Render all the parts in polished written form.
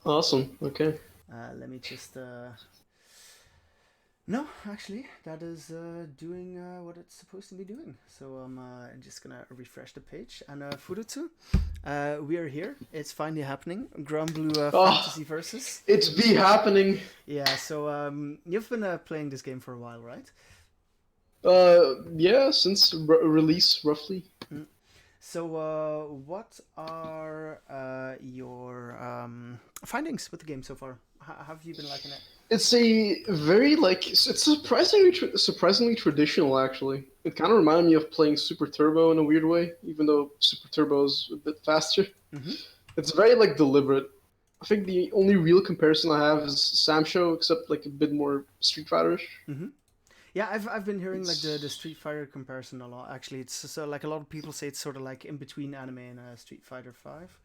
Awesome. Okay. Let me just. No, actually, that is doing what it's supposed to be doing. So I'm just gonna refresh the page. And Furutsu, we are here. It's finally happening. Granblue Oh, Fantasy Versus. it's be happening. Yeah, so you've been playing this game for a while, right? Yeah, since release roughly. Mm. So, what are your findings with the game so far? Have you been liking it? It's a very it's surprisingly traditional actually. It kind of reminded me of playing Super Turbo in a weird way, even though Super Turbo is a bit faster. Mm-hmm. It's very deliberate. I think the only real comparison I have is Sam Show, except like a bit more Street Fighter-ish. Mm-hmm. Yeah, I've been hearing like the It's Street Fighter comparison a lot. Actually, it's so like a lot of people say it's sort of like in between anime and Street Fighter Five.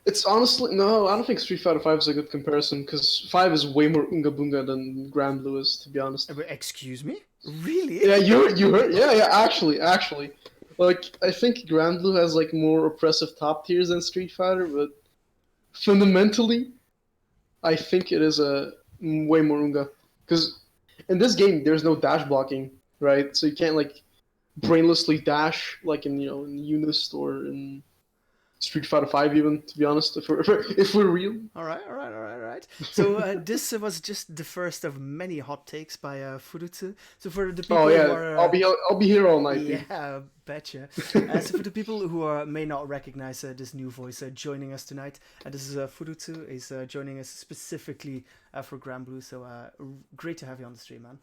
it's honestly no, I don't think Street Fighter Five is a good comparison because Five is way more unga bunga than Granblue is, to be honest. But excuse me, really? Yeah, you heard? Yeah, actually, like I think Granblue has like more oppressive top tiers than Street Fighter, but fundamentally, I think it is a way more unga because in this game there's no dash blocking, right? So you can't like brainlessly dash like in in Unist or in Street Fighter Five even. To be honest, if we're real. All right. So this was just the first of many hot takes by Furutsu. So for the Oh people who yeah, are I'll be here all night, dude. yeah, betcha. So for the people who may not recognize this new voice joining us tonight, this is Furutsu. Is joining us specifically for Granblue. So great to have you on the stream, man.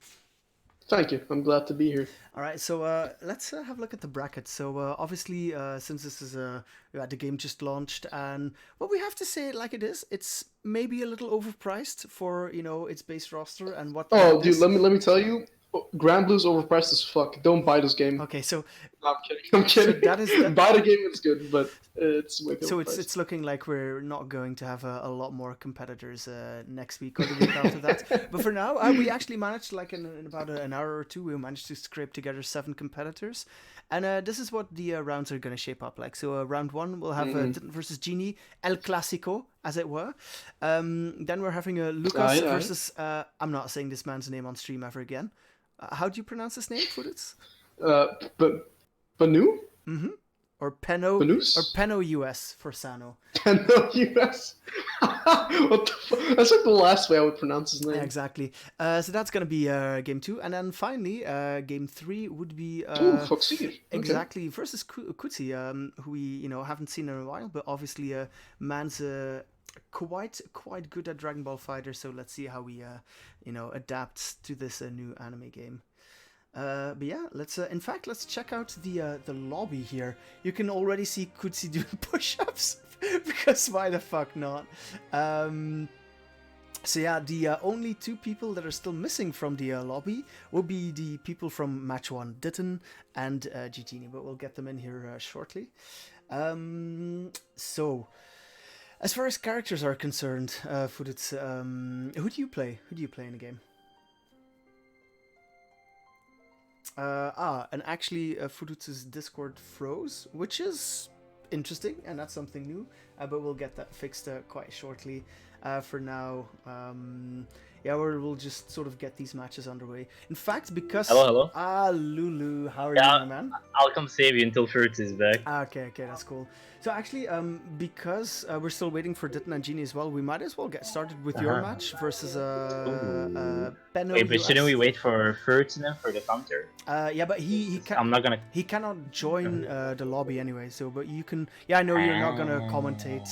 Thank you. I'm glad to be here. All right, so let's have a look at the bracket. So obviously, since this is the game just launched, and what we have to say it like it is, it's maybe a little overpriced for its base roster and what the Oh, map dude, is. let me tell you, Granblue's overpriced as fuck. Don't buy this game. Okay, so No, I'm kidding. I'm so kidding. that is that. Buy the game, it's good, but it's way too So it's overpriced. looking like we're not going to have a lot more competitors next week or the week after that. But for now, we actually managed, like in about an hour or two, we managed to scrape together 7 competitors, and this is what the rounds are going to shape up like. So round one, we'll have Ditton versus Genie, El Clasico, as it were. Then we're having Lucas Aye, aye. versus I'm not saying this man's name on stream ever again. How do you pronounce his name, Fudits? But Banu? Mm-hmm. Or Banus? Peno US for Sano. No, US. What the fuck? That's like the last way I would pronounce his name. Exactly. So that's gonna be game two, and then finally, game three would be Ooh, Foxir. Okay. exactly versus Kutsi, who we haven't seen in a while, but obviously man's quite good at Dragon Ball Fighter. So let's see how he adapts to this new anime game. But yeah, in fact let's check out the lobby here. You can already see Kutsi doing push-ups because why the fuck not? So yeah, the only two people that are still missing from the lobby will be the people from match one, Ditton and Gigini, but we'll get them in here shortly. So, as far as characters are concerned, Fudits, who do you play? Who do you play in the game? And actually, Furuts's Discord froze, which is interesting, and that's something new. But we'll get that fixed quite shortly. For now, yeah, we'll just sort of get these matches underway. In fact, because Hello. Lulu, how are Yeah, you, my man? I'll come save you until Furtz is back. Okay, that's cool. So actually, because we're still waiting for Ditton and Genie as well, we might as well get started with your match versus Benno. Wait, but US. shouldn't we wait for Furtz then for the counter? Yeah, but he can't. I'm not gonna. He cannot join the lobby anyway. So, but you can. Yeah, I know you're not gonna commentate.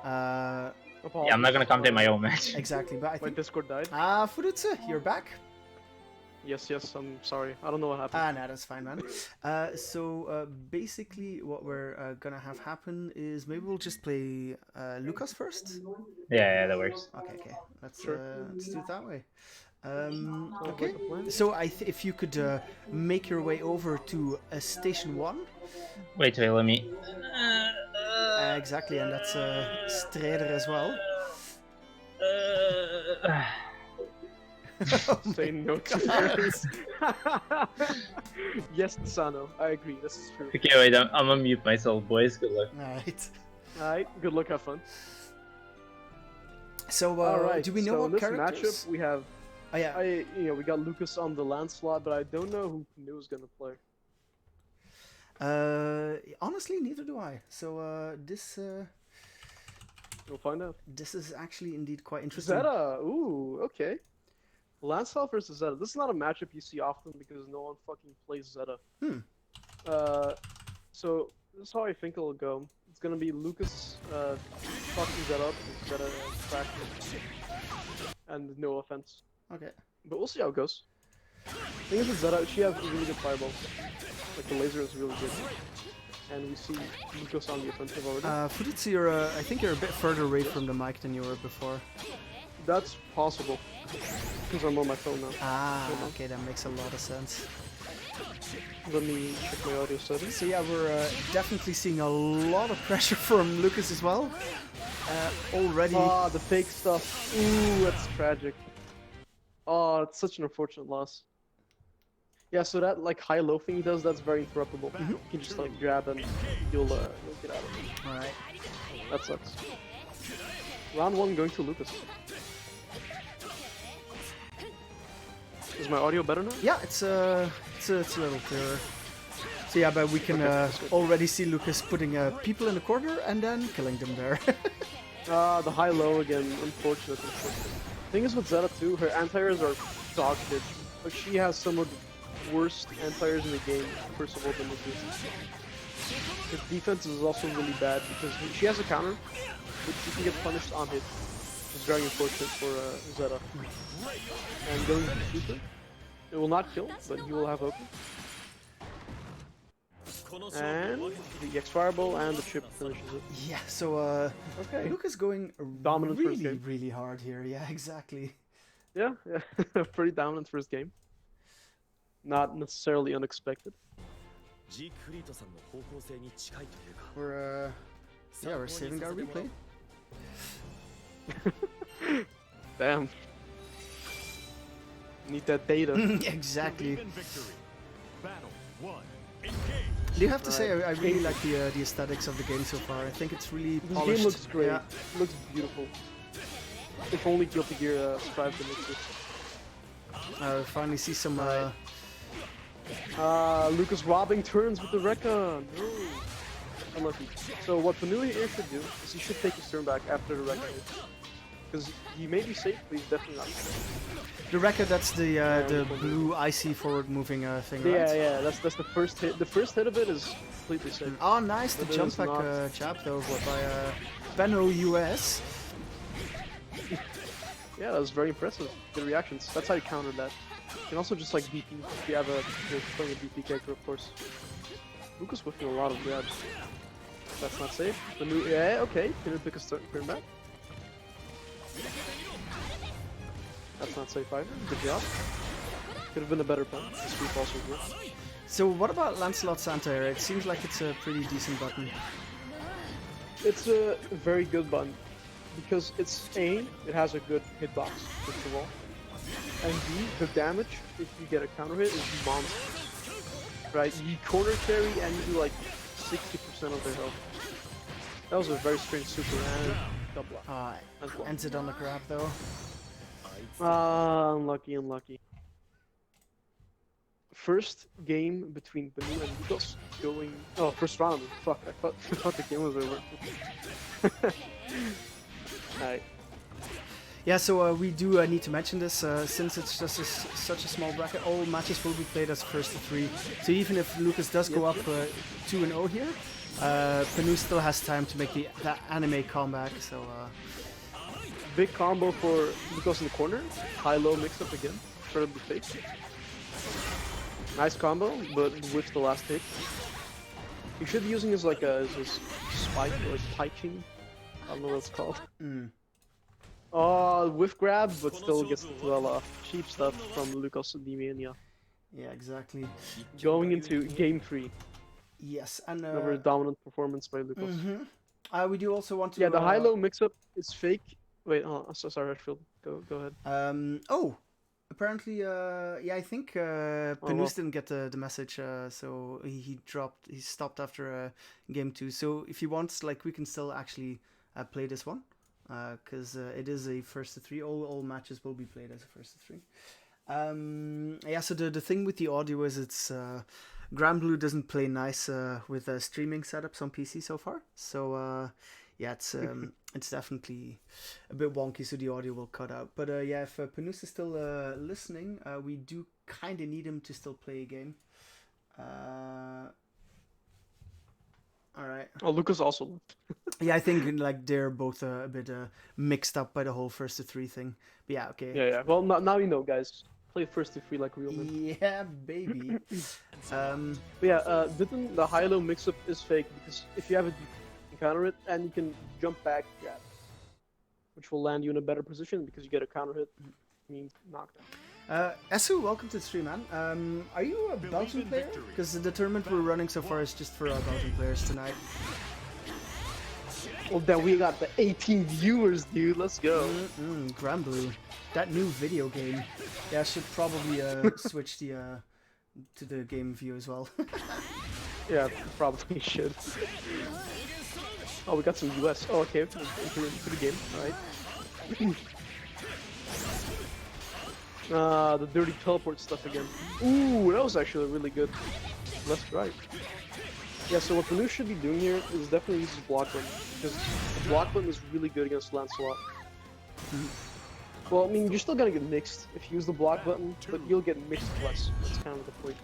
Yeah, I'm not gonna commentate my own match. Exactly, but I My think. Discord died. Furutsu, you're back. Yes, I'm sorry. I don't know what happened. Nah, that's fine, man. So basically, what we're gonna have happen is maybe we'll just play Lucas first. Yeah, that works. Okay. Let's Sure. let's do it that way. Sounds Okay. like a plan. So if you could make your way over to station one. Wait, let me. Exactly, and that's Strider as well. Oh Say my no to God. this. Yes, Sano. I agree. This is true. Okay, wait, I'm gonna mute myself, boys. Good luck. Alright. Alright, good luck, have fun. So, All right. do we know so what in this characters? matchup we have. Oh, yeah. We got Lucas on the Lancelot, but I don't know who Panu is gonna play. Honestly, neither do I. So, this. We'll find out. This is actually indeed quite interesting. Zeta. Ooh, okay. Lancelot versus Zeta. This is not a matchup you see often because no one fucking plays Zeta. So this is how I think it'll go. It's gonna be Lucas fucking Zeta up, Zeta practice, and no offense. Okay. But we'll see how it goes. Thing is with Zeta, she has really good fireballs. Like the laser is really good. And we see Lucas on the offensive already. Fujitsu, I think you're a bit further away from the mic than you were before. That's possible. Because I'm on my phone now. Ah, okay, that makes a lot of sense. Let me check my audio settings. So yeah, we're definitely seeing a lot of pressure from Lucas as well. Already. Ah, the fake stuff. Ooh, that's tragic. Oh, it's such an unfortunate loss. Yeah, so that like high-low thing he does, that's very interruptible. You can just like grab and you'll get out of it. Alright. That sucks. Round 1 going to Lucas. Is my audio better now? Yeah, it's a little clearer. So yeah, but we can already see Lucas putting people in the corner and then killing them there. The high-low again, unfortunate. Thing is with Zeta too, her anti-airs are dog shit. Like she has some of the worst anti-airs in the game, first of all, than Lucas. Her defense is also really bad because she has a counter, but she can get punished on hit, which is very unfortunate for Zeta. And going to the super, it will not kill, but he will have open. And the X Fireball and the chip finishes it. Yeah, so okay. Lucas going Dominant first really, game. really hard here. Yeah, exactly. Yeah. Pretty dominant first game. Not necessarily unexpected. We're saving our replay. Damn. Need that data. Exactly. Do you have to say I really like the aesthetics of the game so far. I think it's really This polished. game looks great. Yeah. Looks beautiful. If only Guilty Gear strive to make this. Finally see some. Lucas robbing turns with the Rekka. No. Unlucky. So what Panu here should do is he should take his turn back after the Rekka hits. Because he may be safe, but he's definitely not safe. The Rekka, that's the blue icy forward moving thing, right? Yeah, that's the first hit. The first hit of it is completely safe. Oh, nice, the But it jump is back not- jab though by Benno US. Yeah, that was very impressive. Good reactions. That's how you counter that. You can also just like DP if you have you're playing a DP character, of course. Lucas whiffing a lot of grabs. That's not safe. Yeah, okay. Can you pick a turn back? That's not safe either. Good job. Could have been a better plan. The sweep also good. So what about Lancelot's anti-air? It seems like it's a pretty decent button. It's a very good button. Because it's A, it has a good hitbox, first of all. And B, the damage, if you get a counter hit, is monstrous. Right? You corner carry and you do like 60% of their health. That was a very strange super and double block. As well. Ends it on the grab though. Unlucky. First game between Banu and Lucas going. Oh, first round. Fuck, I thought the game was over. Alright. Yeah, so we do need to mention this, since it's just such a small bracket, all matches will be played as first to 3. So even if Lucas does go up 2-0 here, Panu still has time to make that anime comeback, so... Big combo for Lucas in the corner, high-low mix-up again, incredibly fake. Nice combo, but with the last hit. You should be using his like his spike or like piking. I don't know what it's called. Oh, whiff grab, but still gets the 12 off. Cheap stuff from Lucas Dimenia. Yeah, exactly. Going into game 3. Yes, and... Another dominant performance by Lucas. We do also want to... Yeah, the high-low mix-up is fake. Wait, so sorry, Redfield. Go ahead. Apparently, I think Panus didn't get the message, so he stopped after game 2. So if he wants, like, we can still actually play this one. because it is a first to three. All matches will be played as a first to three. Yeah, so the thing with the audio is it's Granblue doesn't play nice with streaming setups on PC so far. So yeah, it's definitely a bit wonky, so the audio will cut out. But yeah, if Panus is still listening, we do kind of need him to still play a game. All right. Oh, Lucas also left. Yeah, I think like they're both a bit mixed up by the whole first to three thing. But yeah, okay. Yeah. Well, now you know, guys. Play first to free like real men. Yeah, baby. But yeah, the high-low mix-up is fake because if you have it, you can counter it and you can jump back, jab, which will land you in a better position because you get a counter hit, knockdown. Esu, welcome to the stream, man. Are you a Belgian player? Because the tournament we're running so far is just for our Belgian players tonight. Well, then we got the 18 viewers, dude. Let's go. Granblue, that new video game. Yeah, I should probably switch the to the game view as well. Yeah, probably should. Oh, we got some US. Oh, okay. Into the game. All right. The dirty teleport stuff again. Ooh, that was actually really good. Left, right. Yeah, so what Panus should be doing here is definitely use his block button, because the block button is really good against Lancelot. Well, I mean, you're still gonna get mixed if you use the block button, but you'll get mixed less. That's kind of the point.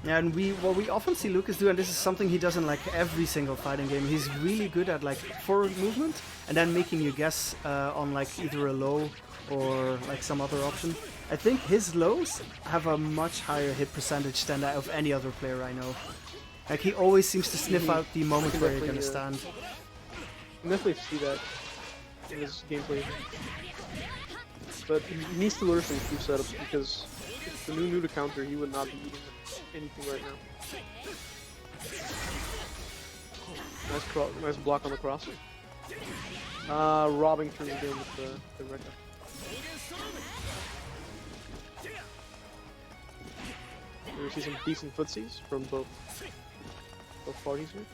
Yeah, and we often see Lucas do, and this is something he does in like every single fighting game. He's really good at like forward movement, and then making you guess on like either a low or like some other option. I think his lows have a much higher hit percentage than that of any other player I know. Like he always seems to sniff out the moment where you're gonna stand. You can definitely see that in his gameplay. But he needs to learn some Q setups because if the new to counter, he would not be eating anything right now. Nice block on the crosser. Robbing through the game with the Rekka. We see some decent footsies from both parties here.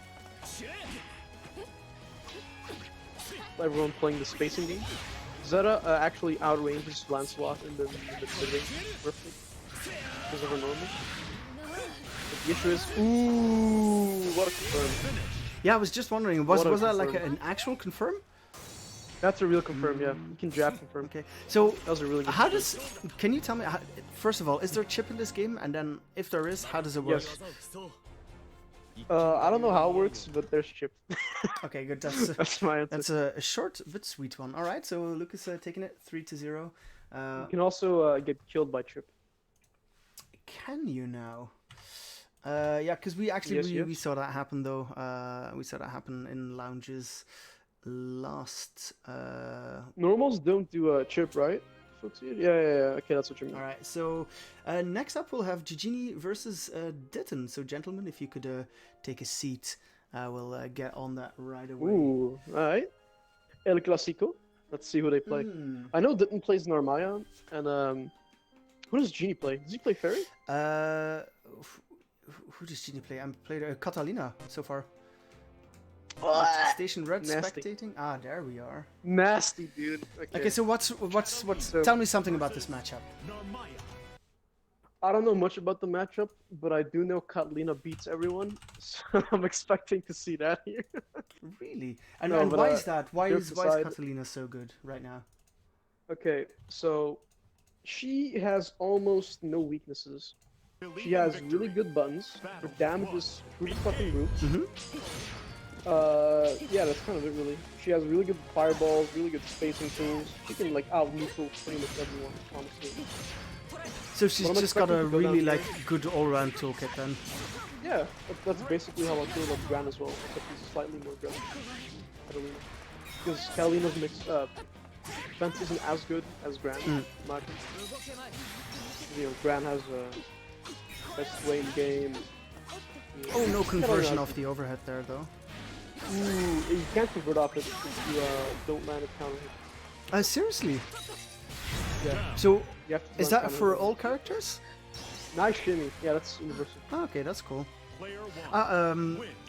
Everyone playing the spacing game. Zeta actually outranges Lancelot in the range roughly because of her normal. But the issue is, ooh, what a confirm. Yeah, I was just wondering, was that like an actual confirm? That's a real confirm, yeah. You can jab confirm. Okay, so that was a really good how does? Can you tell me? First of all, is there chip in this game? And then, if there is, how does it work? Yes. I don't know how it works, but there's chip. Okay, good. That's my answer. That's a short but sweet one. All right, so Lucas taking it 3-0. You can also get killed by chip. Can you now? Yeah, because we actually we saw that happen though. We saw that happen in lounges last. Normals don't do chip, right? Yeah. Okay, that's what you mean. All right. So next up, we'll have Gigini versus Ditton. So, gentlemen, if you could take a seat, we'll get on that right away. Ooh, all right. El Clasico. Let's see who they play. I know Ditton plays Narmaya, and who does Genie play? Does he play Fairy? Who does Genie play? I'm played Catalina so far. Station Red Nasty. spectating. Ah, there we are. Nasty, dude. Okay, so what's tell me something about this matchup. I don't know much about the matchup, but I do know Catalina beats everyone, so I'm expecting to see that here. Really? And why is that? Why is Catalina so good right now? Okay, so she has almost no weaknesses. She has really good buttons. Her damage is through the fucking roof. Yeah, that's kind of it really. She has really good fireballs, really good spacing tools. She can like out-neutral pretty much everyone, honestly. So she's just got a really like good all-round toolkit then. Yeah, that's basically how I feel about Gran as well, except she's slightly more aggressive. Catalina. Because Catalina's defense isn't as good as Gran. You know, Gran has best way in game. Oh, no conversion off the overhead there though. Ooh, you can't convert off it if you don't land a counter hit. Seriously? Yeah. So, you have to is that for all characters? Nice shimmy. Yeah, that's universal. Oh, okay, that's cool.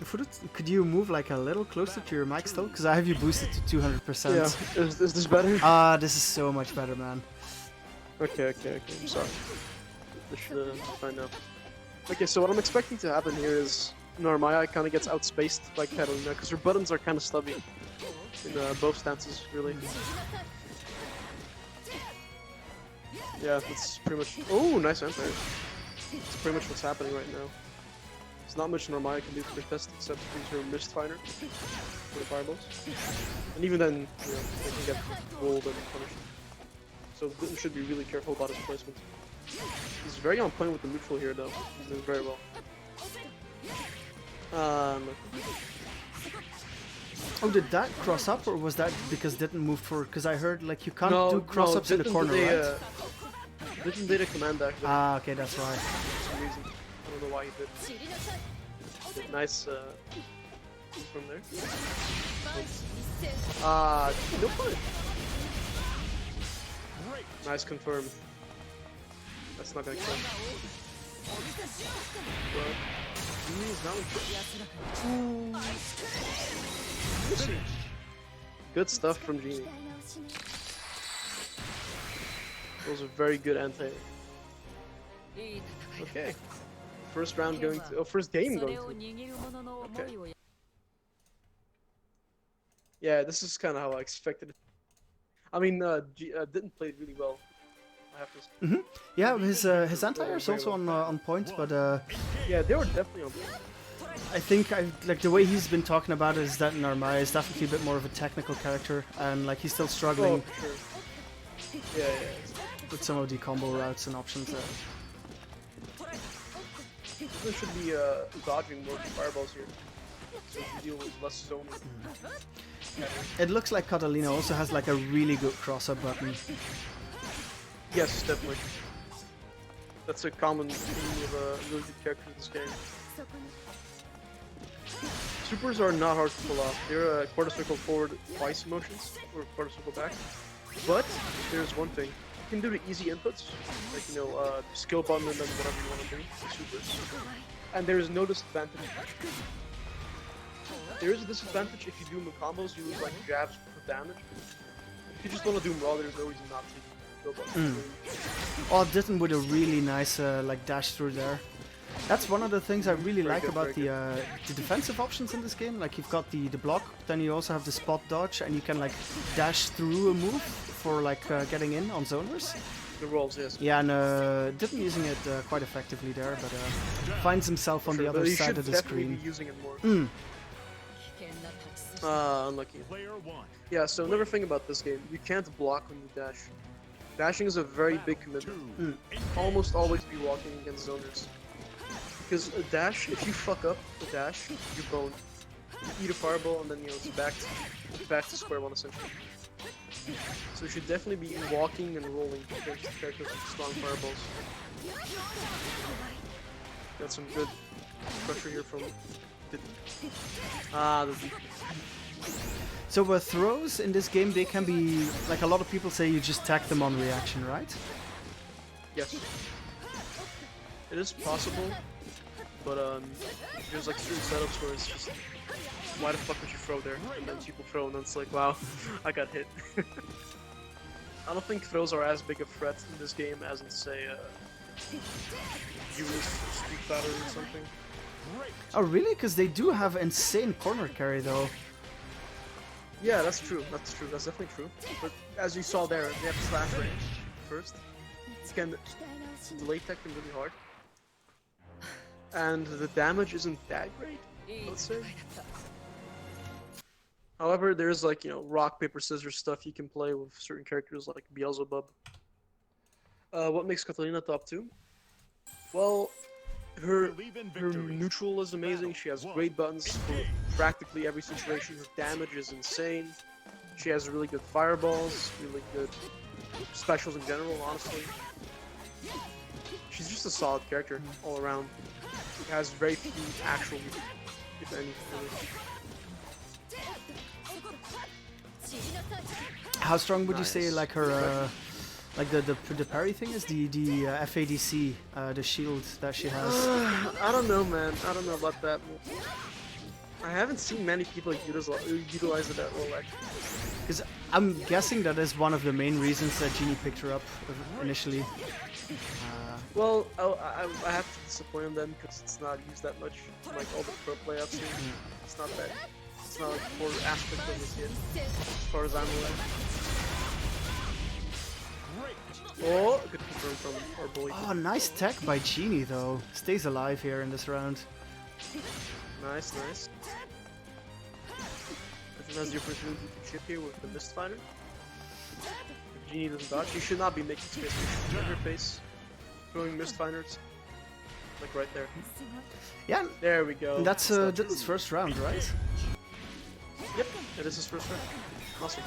Furut, could you move like a little closer to your mic still? Because I have you boosted to 200%. Yeah, is this better? This is so much better, man. Okay, I'm sorry. This should be fine now. Okay, so what I'm expecting to happen here is Narmaya kind of gets outspaced by Catalina, because her buttons are kind of stubby in both stances, really. Yeah, that's pretty much... Oh, nice answer. That's pretty much what's happening right now. There's not much Narmaya can do for the test except use her Mist Finder for the fireballs. And even then, you know, they can get rolled and punished. So Gluten should be really careful about his placement. He's very on point with the neutral here though. He's doing very well. Oh, did that cross up, or was that because it didn't move forward? Because I heard like you can't do cross-ups in the corner, right? Didn't did a command dash. Ah, okay, that's right. For some reason. I don't know why he did. Nice from there. No point. Nice confirm. That's not gonna kill. Good stuff from Genie. Those are very good anti. Okay. First round going to. Oh, first game going to. Okay. Yeah, this is kind of how I expected it. I mean, didn't play really well. I have to say. Yeah, his anti-air is also on point, but yeah, they were definitely on point. I think like the way he's been talking about it is that Narmaya is definitely a bit more of a technical character, and like he's still struggling Yeah. with some of the combo routes and options there. They should be dodging more fireballs here, so you deal with less zone. It looks like Catalina also has like a really good cross-up button. Yes, definitely. That's a common theme of a really good character in this game. Supers are not hard to pull off. They're quarter circle forward twice motions, or quarter circle back. But there's one thing. You can do the easy inputs, like, you know, skill button and then whatever you want to do, the supers. And there is no disadvantage. There is a disadvantage if you do them in combos, you lose like jabs for damage. If you just want to do them raw, there's no reason not to. Oh, Ditton with a really nice like dash through there. That's one of the things I really like about the defensive options in this game. Like you've got the block, then you also have the spot dodge, and you can like dash through a move for like getting in on zoners. The rolls, yes. Yeah, and Ditton using it quite effectively there, but finds himself on the other side of the screen. Be using it more. Unlucky. Yeah, so another thing about this game, you can't block when you dash. Dashing is a very big commitment. Almost always be walking against zoners. Because a dash, if you fuck up a dash, you're boned. You eat a fireball and then you know it's back to square one essentially. So you should definitely be walking and rolling against characters with strong fireballs. Got some good pressure here from the So throws in this game, they can be, like a lot of people say, you just tag them on reaction, right? Yes. It is possible, but there's like certain setups where it's just, why the fuck would you throw there? And then people throw and then it's like, wow, I got hit. I don't think throws are as big a threat in this game as in, say, US Street Fighter or something. Oh really? Because they do have insane corner carry though. Yeah, that's true. That's true. That's definitely true. But as you saw there, they have slash range first. You can delay tech them really hard. And the damage isn't that great, let's say. However, there's like, you know, rock, paper, scissors stuff you can play with certain characters like Beelzebub. What makes Catalina top 2? Well, her neutral is amazing. She has great buttons for practically every situation. Her damage is insane. She has really good fireballs, really good specials in general, honestly. She's just a solid character all around. She has very few actual, if any. How strong would you say like her Like the parry thing is the FADC, the shield that she has. I don't know, man. I don't know about that. I haven't seen many people utilize it at all, actually. Because I'm guessing that is one of the main reasons that Genie picked her up initially. Well, I have to disappoint him then because it's not used that much. Like all the pro play I've seen, it's not that. It's not like a core aspect of this yet, as far as I'm aware. Oh, good confirm from our boy. Oh, nice tech by Genie though. Stays alive here in this round. Nice, nice. I think that's the opportunity to chip here with the Mist Fighter. If Genie doesn't dodge, you should not be making space in your face. Throwing Mist Fighters. Like right there. Yeah, there we go. That's his first round, right? Yep, it is his first round. Awesome.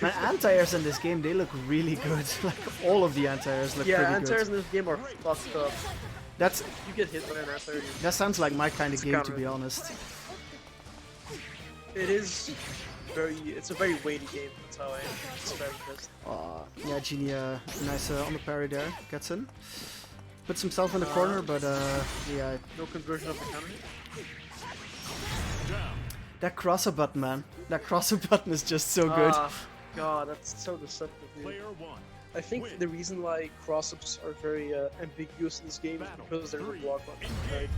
And anti-airs in this game, they look really good. Like all of the anti-airs look pretty good. Yeah, anti-airs in this game are fucked up. That's you get hit by an anti-air. That sounds like my kind of game, to be honest. It is it's a very weighty game. That's how I describe this. Yeah, Genie, nice on the parry there. Gets in. Puts himself in the corner, but yeah. No conversion of the counter. That crosser button, man. That crosser button is just so good. God, that's so deceptive, dude. I think the reason why cross-ups are very ambiguous in this game is because they're the block button, right?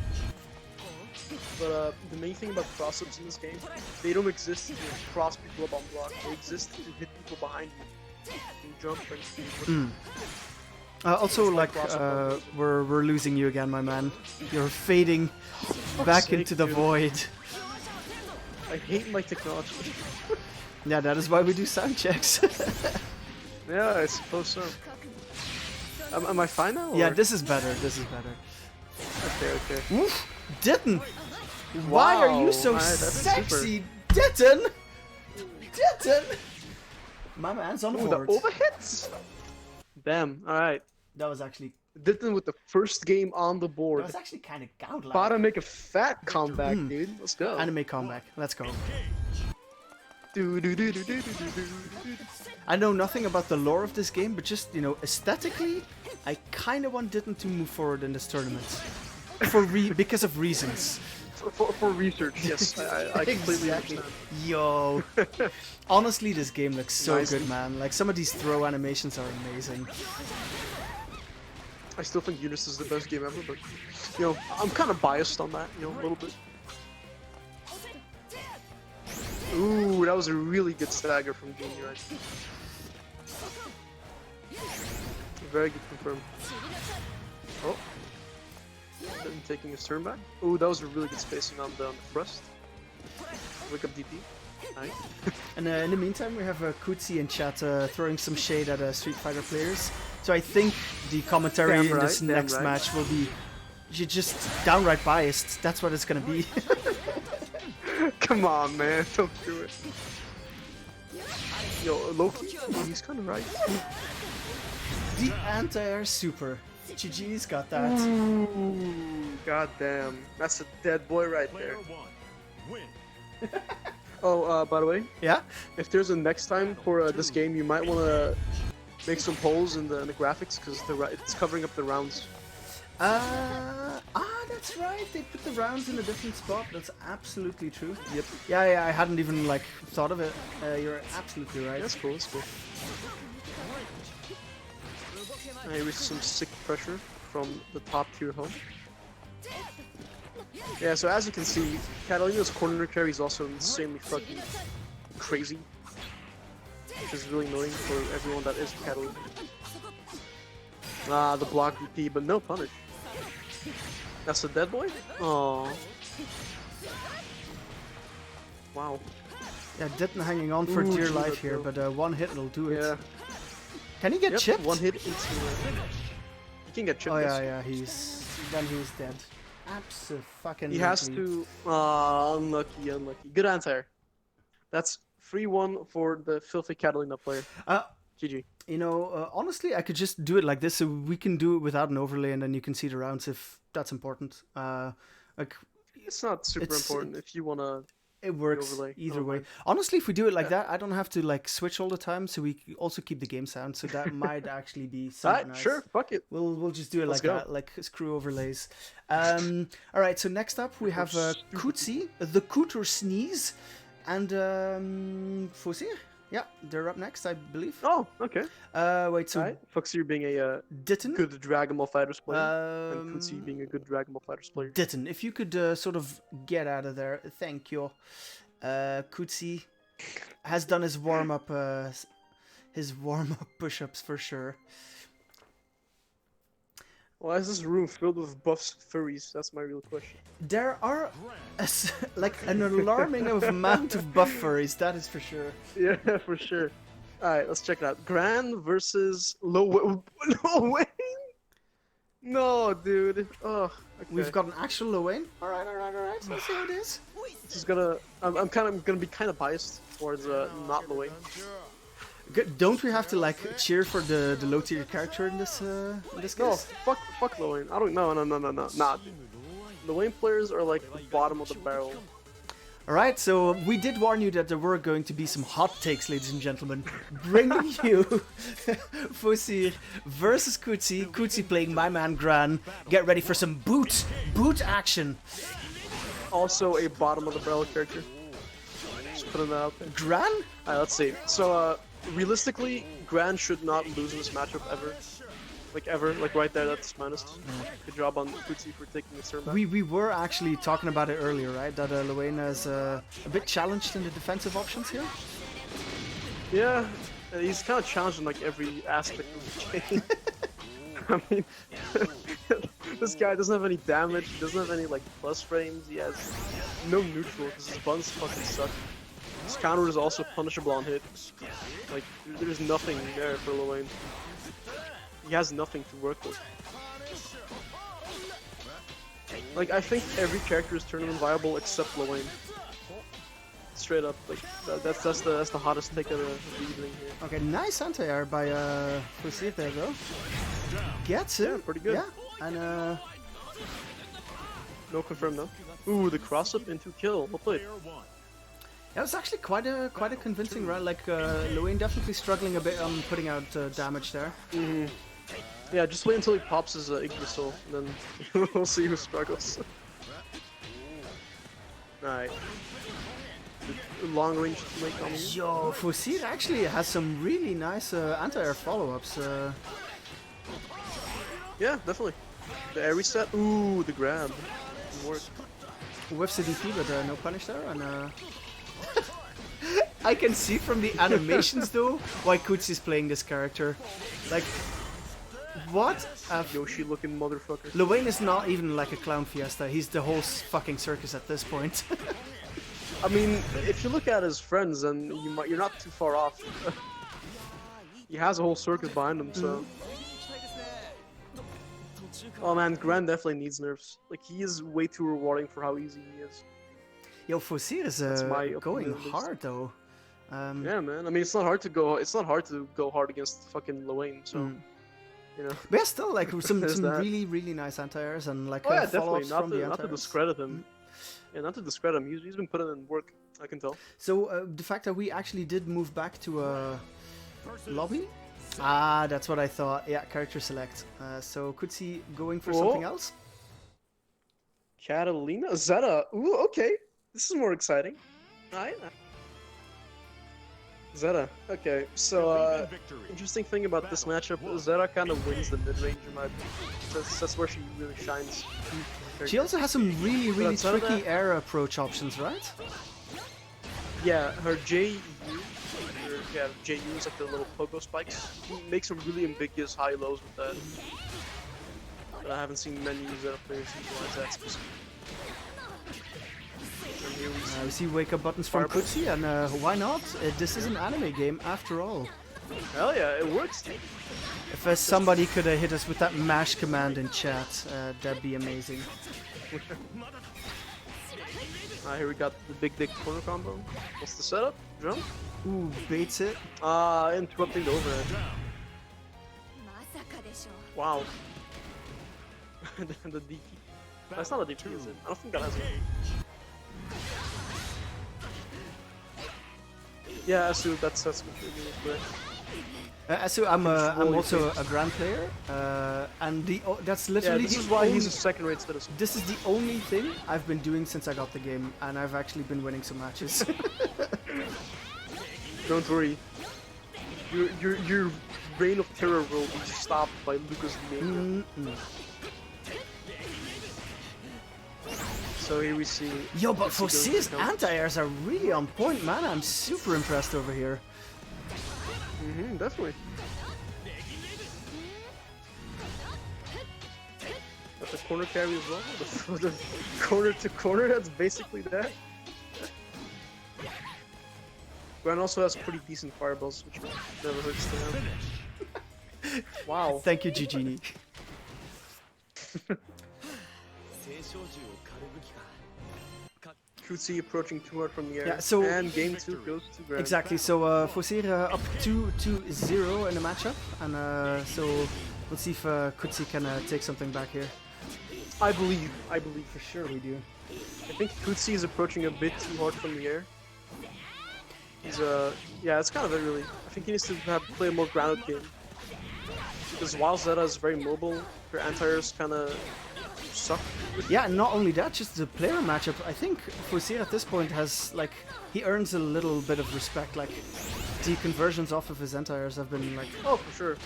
But the main thing about cross-ups in this game, they don't exist to cross people up on block. They exist to hit people behind you. You jump and also, like, we're losing you again, my man. You're fading back into the void. I hate my technology. Yeah, that is why we do sound checks. Yeah, I suppose so. Am I fine now? Or? Yeah, this is better. This is better. Okay. Oof, Ditton! Why are you so sexy, Ditton? Ditton! My man's on the board. The overhits? Damn, alright. That was actually... Ditton with the first game on the board. That was actually kind of godlike. About to make a fat comeback, dude. Let's go. Anime comeback. Let's go. Do. I know nothing about the lore of this game, but just, you know, aesthetically, I kind of want Ditton to move forward in this tournament. Because of reasons. For research, yes. I completely understand. Yo. Honestly, this game looks so good, man. Like, some of these throw animations are amazing. I still think Eunice is the best game ever, but, you know, I'm kind of biased on that, you know, a little bit. Ooh, that was a really good stagger from Genie, right? Very good confirm. Oh. Then taking his turn back. Ooh, that was a really good spacing on the thrust. Wake up DP. Nice. And in the meantime, we have Kutsi in chat throwing some shade at Street Fighter players. So I think the commentary in this next match will be just downright biased. That's what it's gonna be. Come on, man, don't do it. Yo, Loki, he's kind of right. The anti-air super. GG's got that. Ooh, goddamn, that's a dead boy right there. Oh, by the way, yeah. If there's a next time for this game, you might want to make some holes in the graphics because it's covering up the rounds. That's right. They put the rounds in a different spot. That's absolutely true. Yep. Yeah. I hadn't even like thought of it. You're absolutely right. That's cool. That's cool. I received some sick pressure from the top tier home. Yeah. So as you can see, Catalina's corner carry is also insanely fucking crazy, which is really annoying for everyone that is Catalina. The block DP, but no punish. That's a dead boy? Oh. Wow. Yeah, Ditton hanging on for dear life here, but one hit will do it. Yeah. Can he get chipped? One hit into he can get chipped. Oh yeah, he's dead. Abso-fucking-lutely. He has to unlucky. Good answer. That's 3-1 for the filthy Catalina player. GG. You know, honestly, I could just do it like this, so we can do it without an overlay, and then you can see the rounds if that's important. Like, it's not super important if you wanna It works overlay. either Oh, way. man. Honestly, if we do it like that, I don't have to like switch all the time, so we also keep the game sound. So that might actually be somewhat Alright, nice. sure, fuck it. We'll just do it Let's like go. that, like screw overlays. All right. So next up we have Kutsi, the Cooter Sneeze, and Fosir. Yeah, they're up next, I believe. Oh, okay. Wait. So Alright, Fuxir being a Ditton. good Dragon Ball Fighters player, and Kutsi being a good Dragon Ball Fighters player. Ditton, if you could sort of get out of there, thank you. Kutsi has done his warm up push-ups for sure. Why is this room filled with buff furries? That's my real question. There are like an alarming amount of buff furries, that is for sure. Yeah, for sure. Alright, let's check it out. Gran versus Lo Wayne? No, dude. Oh, okay. We've got an actual Lowain. Alright. Let's see how it is. This is gonna. I'm gonna be kind of biased towards not Lowain. Don't we have to like cheer for the low tier character in this case? No, fuck Lowain. I don't. No. Nah, dude. Lowain players are like the bottom of the barrel. Alright, so we did warn you that there were going to be some hot takes, ladies and gentlemen. Bringing you Fosir versus Kutsi. Kutsi playing my man Gran. Get ready for some boot action. Also a bottom of the barrel character. Just putting that out there. Gran? Alright, let's see. So, realistically, Gran should not lose this matchup ever. Like ever, like right there, that's minus. Good job on Kutsi for taking the turn back. We were actually talking about it earlier, right? That Luena is a bit challenged in the defensive options here. Yeah, he's kind of challenged in like every aspect of the game. I mean, this guy doesn't have any damage, he doesn't have any like plus frames, he has no neutral because his buns fucking suck. His counter is also punishable on hit. Like, there's nothing there for Luena. He has nothing to work with. Like, I think every character is tournament viable except Luena. Straight up, like that's the hottest take of the evening here. Okay, nice anti-air by Fosir there though. Gets it. Yeah, pretty good. Yeah, and no confirm though. Ooh, the cross up into kill. Well played. that was actually quite a convincing run. Like Luena definitely struggling a bit on putting out damage there. Mm-hmm. Yeah, just wait until he pops his Yggdrasil, and then we'll see who struggles. Alright. Long range make on me. Yo, Fosir actually has some really nice anti-air follow-ups. Yeah, definitely. The air reset. Ooh, the grab. Didn't work. Whiffs the DP, but no punish there, and I can see from the animations though why Kutsi is playing this character. Like, what? Yoshi looking motherfucker. Luena is not even like a clown fiesta. He's the whole fucking circus at this point. I mean, if you look at his friends, then you're not too far off. He has a whole circus behind him, so. Oh man, Gran definitely needs nerfs. Like, he is way too rewarding for how easy he is. Yo, Fosir is going hard though. Yeah, man. I mean, it's not hard to go. It's not hard to go hard against fucking Luena. So, you know. But yeah, still like some There's that. really nice anti-airs and like Oh yeah, definitely. follow-ups from the Not to anti-airs. discredit him. Yeah, not to discredit him. He's been putting in work. I can tell. So the fact that we actually did move back to a lobby. Ah, that's what I thought. Yeah, character select. So Kutsi going for something else? Catalina? Zeta? Ooh, okay. This is more exciting. Alright. Zeta. Okay, so, interesting thing about this matchup, Zeta kind of wins the mid-range in my opinion. That's where she really shines. She also has some really outside of tricky that- air approach options, right? Yeah, her JU, JU is like the little pogo spikes. She makes some really ambiguous high-lows with that. But I haven't seen many Zeta players utilize that specifically. And here We see wake-up buttons from Kutsi, and why not? This is an anime game after all. Hell yeah, it works. If somebody could hit us with that mash command in chat, that'd be amazing. Here we got the big dick corner combo. What's the setup? Jump? Ooh, baits it. Interrupting the overhead. Wow. the DP. That's not a DP, is it? I don't think that has a... Yeah, Asu, that's completely correct. So I'm also a Grand player, and that's Yeah, literally this the is why only, he's a second-rate citizen. this is the only thing I've been doing since I got the game, and I've actually been winning some matches. Don't worry. Your reign of terror will be stopped by Lucas Mania. So here we see. Yo, but Fussie goes Fosse's to count. anti-airs are really on point, man. I'm super impressed over here. Definitely. That's a corner carry as well. The corner to corner, that's basically that. Gran also has pretty decent fireballs, which never hurts to have. Wow. Thank you, Gigini. Kutsi approaching too hard from the air. Yeah, so- and game 2 goes to Gran. Exactly, so Fossir up 2-0 in the matchup, and so let's see if Kutsi can take something back here. I believe for sure we do. I think Kutsi is approaching a bit too hard from the air. He's yeah, it's kind of it really. I think he needs to play a more grounded game. Because while Zeta is very mobile, her anti-airs kind of suck. Yeah, and not only that, just the player matchup. I think Fossir at this point has, like, he earns a little bit of respect. Like, the conversions off of his anti-airs have been, like, Oh, for sure.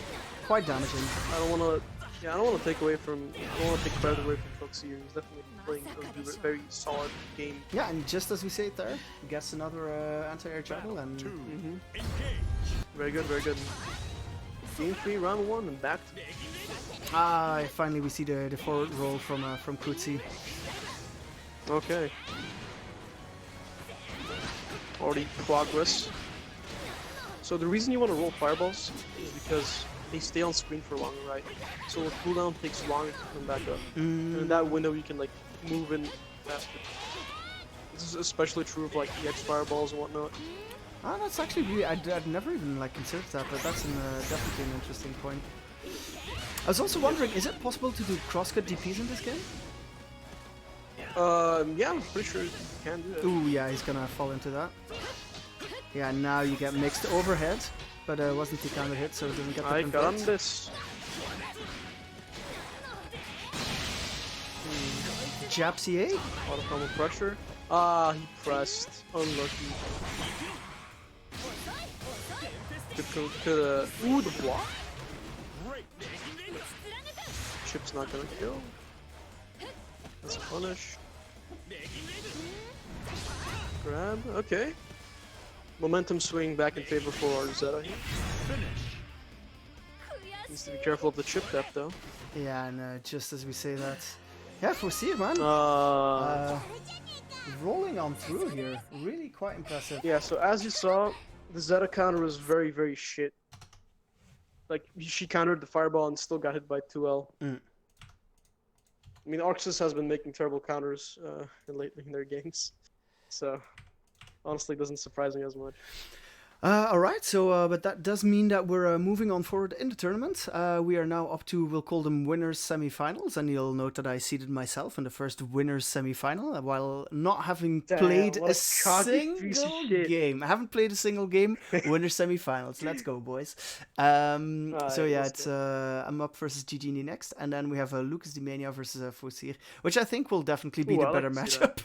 quite damaging. I don't want to take away from. I don't want to take credit away from Foxy. He's definitely playing a very solid game. Yeah, and just as we say it there, gets another anti-air juggle, and Very good, very good. Game 3, round 1, and back to. finally we see the forward roll from Kutsi. Okay. Already progress. So the reason you want to roll fireballs is because they stay on screen for longer, right? So the cooldown takes longer to come back up. And in that window you can like move in faster. This is especially true of like EX fireballs and whatnot. Ah, that's actually really, I'd never even like considered that, but that's definitely an interesting point. I was also wondering, is it possible to do crosscut DPs in this game? Yeah, I'm pretty sure you can do that. Ooh, yeah, he's gonna fall into that. Yeah, now you get mixed overhead, but wasn't the counter hit, so it doesn't get the I convert. got this. Jab CA? Auto combo pressure. Ah, he pressed. Unlucky. Could ooh, the block. Chip's not gonna kill. Let's punish. Grab. Okay. Momentum swing back in favor for Zeta here. Needs to be careful of the chip depth though. Yeah, and just as we say that. Yeah, Fossir, man. Rolling on through here. Really quite impressive. Yeah, so as you saw, the Zeta counter was very, very shit. Like, she countered the fireball and still got hit by 2L. I mean, Arxis has been making terrible counters lately in their games. So, honestly, it doesn't surprise me as much. Alright, so but that does mean that we're moving on forward in the tournament. We are now up to, we'll call them winners semifinals, and you'll note that I seeded myself in the first winners semifinal while not having played what a a cocky piece of single shit. game. I haven't played a single game. Winners semifinals. Let's go, boys. So yeah, it's I'm up versus Gigini next, and then we have Lucas Dimania versus Fossir, which I think will definitely be Ooh, the I like better to see matchup.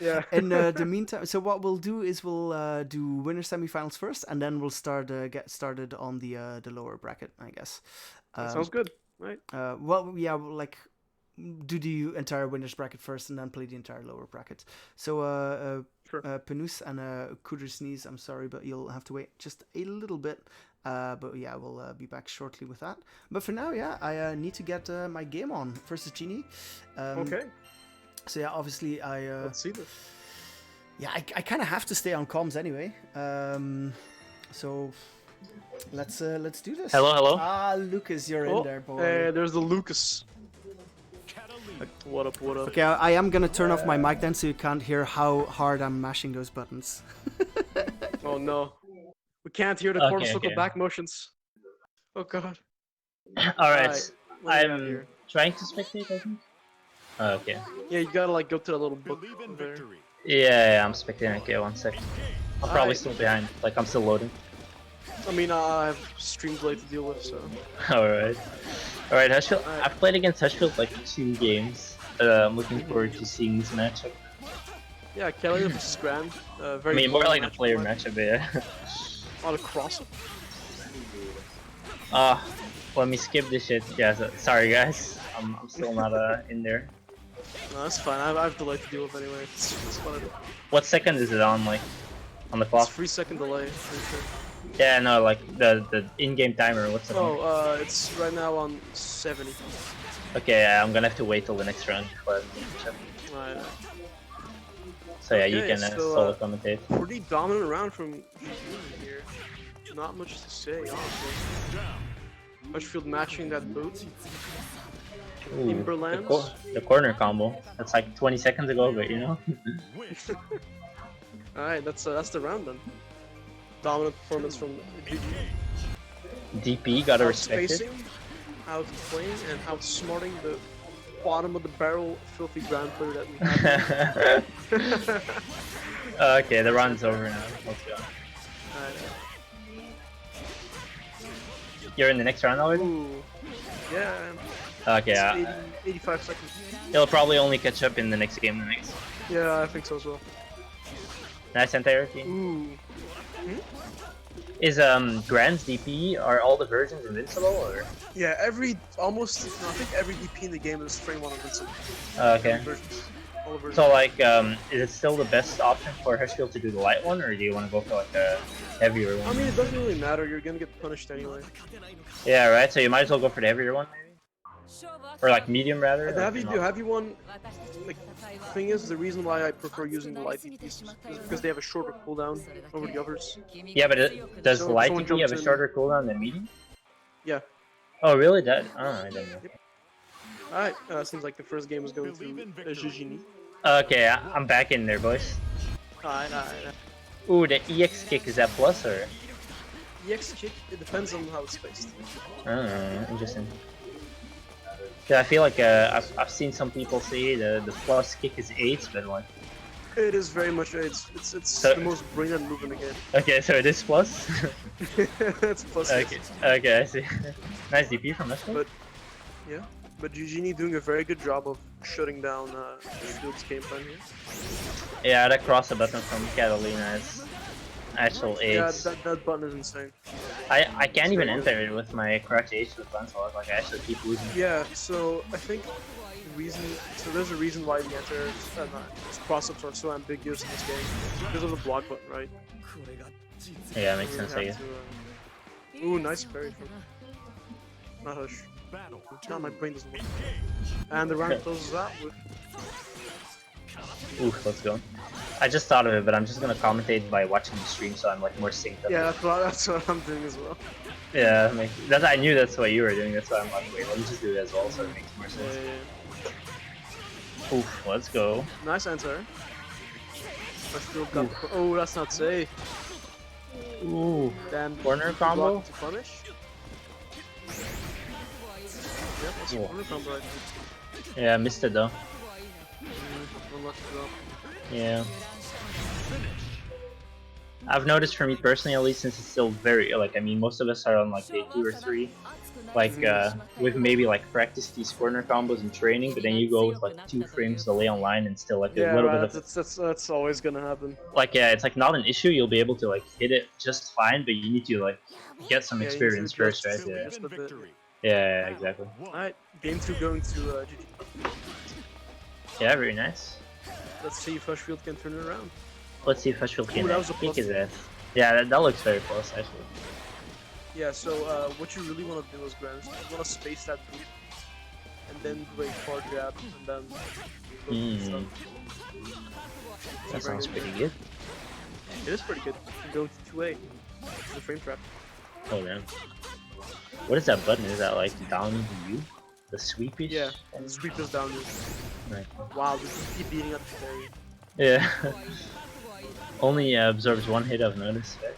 Yeah. In the meantime, so what we'll do is we'll do winner semifinals first, and then we'll get started on the lower bracket, I guess. That sounds good, right? Well, yeah, we'll, like do the entire winners bracket first, and then play the entire lower bracket. So, Sure. Panus and Kuder Sneeze, I'm sorry, but you'll have to wait just a little bit. But yeah, we'll be back shortly with that. But for now, yeah, I need to get my game on versus Genie. Okay. So yeah, obviously Let's see this. yeah, I kind of have to stay on comms anyway. So let's do this. Hello, hello. Ah, Lucas, you're in there, boy. Hey, there's the Lucas. What up, what up? Okay, I am gonna turn off my mic then, so you can't hear how hard I'm mashing those buttons. Oh no. We can't hear the Okay, corner circle okay. back motions. Oh god. Alright, What do we have I'm here? trying to spectate, I think. Oh, okay. Yeah, you gotta like go to that little book Believe in over there. victory. Yeah, I'm spectating. Okay, one sec. I'm probably still behind. Like I'm still loading. I mean, I have Streamblade to deal with, so. Alright. Alright, Hushfield. I've played against Hushfield like 2 games. I'm looking forward to seeing this matchup. Yeah, Kelly versus Grand. Very I mean, more like the matchup, player right? matchup, but yeah. A lot of crossover. Let me skip this shit. Yeah, sorry guys. I'm still not in there. No, that's fine. I have delay to deal with anyway. It's fine. What second is it on, like, on the It's clock? 3-second delay. Pretty sure. Yeah, no, like, the in-game timer, what's it on? Oh, it's right now on 70. Okay, yeah, I'm gonna have to wait till the next round before I check. Alright. So yeah, you Okay, can so, solo commentate. Pretty dominant round from GG here. Not much to say, honestly. Hushfield matching that boot. Ooh, Timberlands. the corner combo. That's like 20 seconds ago, but you know. Alright, that's the round then. Dominant performance from GG. DP, gotta respect it. Outspacing, outplaying, and outsmarting the bottom of the barrel filthy ground player that we have. Okay, the round's over now. Let's go. You're in the next round already? Ooh. Yeah. Okay, It's 85 seconds. he'll probably only catch up in the next game. Yeah, I think so as well. Nice anti-RT. Ooh. Is Grand's DP, are all the versions invincible or? Yeah, I think every DP in the game is frame 1 invincible. Okay. All the versions. So like, is it still the best option for Hushfield to do the light one, or do you want to go for like a heavier one? I mean, it doesn't really matter. You're gonna get punished anyway. Yeah, right. So you might as well go for the heavier one, maybe, or like medium rather. The or heavy one. Like, thing is, the reason why I prefer using the light DPs is because they have a shorter cooldown over the others. Yeah, but does So light someone DP have a jumps in. shorter cooldown than medium? Yeah. Oh, really? That? Oh, I don't know. Alright, seems like the first game is going to Jijini. Okay, I'm back in there, boys. Alright. Ooh, the EX kick, is that plus or? EX kick, it depends on how it's spaced. I don't know, interesting. Yeah, I feel like I've seen some people say the plus kick is 8, but like... It is very much, it's So- the most brilliant move in the game. Okay, so it is plus? It's plus Okay, six. okay, I see. Nice DP from us. But, yeah. But Jijini doing a very good job of shutting down Field's game plan here. Yeah, that cross the button from Catalina is actual ace. Yeah, that button is insane. I can't even enter it with my crouch H with Lancelot, like I actually keep losing. Yeah, so I think there's a reason why the cross-ups are so ambiguous in this game. Because of the block button, right? Yeah, makes You sense, I have guess. to, ooh, nice parry from... Not Hush. No, my brain doesn't work. And the round closes out with... Oof, let's go. I just thought of it, but I'm just gonna commentate by watching the stream, so I'm like more synced up. Yeah, that's what I'm doing as well. Yeah, I knew that's what you were doing, that's why I'm like, wait, let me just do it as well, so it makes more sense. Oof, let's go. Nice answer. I still got... Oh, that's not safe. Ooh, Damn. corner block combo? to punish. Yep, that's a Cool. corner combo, I think. Yeah, I missed it though. Unlucky drop. Yeah. I've noticed for me personally, at least, since it's still very, like, I mean, most of us are on like day 2 or 3. Like, with maybe like practice these corner combos in training, but then you go with like 2 frames delay online and still like a Yeah, little right, bit of that's always gonna happen. like, yeah, it's like not an issue. You'll be able to like hit it just fine, but you need to like get some Yeah, you need experience to first, adjust right? Yeah, just a bit. yeah, exactly. Alright, game 2 going to GG. Yeah, very nice. Let's see if Hushfield can turn it around. Let's see if Hushfield can Ooh, that was a kick plus. his ass. Yeah, that looks very close actually. Yeah, so what you really want to do is, Grant, you want to space that boot, and then do a hard jab, and then... That sounds pretty good. It is pretty good. I'm going to 2A. The frame trap. Oh damn. What is that button? Is that like down U? The sweepish? Yeah, and the sweep is down. Right. Wow, this is keep beating up the parry. Yeah. Only absorbs 1 hit, I've noticed. Right?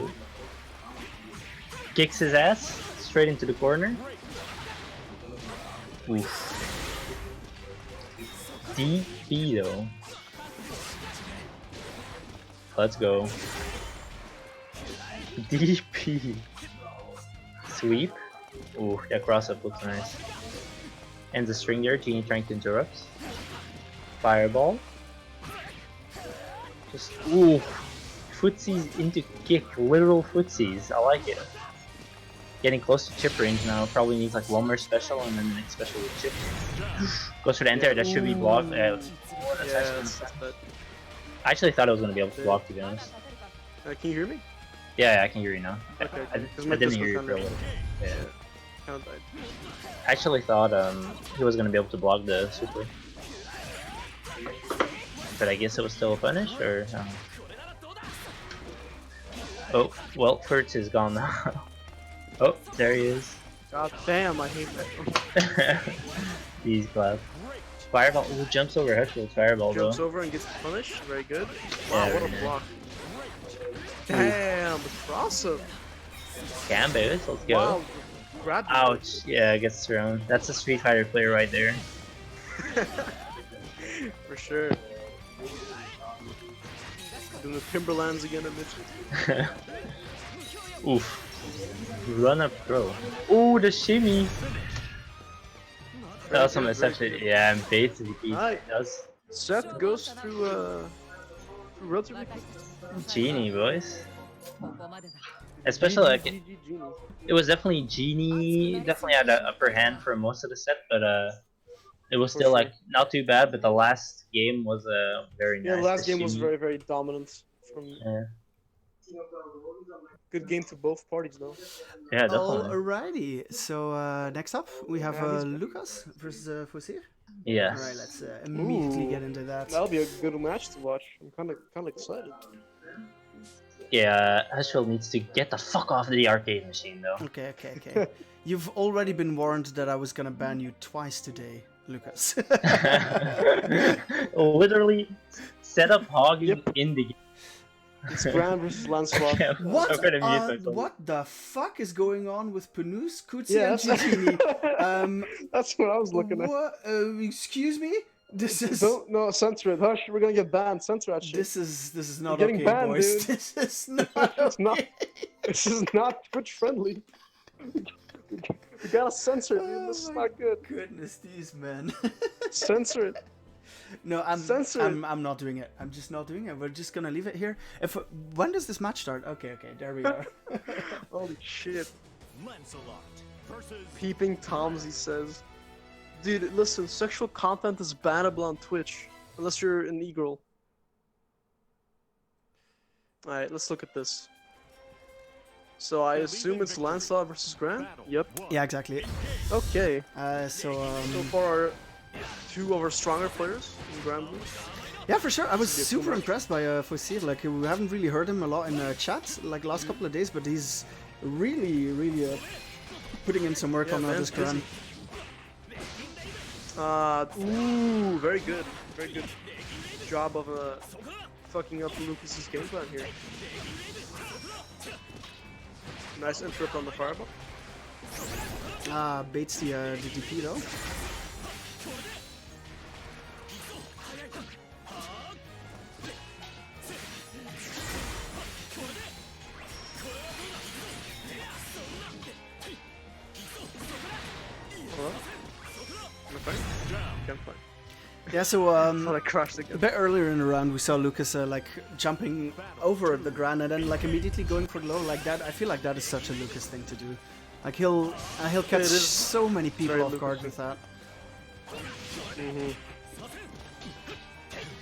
Ooh. Kicks his ass straight into the corner. Oof. DP though. Let's go. DP. Sweep. Ooh, that cross up looks nice. And the string there, Genie trying to interrupt. Fireball. Just, ooh. Footsies into kick. Literal footsies. I like it. Getting close to chip range now. Probably needs like one more special and then the next special with chip. Goes for the enter. That should be blocked. That's bad. I actually thought I was going to be able to block, to be honest. Can you hear me? Yeah, I can hear you now. Okay. I didn't hear you for a little. Yeah. Kind of died. I actually thought he was going to be able to block the super. But I guess it was still a punish, or... Oh, well, Furtz is gone now. Oh, there he is. God damn, I hate that. He's glad. Fireball, ooh, jumps over Herschel's fireball Jumps though. over and gets punished, very good. Yeah, Wow, what very a block. Damn, the cross-up. Gambos, let's go. Wow, grab it. Ouch, yeah, gets thrown. That's a Street Fighter player right there. For sure. Doing the Timberlands again in Mitchell. Oof. Run up throw. Ooh, the shimmy. That was some exception. Yeah, and basically he does. Seth goes through relatively Genie, boys. Especially like Genie. it was definitely Genie. Definitely had an upper hand for most of the set, but it was still like not too bad. But the last game was very nice. Yeah, the last game was Shimmy. very, very dominant. Yeah. Good game to both parties, though. Yeah, definitely. Alrighty, so next up we have Lucas versus Fosir. Yes. Alright, let's immediately get into that. That'll be a good match to watch. I'm kind of excited. Yeah, Asheville needs to get the fuck off the arcade machine, though. Okay. You've already been warned that I was gonna ban you twice today, Lucas. Literally, set up hogging in the game. It's Gran versus Lancelot. What the fuck is going on with Panus, Kutsi, and that's- Gigini? That's what I was looking at. What? Excuse me? This is No, censor it. Hush, we're gonna get banned. Censor that shit. this is not You're okay, getting banned, boys. dude. This is not. It's not. okay. This is not Twitch friendly. We gotta censor it, dude. This is not good. Goodness, these men. Censor it. No, Censor it. I'm not doing it. I'm just not doing it. We're just gonna leave it here. When does this match start? Okay, there we are. Holy shit. Peeping Toms, he says. Dude, listen, sexual content is bannable on Twitch. Unless you're an e-girl. Alright, let's look at this. So I assume it's Lancelot versus Gran? Yep. Yeah, exactly. Okay. So So far, two of our stronger players in Granblue. yeah, for sure. I was super impressed by Fosir. Like we haven't really heard him a lot in chat like last couple of days, but he's really putting in some work on this Gran. Ooh, very good. Very good job of fucking up Lucas's game plan here. Nice interrupt on the fireball. Baits the DP though. Hello? Can I fight? Can't fight. Yeah, so I crashed a again. bit earlier in the round we saw Lucas like jumping over the Gran and then like immediately going for the low like that. I feel like that is such a Lucas thing to do. Like he'll catch it is so many people very off guard Lucas. with that.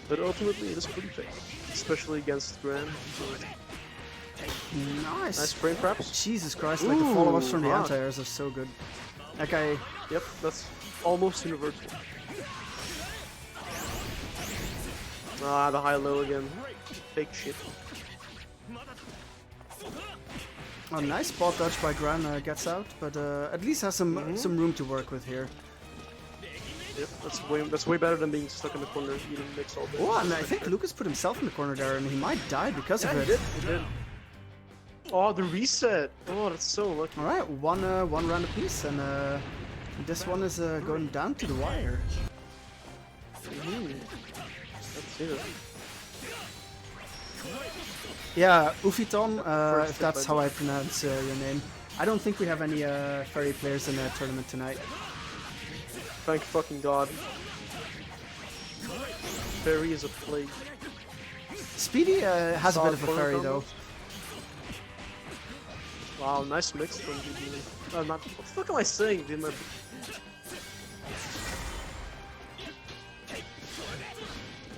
But ultimately, it is pretty fake, especially against Gran. Nice. Nice frame perhaps. Jesus Christ, like the follow-ups from the fuck. anti-airs are so good. Like Yep, that's almost universal. The high-low again. Fake shit. a nice spot dodge by Gran gets out, but at least has some room to work with here. Yep, that's way better than being stuck in the corner eating mix all day. Oh, and I think Lucas put himself in the corner there, and he might die because of Yeah, it. he did. Oh, the reset! Oh, that's so lucky. All right, one round apiece, and this one is going down to the wire. Let's see that. Yeah, Ufiton, First if that's hit how by I pronounce your name. I don't think we have any fairy players in the tournament tonight. Thank fucking god. Fairy is a plague. Speedy has a bit Solid of a corner fairy though. combos. Wow, nice mix from DB. Not, what the fuck am I saying, dude?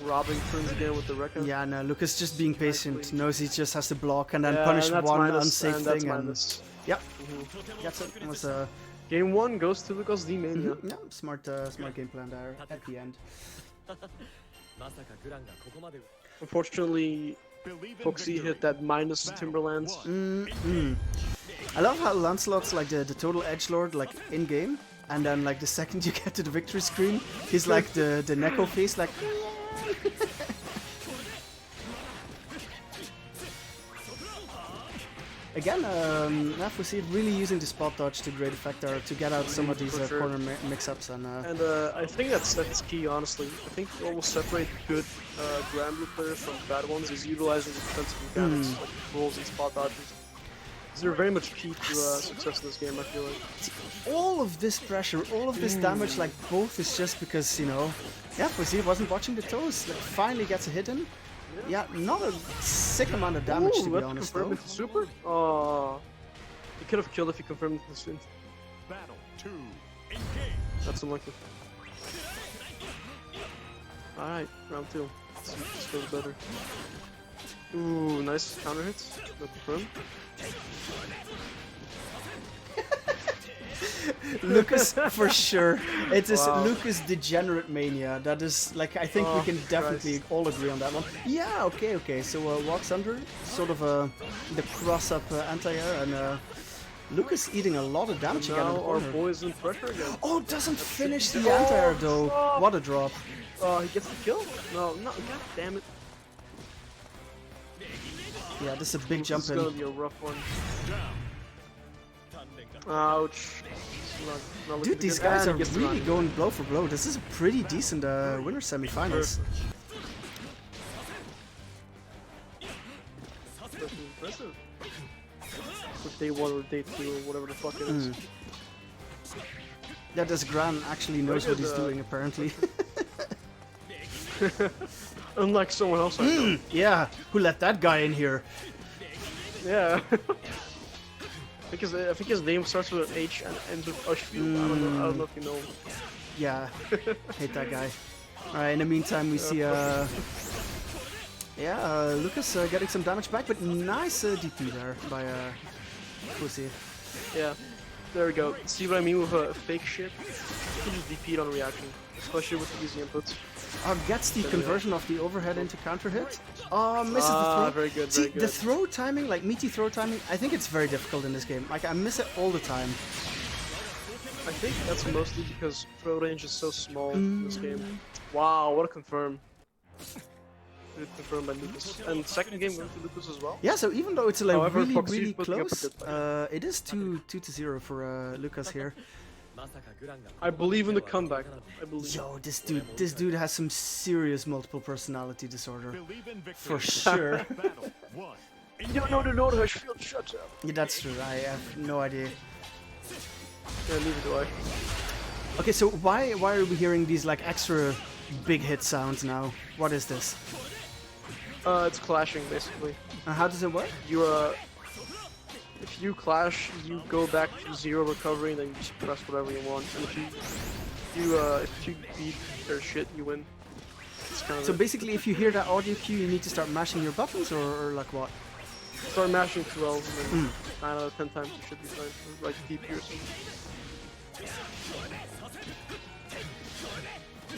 Robbing turns again with the record. Yeah, no, Lucas just being patient, Exactly. knows he just has to block and then Yeah, punish and that's one minus, unsafe and that's thing. And minus. yep, Mhm. that's it. It was a Game 1 goes to Lucas D Mania. yeah, smart game plan there at the end. Unfortunately, Foxy hit that minus Timberlands. I love how Lancelot's like the total edgelord like in game, and then like the second you get to the victory screen, he's like the Neko face like. Again, Nafusi really using the spot dodge to great effect there to get out some of these For sure. corner mix-ups and. And I think that's key, honestly. I think what will separate good Granblue players from bad ones is utilizing the defensive mechanics, like rolls and spot dodges. They're very much key to success in this game, I feel like. All of this pressure, all of this damage, like both is just because, you know, yeah, Fusi wasn't watching the toes, like finally gets a hit in. Yeah, not a sick amount of damage to be let's honest confirm though. into super? Oh, he could have killed if he confirmed into super. Battle 2. That's unlucky. Alright, round 2. This feels better. Ooh, nice counter hits. Not confirmed. Lucas for sure. It is Wow. Lucas degenerate mania. That is like I think we Oh, can definitely Christ. all agree on that one. Yeah, okay. So walks under, sort of the cross up anti-air, and Lucas eating a lot of damage again in the Now our corner. boy's in pressure again. Oh, doesn't finish the anti-air though. Oh. What a drop. He gets the kill? No, god damn it. Yeah, this is a big This jump is gonna in. be a rough one. Ouch. Not looking Dude, these good. guys And are he gets the really round. going blow for blow. This is a pretty decent winner semifinals. That's impressive. For day 1 or day 2 or whatever the fuck it is. Yeah, this Gran actually knows what good, he's doing apparently. Unlike someone else I know. Yeah, who let that guy in here? Yeah. I think his name starts with an H and ends with Ushfield. I don't know if you know him. Yeah, hate that guy. Alright, in the meantime we see Lucas getting some damage back, but nice DP there by Pussy. Yeah. There we go. See what I mean with fake shit? You can just DP it on reaction. Especially with the easy inputs. Gets the There we conversion of the overhead into counter hit. Misses the Ah, throw. very good, See, very good. the throw timing, like meaty throw timing, I think it's very difficult in this game. Like I miss it all the time. I think that's mostly because throw range is so small in this game. Wow, what a confirm. Good confirmed by Lucas. And second game went to Lucas as well. Yeah, so even though it's like However, really, Foxy's really putting up a close, good fight. it is 2-0 for Lucas here. I believe in the comeback. I believe. Yo, this dude has some serious multiple personality disorder. Believe in victory. For sure. Battle 1. You don't know the note, Hushfield, shut up. Yeah, that's true. I have no idea. Yeah, neither do I. Okay, so why are we hearing these like extra big hit sounds now? What is this? It's clashing basically. How does it work? You if you clash, you go back to 0 recovery, and then you just press whatever you want. And if you beat their shit, you win. It's kind of So basically, if you hear that audio cue, you need to start mashing your buttons, or like what? start mashing 12, and then 9 out of 10 times you should be fine. Or like DP or something.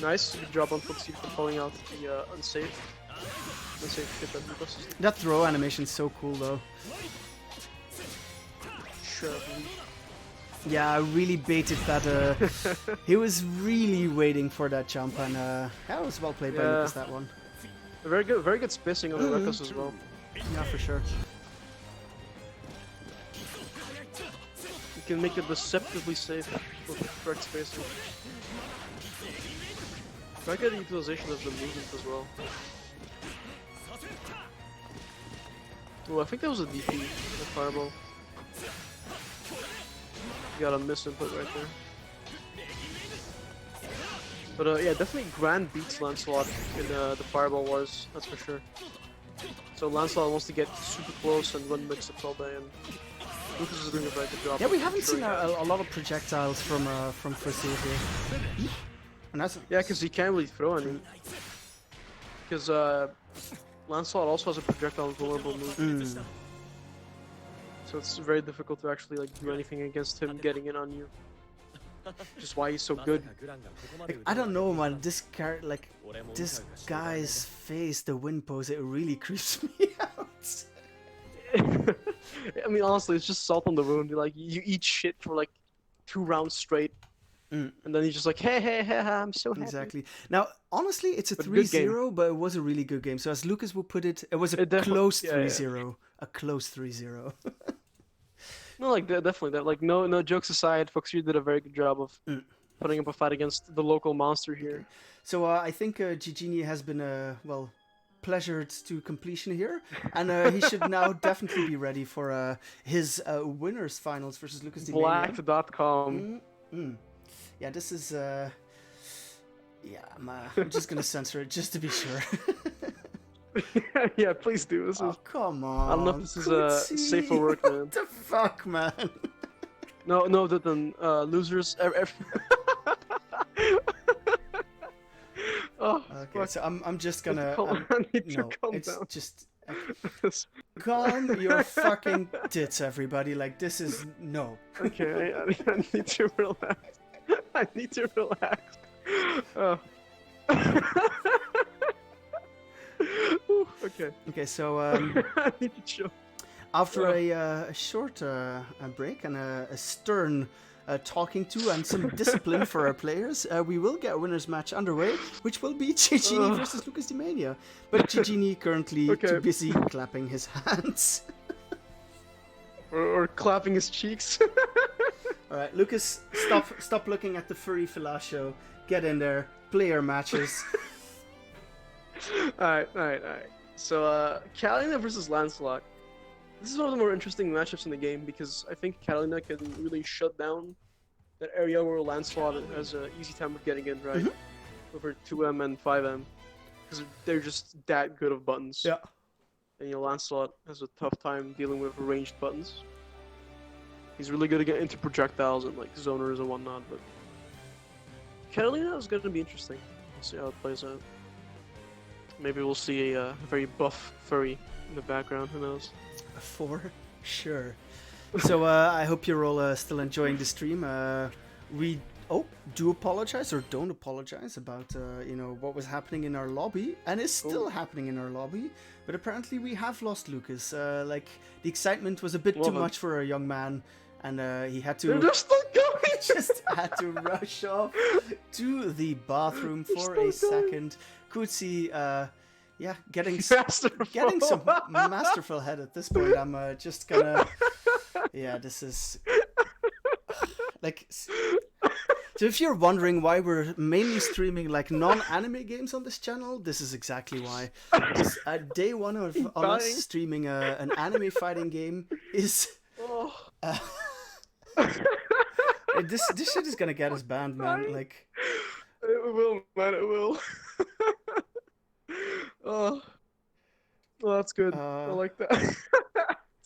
Nice, good job on Foxy for pulling out the unsafe shit that Lucas is. That throw animation is so cool, though. Sure. Yeah, I really baited that. He was really waiting for that jump, and that was well played by Yeah. Lucas, that one. Very good spacing on the Rekas as well. Yeah, for sure. You can make it deceptively safe with the correct spacing. Very good utilization of the movement as well. Oh, I think that was a DP, a fireball. Got a miss input right there. But yeah, definitely Grand beats Lancelot in the Fireball Wars, that's for sure. So Lancelot wants to get super close and run mix-ups all day, and Lucas is doing a very good job. Yeah, we haven't seen a lot of projectiles from Crusade here. And that's Yeah, because he can't really throw any. Because Lancelot also has a projectile vulnerable move. So it's very difficult to actually like do anything against him getting in on you. Which is why he's so good. Like, I don't know, man. This guy's face, the wind pose, it really creeps me out. I mean, honestly, it's just salt on the wound. Like you eat shit for like 2 rounds straight, and then he's just like, hey, I'm so happy. Exactly. Now, honestly, it's a But good game. 3-0, but it was a really good game. So as Lucas would put it, it was a close 3-0. A close 3-0. No, like definitely that. Like no jokes aside, Foxy did a very good job of putting up a fight against the local monster here. So I think Gigini has been well pleasured to completion here, and he should now definitely be ready for his winners finals versus Lucas Di Maria. Blacked.com. Yeah, this is yeah, I'm just gonna censor it just to be sure. Yeah, please do. This is. Come on. I don't know if this is safe for work, man. What the fuck, man? No, then losers. Oh, Okay, fuck. so I'm just gonna. I need to no, calm it's down. just calm your fucking tits, everybody. Like this is no. Okay, I need to relax. I need to relax. Oh. Ooh, okay. Okay, so I need to chill. after a short break and a stern talking to and some discipline for our players, we will get a winners match underway, which will be Gigini versus Lucas Di Maria. But Gigini currently too busy clapping his hands. or clapping his cheeks. Alright, Lucas, stop looking at the furry fellatio. Get in there, play your matches. Alright. So, Catalina versus Lancelot. This is one of the more interesting matchups in the game because I think Catalina can really shut down that area where Lancelot has an easy time of getting in, right? Over 2M and 5M. Because they're just that good of buttons. Yeah. And Lancelot has a tough time dealing with ranged buttons. He's really good to get into projectiles and like zoners and whatnot, but Catalina is going to be interesting. We'll see how it plays out. Maybe we'll see a very buff furry in the background, who knows? For sure. So I hope you're all still enjoying the stream. We do apologize or don't apologize about what was happening in our lobby and is still happening in our lobby. But apparently we have lost Lucas. Like the excitement was a bit too much for a young man, and he had to. They're still going. Just had to rush off to the bathroom for a second. Kutsi, getting some masterful head at this point. I'm just gonna, this is like. So if you're wondering why we're mainly streaming like non-anime games on this channel, this is exactly why. Because day one of us streaming an anime fighting game is. This shit is gonna get us banned, man. Like. It will, man. It will. Oh, well, that's good. I like that.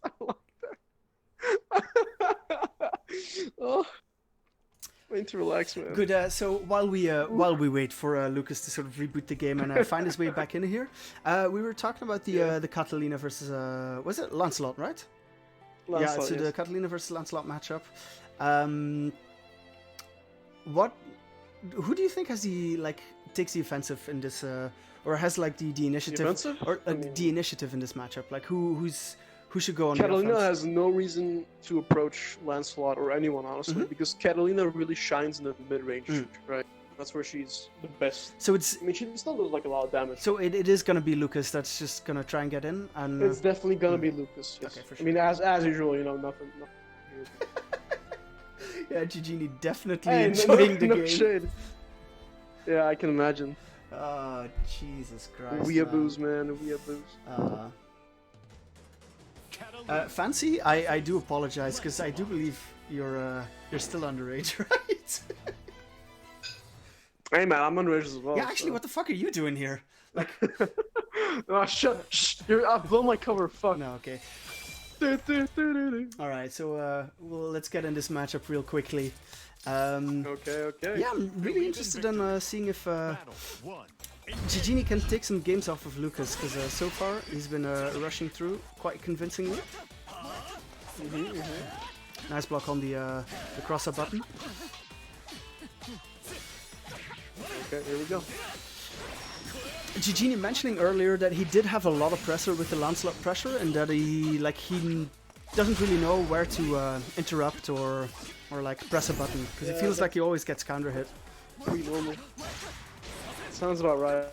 I like that. Oh, I need to relax, man. Good. So while we wait for Lucas to sort of reboot the game and find his way back in here, we were talking about the Catalina versus was it Lancelot, right? Lancelot, so the Catalina versus Lancelot matchup. Who do you think has takes the offensive in this, or has like the initiative, the initiative in this matchup? Like who should go on? Catalina the offense? has no reason to approach Lancelot or anyone, honestly, because Catalina really shines in the mid range, right? That's where she's the best. So I mean, she still does like a lot of damage. So it is gonna be Lucas that's just gonna try and get in, and it's definitely gonna be Lucas. Yes. Okay, for sure. I mean, as usual, nothing. Yeah, Gigini definitely enjoying the game. Shade. Yeah, I can imagine. Oh, Jesus Christ. Weeaboos, man. Weeaboos. Fancy, I do apologize because I do believe you're still underage, right? Hey man, I'm underage as well. Yeah, actually, what the fuck are you doing here? Like, Oh, shh, I've blown my cover. Fuck. no, okay. Okay. All right, so well, let's get in this matchup real quickly. Yeah, I'm really interested in seeing if Battle 1. Gigini can take some games off of Lucas, because so far he's been rushing through quite convincingly. Nice block on the cross-up button. Okay, here we go. Gigini mentioning earlier that he did have a lot of pressure with the Lancelot pressure, and that he doesn't really know where to interrupt or like press a button, because he feels like he always gets counter hit. Pretty normal. Sounds about right.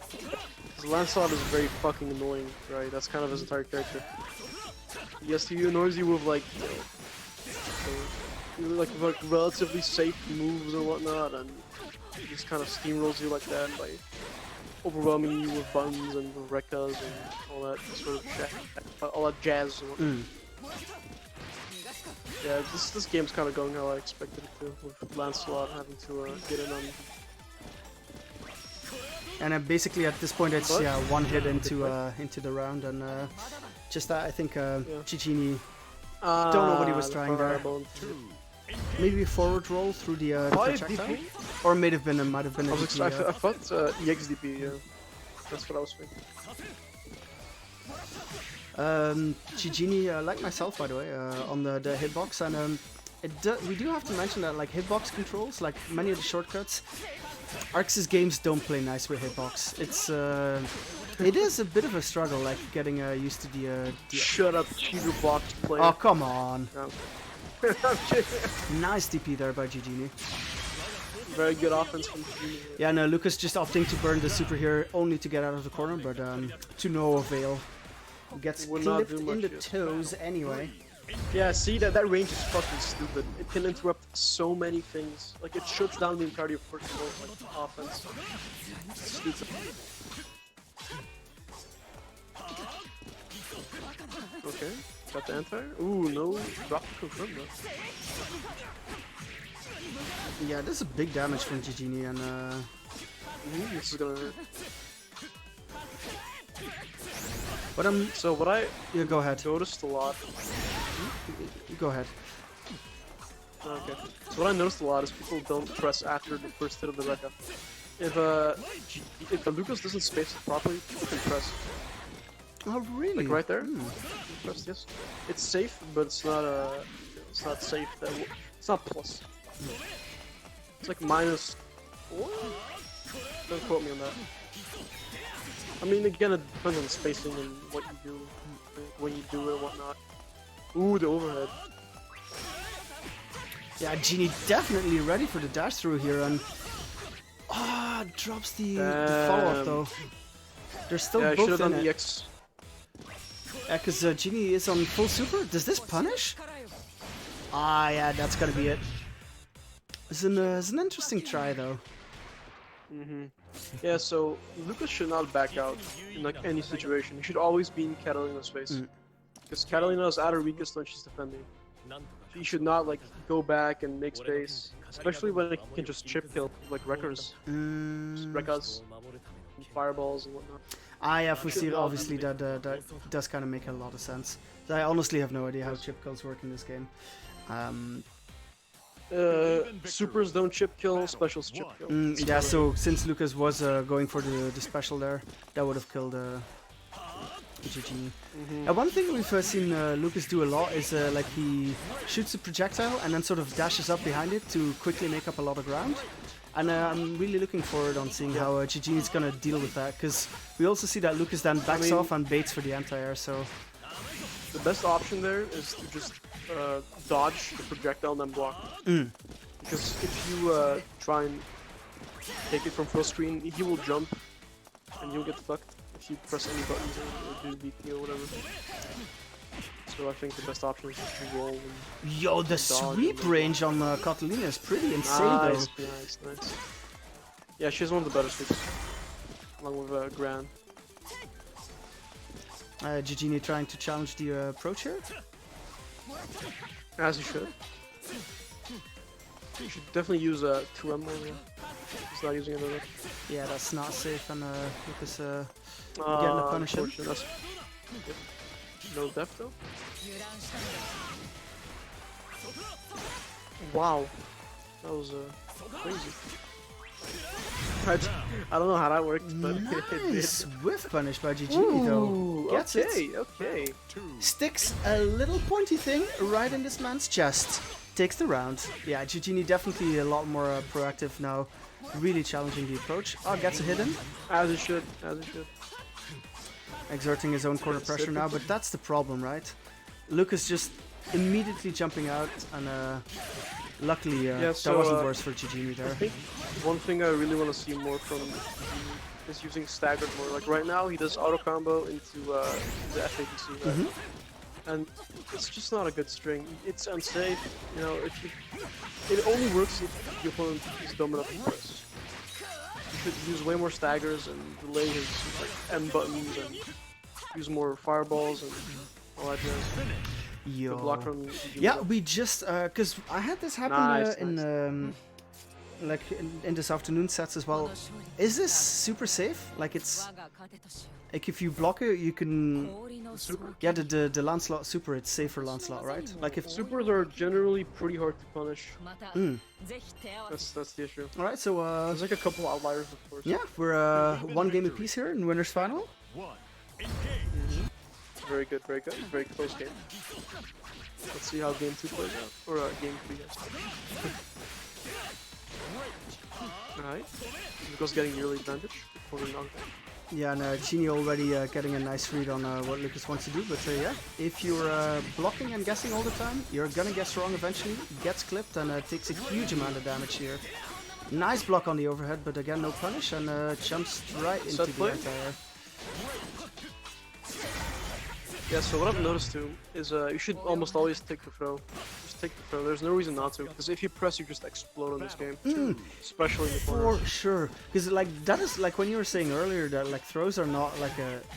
Because Lancelot is very fucking annoying, right? That's kind of his entire character. Yes, he annoys you with like, like relatively safe moves and whatnot, and he just kind of steamrolls you like that by overwhelming you with buttons and rekkas and all that sort of shit, all that jazz and whatnot. Yeah, this game's kind of going how I expected it to, with Lancelot having to get in on. And basically at this point it's one hit into the round, and just that I think Gigini don't know what he was trying there. Maybe a forward roll through the projectile, or might have been a I thought EXDP. Yeah, that's what I was thinking. Gigini, like myself by the way, on the hitbox, and we do have to mention that like hitbox controls, like many of the shortcuts, Arx's games don't play nice with hitbox. It is a bit of a struggle, like getting used to the. Shut up, cheater box player. Oh come on! No. Nice DP there by Gigini. Very good offense from Gigini. Yeah, no, Lucas just opting to burn the super here only to get out of the corner, but to no avail. Gets clipped in the toes anyway. Yeah, see that range is fucking stupid. It can interrupt so many things. Like it shuts down the entirety of first of all, like offense. It's stupid. Okay, got the anti. Ooh, no, drop to confirm though. Yeah, this is big damage from Gigini, and this is gonna hurt. But so what I go ahead. Noticed a lot. Go ahead. Okay. So what I noticed a lot is people don't press after the first hit of the Rekka. If Lucas doesn't space it properly, people can press. Oh really? Like right there. Press, yes. It's safe, but it's not safe. It's not plus. It's like minus. What? Don't quote me on that. I mean, again, it depends on the spacing and what you do, when you do it and whatnot. Ooh, the overhead. Yeah, Genie definitely ready for the dash through here, and drops the follow-up though. They're still both in it. EX. Yeah, because Genie is on full super. Does this punish? Ah, yeah, that's gonna be it. It's an interesting try though. Yeah, so Lucas should not back out in like any situation. He should always be in Catalina's face. Because Catalina is at her weakest when she's defending. He should not like go back and make space. Especially when it can just chip kill like wreckers. Rekkas, and fireballs and whatnot. Ah yeah, Fusir, obviously that does kind of make a lot of sense. I honestly have no idea how chip kills work in this game. Supers don't chip kill, specials chip kill. Yeah, so since Lucas was going for the special there, that would have killed Gigini. One thing we've seen Lucas do a lot is like he shoots a projectile and then sort of dashes up behind it to quickly make up a lot of ground. And I'm really looking forward on seeing how Gigini is gonna deal with that, because we also see that Lucas then backs off and baits for the anti-air, so... The best option there is to just dodge the projectile and then block it. Because if you try and take it from full screen, he will jump and you'll get fucked if you press any buttons or do VP or whatever. So I think the best option is just to roll and Yo, the sweep range on Catalina is pretty insane though. Nice. Yeah, she has one of the better sweeps, along with Gran. Gigini trying to challenge the approach here. As you should. You should definitely use 2M more. Yeah. He's not using it enough. Yeah, that's not safe, and Lucas getting a punish him. Unfortunate. That's... Yep. No death though. Wow, that was crazy. I don't know how that worked, but it did. Nice whiff punish by GG though. Ooh, Gets okay, it. okay. Sticks a little pointy thing right in this man's chest. Takes the round. Yeah, Gigini definitely a lot more proactive now. Really challenging the approach. Oh, gets a hit in. As it should, as it should. Exerting his own corner pressure now, but that's the problem, right? Lucas just immediately jumping out, and luckily that wasn't worse for Gigini there. I think one thing I really want to see more from him is using staggered more. Like right now, he does auto combo into the FABC, right? And it's just not a good string. It's unsafe. You know, if you, it only works if your opponent is dumb enough to press. You should use way more staggers and delay his like M buttons and use more fireballs and all that jazz. Yo. Block from Yeah, we just because I had this happen like in this afternoon sets as well. Is this super safe? Like it's like if you block it, you can. Super? Yeah, the Lancelot super, it's safer Lancelot, right? Like if supers are generally pretty hard to punish. That's the issue. All right, so There's like a couple outliers, of course. yeah, we're one game apiece here in winners final. Very good, very good. Very close game. Let's see how game 2 plays out. Or game 3, yes. Alright. Nico's getting the early advantage. Corner knockdown. Yeah, and Genie already getting a nice read on what Lucas wants to do, but yeah, if you're blocking and guessing all the time, you're gonna guess wrong eventually, gets clipped, and takes a huge amount of damage here. Nice block on the overhead, but again, no punish, and jumps right into the anti-air. Yeah, so what I've noticed too is you should almost always take the throw. Just take the throw. There's no reason not to, because if you press, you just explode in this game. Especially in the corner. For sure, because like that is like when you were saying earlier that like throws are not like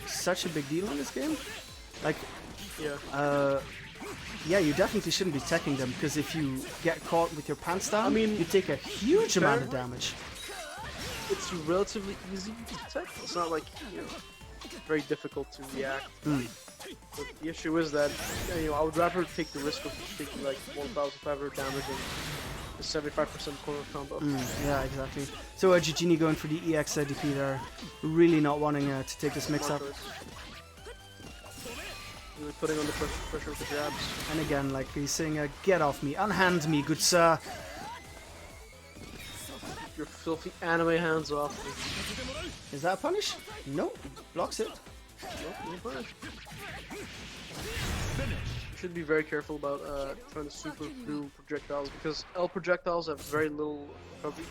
such a big deal in this game. Like, yeah, you definitely shouldn't be teching them, because if you get caught with your pants down, you take a huge amount of damage. It's relatively easy to tech. It's not like, you know, very difficult to react. But the issue is that, you know, I would rather take the risk of taking like 1,500 damage and a 75% corner combo. Yeah, exactly. So Gigini going for the EX DP there, really not wanting to take this mix-up. Really putting on the pressure with the jabs. And again, like he's saying, get off me, unhand me, good sir. Keep your filthy anime hands off me. Is that a punish? No, blocks it. Nope, no punish. You should be very careful about trying to super through projectiles, because L projectiles have very little recovery.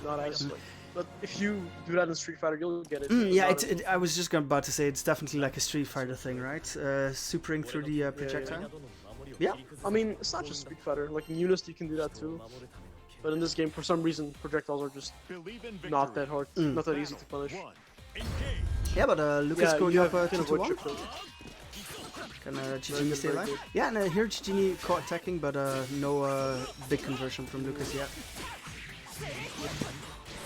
Not as like, but if you do that in Street Fighter, you'll get it. Yeah, I was just about to say it's definitely like a Street Fighter thing, right? Supering through the projectile. Yeah. I mean, it's not just Street Fighter. Like in Unist, you can do that too. But in this game, for some reason, projectiles are just not that hard, not that easy to punish. Yeah, but Lucas going up 2-1. Can Can Gigini stay alive? Yeah, and here Gigini caught attacking, but no big conversion from Lucas yet.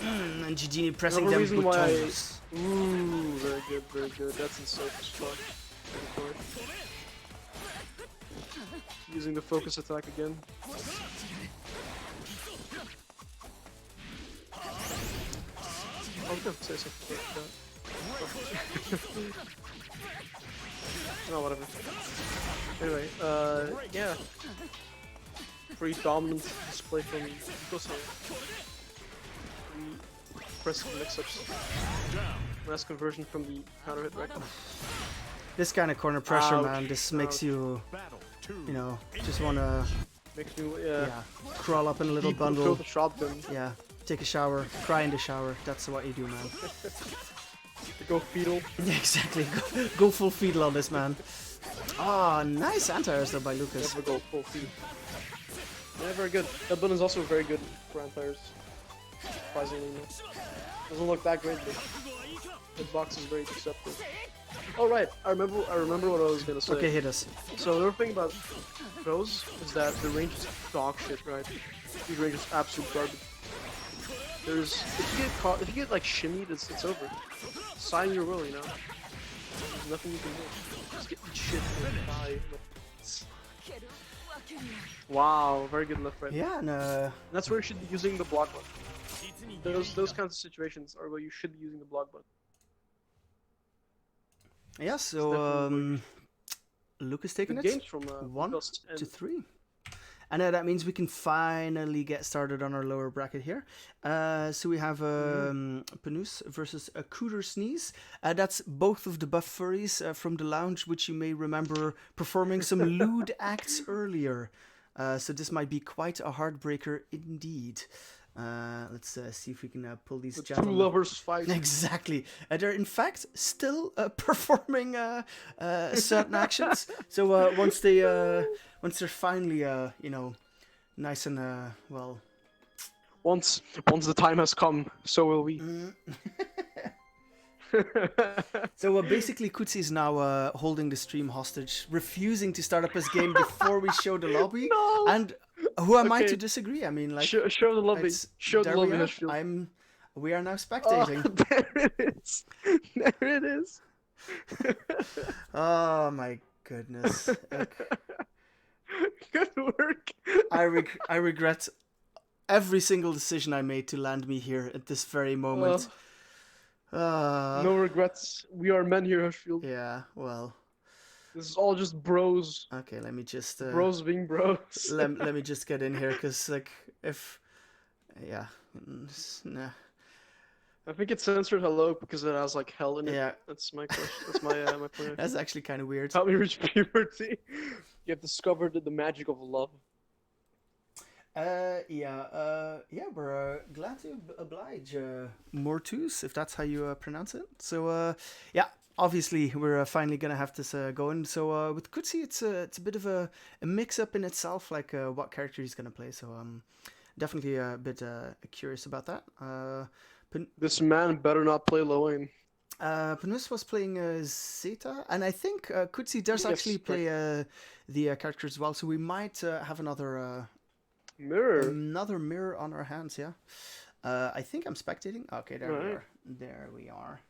And Gigini pressing them buttons. Ooh, very good, very good. That's insane as fuck. Using the focus attack again. I was gonna say something like that. Oh, whatever. Anyway, yeah. Pretty dominant display from Nico's here. Impressive mix-ups. Nice conversion from the counter hit right. This kind of corner pressure, man, this makes you, you know, just wanna makes you crawl up in a little bundle. Throw the shotgun. Yeah, take a shower, cry in the shower. That's what you do, man. Go fetal. Yeah, exactly. Go full fetal on this, man. Ah, nice anti-airs though by Lucas. Never go full fetal. Yeah, very good. That button is also very good for anti-airs. Surprisingly, doesn't look that great, but the box is very deceptive. Oh right, I remember what I was gonna say. Okay, hit us. So another thing about those is that the range is dog shit, right? The range is absolute garbage. There's if you get caught, if you get like shimmied, it's over. Sign your will, you know. There's nothing you can do. Just get eat shit and die. Wow, very good left right. Yeah, and That's where you should be using the block button. Those kinds of situations are where you should be using the block button. yeah. It's So definitely Luke is taking good it games from 1 Dust to and 3. And that means we can finally get started on our lower bracket here. So we have Panus versus Cooter Sneeze. That's both of the buff furries from the lounge, which you may remember performing some lewd acts earlier. So this might be quite a heartbreaker indeed. Let's see if we can pull these the two gentlemen. lovers fight. Exactly. They're in fact still performing certain actions. So once they're finally you know, nice and well. Once the time has come, so will we. So basically Kutsi is now holding the stream hostage, refusing to start up his game before we show the lobby. No! And who am I Okay. to disagree? I mean, like, Show the lobby. it's- Show the there we lobby, are. Hirschfield. We are now Oh, spectating. there it is. There it is. Oh my goodness. Good work. I regret every single decision I made to land me here at this very moment. No regrets. We are men here, Hirschfield. Yeah, well, This is all just bros. okay, let me just Bros being bros. let me just get in here, because like, if yeah, nah. I think it's censored hello because it has like hell in it. Yeah. That's my question. That's my my point. That's actually kind of weird. Help me reach puberty. You have discovered the magic of love. Yeah, we're glad to oblige Mortus, if that's how you pronounce it. So, yeah, obviously we're finally gonna have this going. So with Kutsi, it's a bit of a mix-up in itself, like what character he's gonna play. So definitely a bit curious about that. This man better not play Loane. Panus was playing Zeta, and I think Kutsi does Yes, actually play the character as well. So we might have another mirror on our hands. Yeah, I think I'm spectating. Okay, there we Right. are. There we are.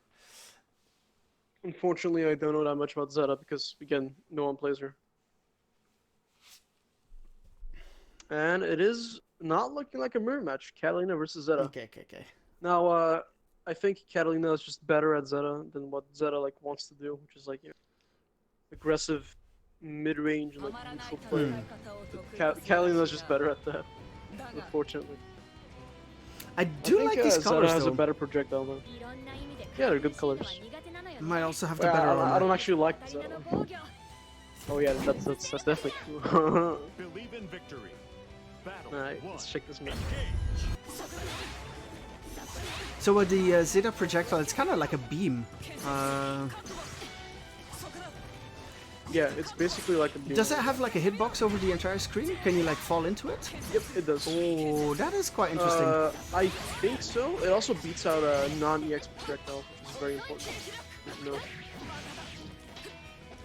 Unfortunately, I don't know that much about Zeta because, again, no one plays her. And it is not looking like a mirror match. Catalina versus Zeta. Okay. Now, I think Catalina is just better at Zeta than what Zeta like wants to do, which is like, you know, aggressive, mid-range, like neutral play. Catalina is just better at that, unfortunately. I do I like think these Zeta colors has though. a better projectile though. Yeah, they're good colors. Might also have the Well, better I armor. don't actually like Zeta. Oh yeah, that's definitely true. Believe in victory. Battle Alright, one. let's check this match. So with the Zeta projectile, it's kind of like a beam. Yeah, it's basically like a beam. Does it have like a hitbox over the entire screen? Can you like fall into it? Yep, it does. Oh, that is quite interesting. I think so. It also beats out a non-EX projectile, which is very important. No.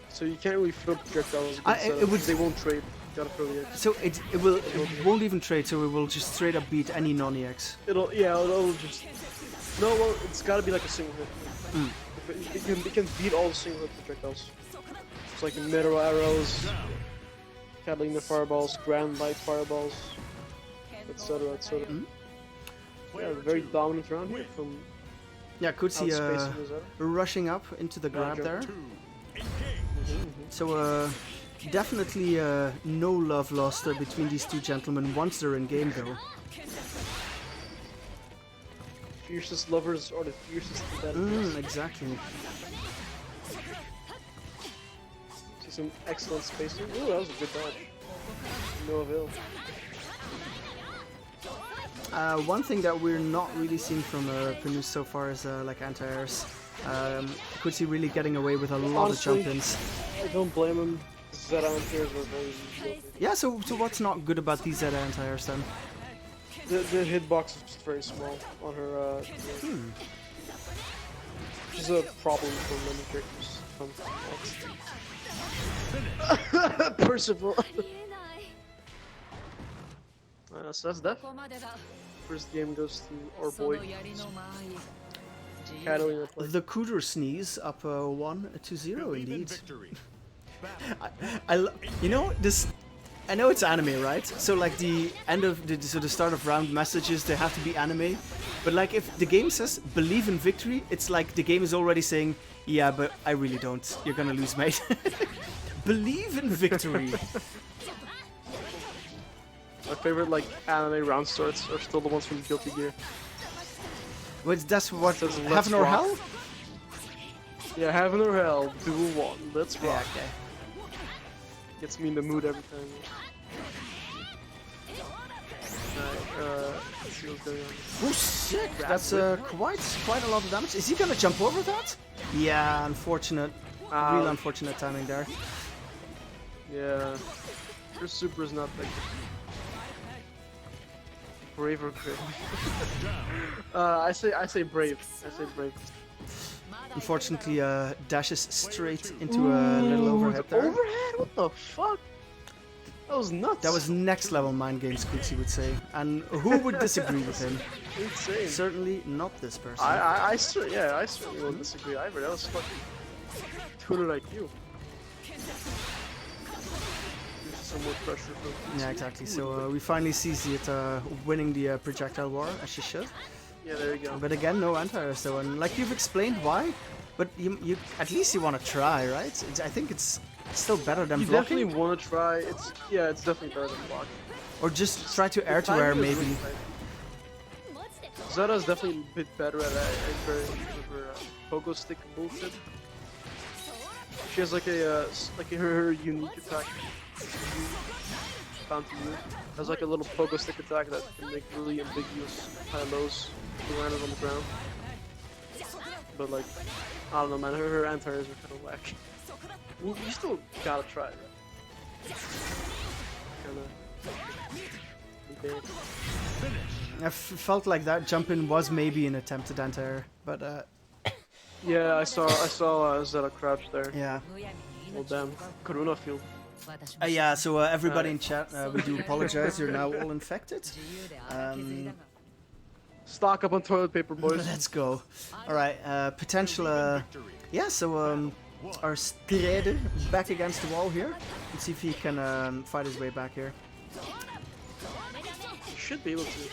So you can't really throw projectiles against it them, would- they won't trade. You gotta throw the X. So it won't even trade. So it will just straight up beat any non-EX. It'll just. No, well, it's gotta be like a single hit. It can beat all the single hit projectiles. It's like Meteor Arrows, Catalina Fireballs, Grand Light Fireballs, etc. etc. Yeah, very dominant round here from Yeah, Kutsi outspacing Rosetta. rushing up into the grab jump. there. So definitely no love lost between these two gentlemen once they're in game though. Fiercest lovers are the fiercest competitors. Exactly. See some excellent spacing. Ooh, that was a good dodge. No avail. One thing that we're not really seeing from Panus so far is like anti-airs. Kutsi really getting away with a lot Honestly, of jump-ins. I don't blame him. Zeta anti-airs were very easy. Yeah, so what's not good about these Zeta anti-airs then? The hitbox is just very small on her. Which is a problem for many characters. from next. Percival. So that's death. First game goes to our boy. Catalina play. The Cooter sneeze up 1-0 Believe in indeed. victory. You know this. I know it's anime, right? So like the end of the start of round messages, they have to be anime. But like if the game says believe in victory, it's like the game is already saying, yeah, but I really don't. You're gonna lose, mate. Believe in victory. My favorite like anime round starts are still the ones from Guilty Gear. Wait, that's what Says, "Let's heaven or rock." hell? Yeah, heaven or hell, duel one. Let's Yeah, rock. okay. Gets me in the mood every time. Alright, let's see what's going on. Oh, sick! That's quite a lot of damage. Is he gonna jump over that? Yeah, unfortunate. Real unfortunate timing there. Yeah. Your super is not like brave or brave. I say brave. I say brave. Unfortunately, dashes straight into a little overhead there. Overhead? What the fuck? That was nuts. That was next level mind games, Kutsi would say. And who would disagree with him? insane. Certainly not this person. I certainly won't disagree either. That was fucking tuner like you. Some more pressure from Yeah, exactly. So we finally see it winning the projectile war, as she should. Yeah, there you go. But again, no anti-air, so and like you've explained why, but you at least you want to try, right? I think it's still better than You blocking, definitely want to try. It's definitely better than block. or just try to air to air Timing is maybe. really tight. Zeta's definitely a bit better at her pogo stick bullshit. She has like her unique attack. Found to use. Has like a little pogo stick attack that can make really ambiguous high lows landed on the ground. But like, I don't know, man. Her anti-airs are kind of whack. You still gotta try it, right? Kinda. I felt like that jump in was maybe an attempted anti-air, but Yeah, I saw Zeta crouch there. yeah. Well, damn. Karuna field. Yeah, so everybody in chat, we do apologize. You're now all infected. Stock up on toilet paper, boys. Let's go. All right, potential. Yeah, so our Strider back against the wall here. Let's see if he can fight his way back here. Should be able to.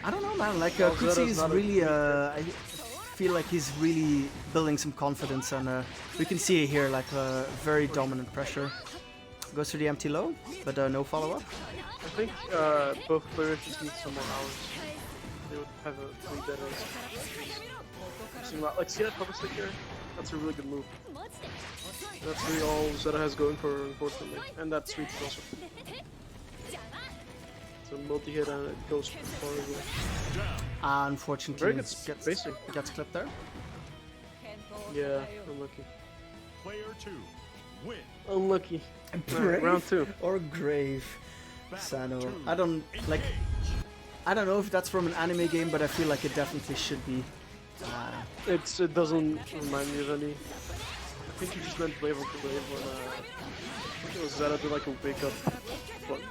I don't know, man. Like Zeta's Kutsi is not a really. weak I feel like he's really building some confidence, and we can see here like very dominant pressure. Goes for the empty low, but no follow up. I think both players just need some more hours. They would have a way better. Like, see that focus stick here? That's a really good move. That's really all Zeta has going for her, unfortunately. And that sweep is also cool. It's a multi-hit and it goes far away. Unfortunately, Very good spacing. gets clipped there. Yeah, unlucky. Player 2, win. Unlucky. Brave Round 2. or grave, Sano. I don't know if that's from an anime game, but I feel like it definitely should be. It doesn't remind me of any. I think you just meant Brave or Brave when I think it was Zeta did like a wake up. What? I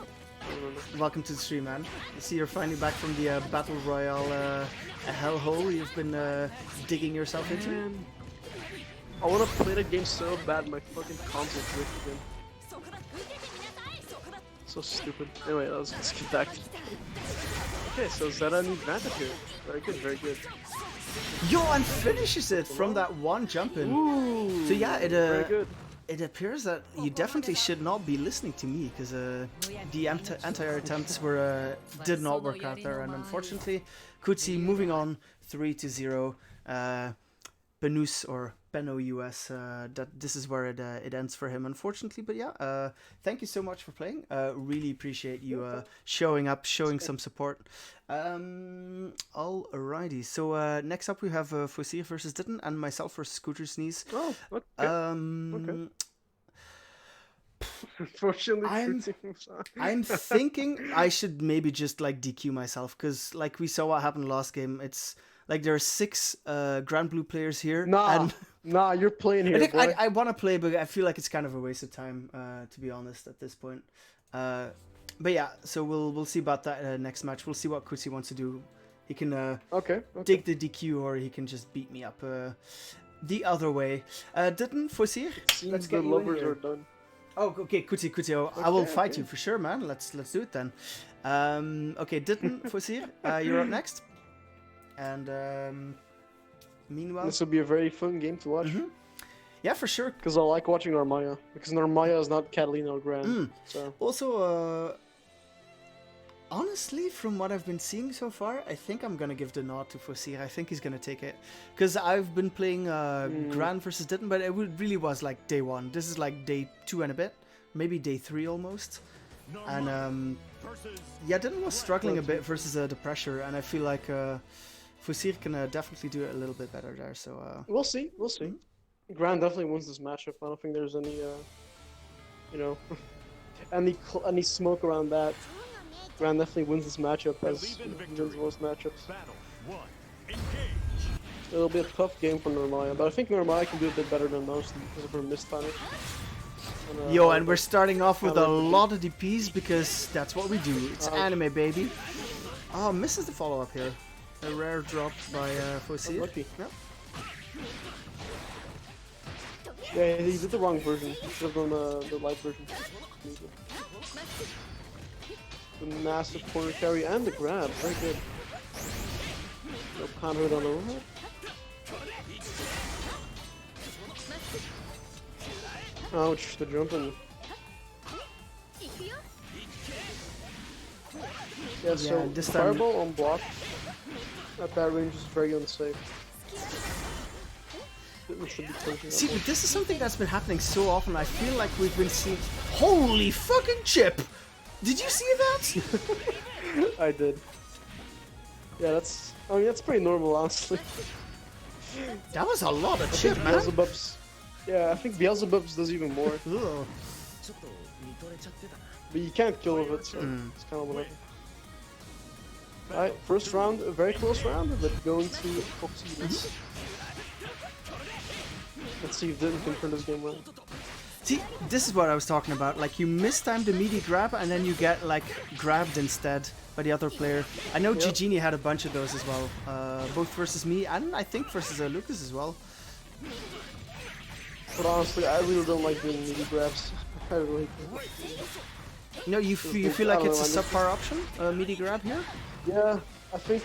don't remember. Welcome to the stream, man. I see you're finally back from the battle royale hellhole you've been digging yourself into. Man, I wanna play the game so bad, my fucking console glitched again. So stupid. Anyway, let's get back to okay, so Zeta an advantage here. Very good, very good. Yo, and finishes it from that one jump in. Ooh, So yeah, very good. it appears that you definitely should not be listening to me, because the anti-air attempts were did not work out there, and unfortunately, Kutsi moving on 3-0. Benus or Benno US, that this is where it ends for him, unfortunately. But yeah, thank you so much for playing. Really appreciate you showing up, showing some support. Alrighty, so next up we have Fosia versus Ditten and myself versus Scooter Sneeze. Oh, okay. Okay. Unfortunately, I'm thinking I should maybe just like DQ myself, because like we saw what happened last game. It's like there are 6 Granblue players here. Nah, And nah, you're playing here, I think boy. I want to play, but I feel like it's kind of a waste of time, to be honest, at this point. But yeah, so we'll see about that next match. We'll see what Kutsi wants to do. He can Okay. take the DQ, or he can just beat me up the other way. Didn't Fosir? Seems Let's the get you in lovers here. are done. Oh, okay, Kutsi. I will Okay, fight okay. you for sure, man. Let's do it then. Okay, didn't Fosir? You're up next. And meanwhile, This will be a very fun game to watch. yeah, for sure. Because I like watching Narmaya. Because Narmaya is not Catalina or Gran. So Also, honestly, from what I've been seeing so far, I think I'm gonna give the nod to Fosir. I think he's gonna take it. Because I've been playing Gran versus Ditton, but it really was like day 1. This is like day 2 and a bit. Maybe day 3 almost. And yeah, Ditton was struggling a bit versus the pressure, and I feel like Fosir can definitely do it a little bit better there. So we'll see. We'll see. Gran definitely wins this matchup. I don't think there's any, you know, any smoke around that. Gran definitely wins this matchup as he wins most matchups. Battle 1. Engage. It'll be a tough game for Narmaya, but I think Narmaya can do a bit better than most because of her missed punish. Yo, and we're starting off with a lot of DPs because that's what we do. It's anime, baby. Oh, misses the follow-up here. A rare drop by Fosir. Lucky. Yeah. Yeah, he did the wrong version. He should have done the light version. The massive corner carry and the grab. Very good. No counter on the roll. Ouch, the jumping. Yeah, so this time- fireball on block at that range is very unsafe. It should be taken See, out. but this is something that's been happening so often. I feel like we've been seeing. Holy fucking chip! Did you see that? I did. Yeah, that's. I mean, that's pretty normal, honestly. That was a lot of I chip, think man. Beelzebub's. Yeah, I think Beelzebub's does even more. Ugh. But you can't kill with it, so it's kind of whatever. Alright, first round, a very close round, but going to Foxy. Let's see if Ditton can turn this game around. See, this is what I was talking about. Like, you mistime the meaty grab, and then you get, like, grabbed instead by the other player. I know Yep. Gigini had a bunch of those as well. Both versus me, and I think versus Lucas as well. But honestly, I really don't like doing meaty grabs. I really don't. No, you feel like it's a subpar option, meaty grab here? Yeah, I think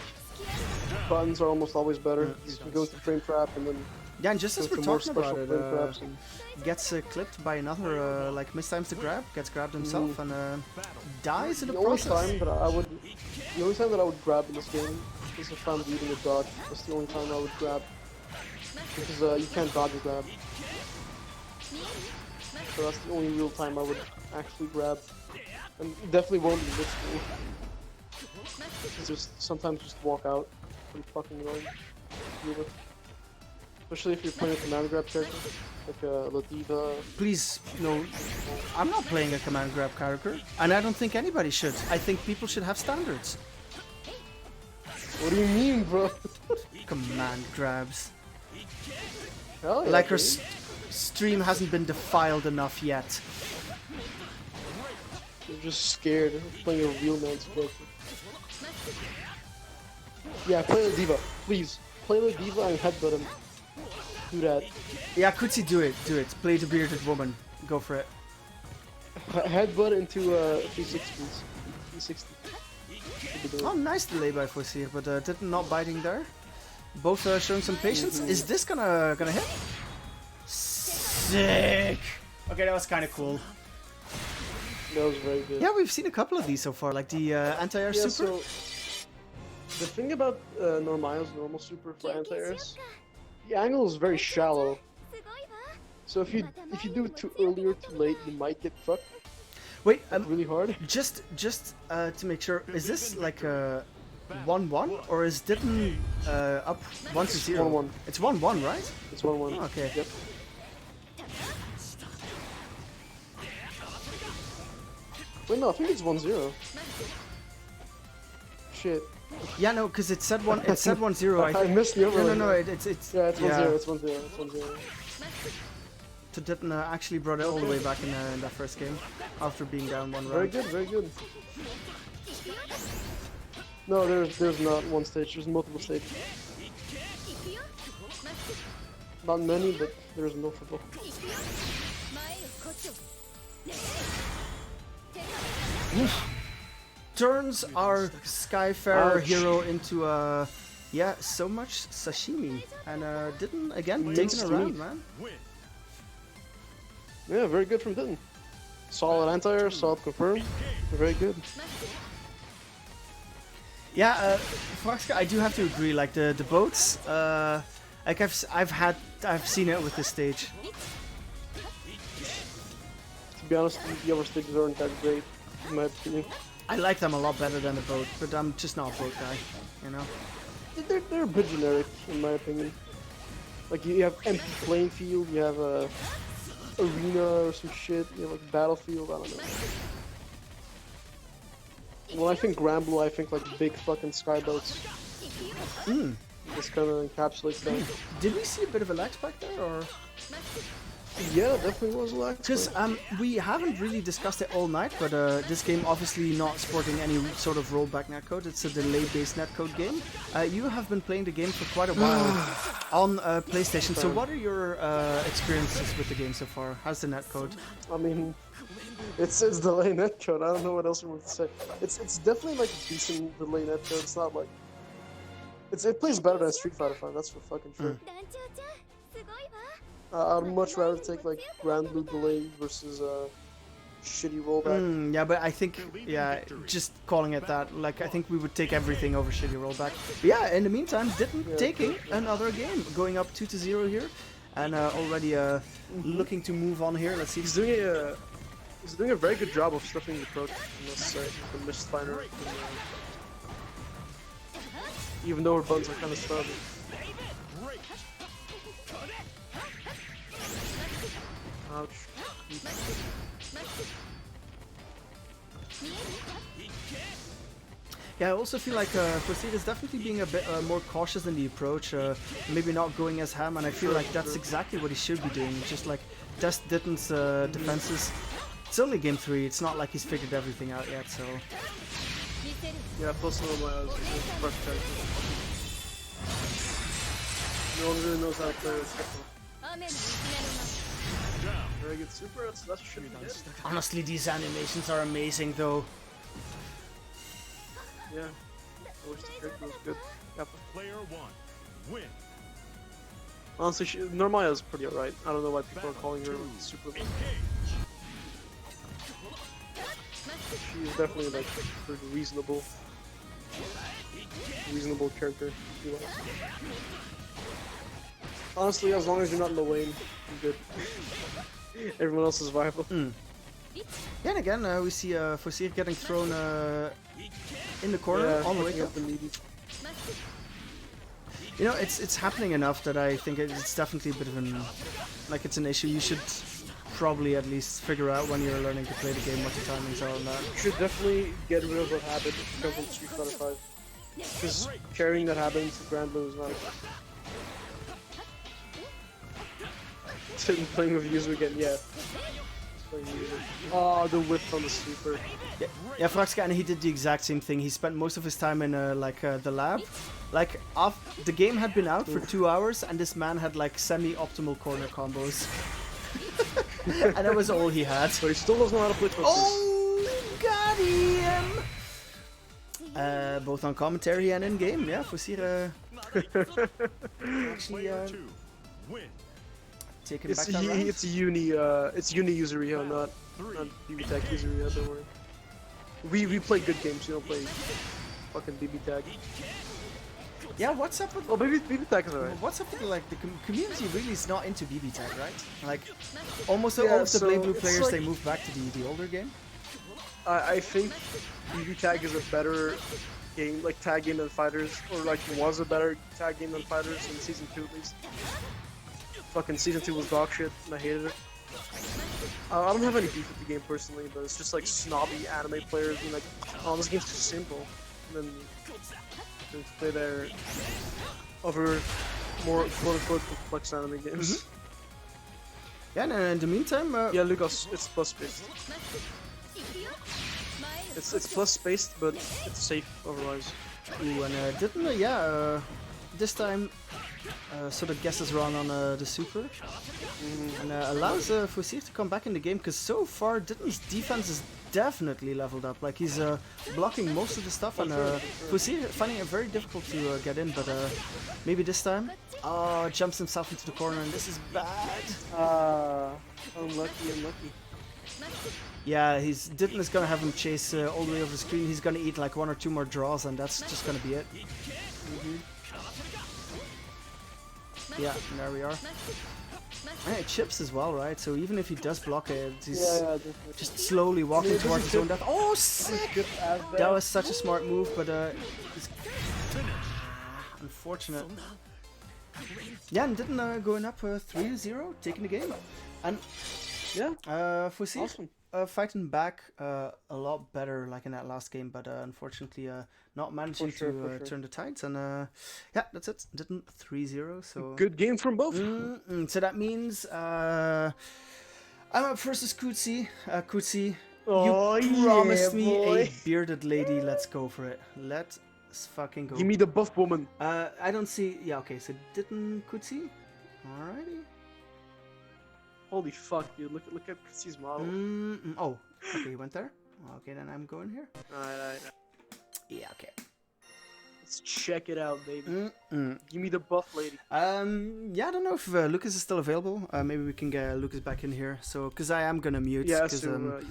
buttons are almost always better. You can go to frame trap and then Yeah, and just as go we're to more talking special about frame it, traps. And gets clipped by another, like, mistimes the grab, gets grabbed himself, and dies in the the only process. time that the only time that I would grab in this game is if I'm leading a dodge. That's the only time I would grab because you can't dodge a grab. So that's the only real time I would actually grab, and definitely won't be this game. Just sometimes just walk out. Pretty fucking annoying. to deal with. Especially if you're playing a command grab character, like Ladiva. Please, no, I'm not playing a command grab character, and I don't think anybody should. I think people should have standards. What do you mean, bro? Command grabs. Hell yeah, Like her dude. stream hasn't been defiled enough yet. You're just scared of playing a real man's character. Yeah, play Ladiva, please. Play Ladiva and headbutt him. Do that. Yeah, Kutsi, do it, do it. Play the bearded woman. Go for it. Headbutt into 360s. 360. Oh, nice delay by Fosir, but did not biting there. Both showing some patience. Is this gonna hit? Sick. Okay, that was kind of cool. That was very good. Yeah, we've seen a couple of these so far, like the anti-air Yeah, super. so the thing about Normayo's normal super for anti-airs, the angle is very shallow. So if you do it too early or too late, you might get fucked Wait, really hard. just to make sure, is this like a 1-1 or is Ditton up 1-0? 1-1. It's 1-1, right? It's 1-1. Oh, okay. Yep. Wait, no, I think it's 1-0. Shit. Yeah, no, because it said one. It said 1-0. I I think. missed the No, overlay. no, no. It's Yeah, it's 1-0. It's 1-0. It's 1-0. To didn't actually brought it all the way back in that first game after being down one Very round. good, very good. No, there's not one stage. There's multiple stages. Not many, but there's multiple. Turns our Skyfarer Ouch. hero into yeah, so much sashimi, and didn't again Takes taking to around, eat. man. Win. Yeah, very good from Ditten. Solid anti-air, solid confirm. Very good. Yeah, Fraxka, I do have to agree. Like the boats, like I've seen it with this stage. To be honest, the other stages aren't that great, in my opinion. I like them a lot better than the boat, but I'm just not a boat guy, you know. They're a bit generic, in my opinion. Like you have empty playing field, you have a arena or some shit, you have like battlefield, I don't know. When I think Granblue, I think like big fucking skyboats. This kind of encapsulates that. Did we see a bit of a lag spike there, or? Yeah, it definitely was a lag. Because we haven't really discussed it all night, but this game obviously not sporting any sort of rollback netcode. It's a delay-based netcode game. You have been playing the game for quite a while on PlayStation. So what are your experiences with the game so far? How's the netcode? I mean, it's delay netcode. I don't know what else we want to say. It's definitely like a decent delay netcode. It's not like it plays better than Street Fighter 5. That's for fucking sure. I'd much rather take like Granblue delay versus shitty rollback. Yeah, but I think, yeah, just calling it that, like, I think we would take everything over shitty rollback. But yeah, in the meantime, Ditten taking another game, going up 2-0 here, and already looking to move on here. Let's see. He's doing a very good job of stuffing the approach, I must say, the Mistfinder. Even though her buttons are kind of stubby. Ouch. Yeah, I also feel like Proceed is definitely being a bit more cautious in the approach, maybe not going as ham, and I feel like that's exactly what he should be doing, just like test Ditten's defenses. It's only game 3, it's not like he's figured everything out yet, so... Yeah, plus one of my eyes is a fresh character. No one really knows how to play this. Very good super, that's should be done. Honestly, these animations are amazing, though. Yeah. I wish the character was good. Yep. Player 1. Win. Honestly, Normaya is pretty alright. I don't know why people are calling her super. She is definitely like a pretty reasonable character. If you will. Honestly, as long as you're not in the lane, you're good. Everyone else is viable. Yeah, and again, we see Fosir getting thrown in the corner on the wake up. The needy. You know, it's happening enough that I think it's definitely a bit of an, like, it's an issue. You should probably at least figure out when you're learning to play the game what the timings are on that. You should definitely get rid of that habit if you come from Street Fighter 5. Because carrying that habit into Granblue is not good. Playing with Yuzu again, yeah. Oh, the whip on the sweeper. Yeah, Fraxka, and he did the exact same thing. He spent most of his time in the lab. Like, the game had been out for 2 hours, and this man had like semi-optimal corner combos. And that was all he had. But he still doesn't know how to play Twister. Oh, got him! Both on commentary and in game, yeah. Fosir actually Player 2. Win. taking It's back that round. it's uni Yuzuriha, not BB Tag Yuzuriha, don't worry. We play good games, we don't play fucking BB Tag. Yeah, what's up with Oh, BB Tag is alright. what's up with like the community? Really is not into BB Tag, right? Like almost Yeah, all of the so Blade it's players like- they moved back to the older game. I think BB Tag is a better game, like tag game than Fighters, or like was a better tag game than Fighters in Season 2 at least. Fucking Season 2 was dog shit, and I hated it. I don't have any beef with the game personally, but it's just like snobby anime players being like, oh, this game's too simple. and then they play their other more quote-unquote complex anime games. Yeah, and in the meantime, Yeah, Lucas, it's plus spaced. It's plus spaced, but it's safe otherwise. ooh, and didn't this time sort of guesses wrong on the super, and allows Fusir to come back in the game, because so far Ditton's defense is definitely leveled up. Like he's blocking most of the stuff, and Fusir finding it very difficult to get in, but maybe this time. Oh, jumps himself into the corner, and this is bad. Unlucky. Yeah, Ditton is gonna have him chase all the way over the screen. He's gonna eat like 1 or 2 more draws, and that's just gonna be it. Yeah, and there we are. And it chips as well, right? So even if he does block it, he's just slowly walking towards his own death. Oh, sick! That was such a smart move, but it's unfortunate. Yeah, and Ditton going up 3-0, taking the game. And Yeah, Fusir awesome. fighting back a lot better, like in that last game, but unfortunately not managing For to sure. turn the tides. And yeah, that's it. Ditton 3-0. So Good game from both. so that means I'm up versus Kutsi. Kutsi, Oh, you promised yeah, me boy. a bearded lady. Let's go for it. Let's fucking go. Give me the buff woman. I don't see. Yeah, okay. So Ditton Kutsi. Alrighty. Holy fuck, dude! Look at Chrissy's model. Oh, okay. You went there. Okay, then I'm going here. Alright. Yeah. Okay. Let's check it out, baby. Give me the buff lady. Yeah, I don't know if Lucas is still available. Maybe we can get Lucas back in here. So, because I am gonna mute. Yeah, 'cause, so you're right.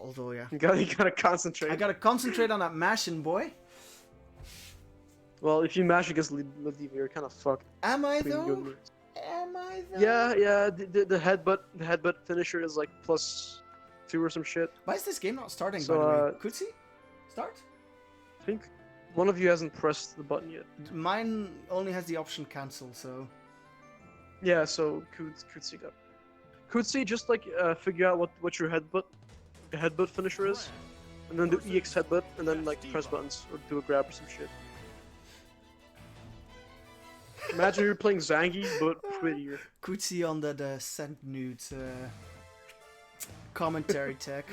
although, yeah, You gotta concentrate. I gotta concentrate on that mashing, boy. Well, if you mash against Ladiva, you're kind of fucked. Am I between you and though? me. Am I though? Yeah. The headbutt finisher is like +2 or some shit. Why is this game not starting? So, by the way, Kutsi, start. I think one of you hasn't pressed the button yet. Mine only has the option cancel. So Yeah, so Kutsi got. Kutsi, just like figure out what your headbutt finisher is, and then do EX headbutt, and then like press buttons or do a grab or some shit. Imagine you're playing Zangi, but prettier. Kutsi on the send nudes commentary tech.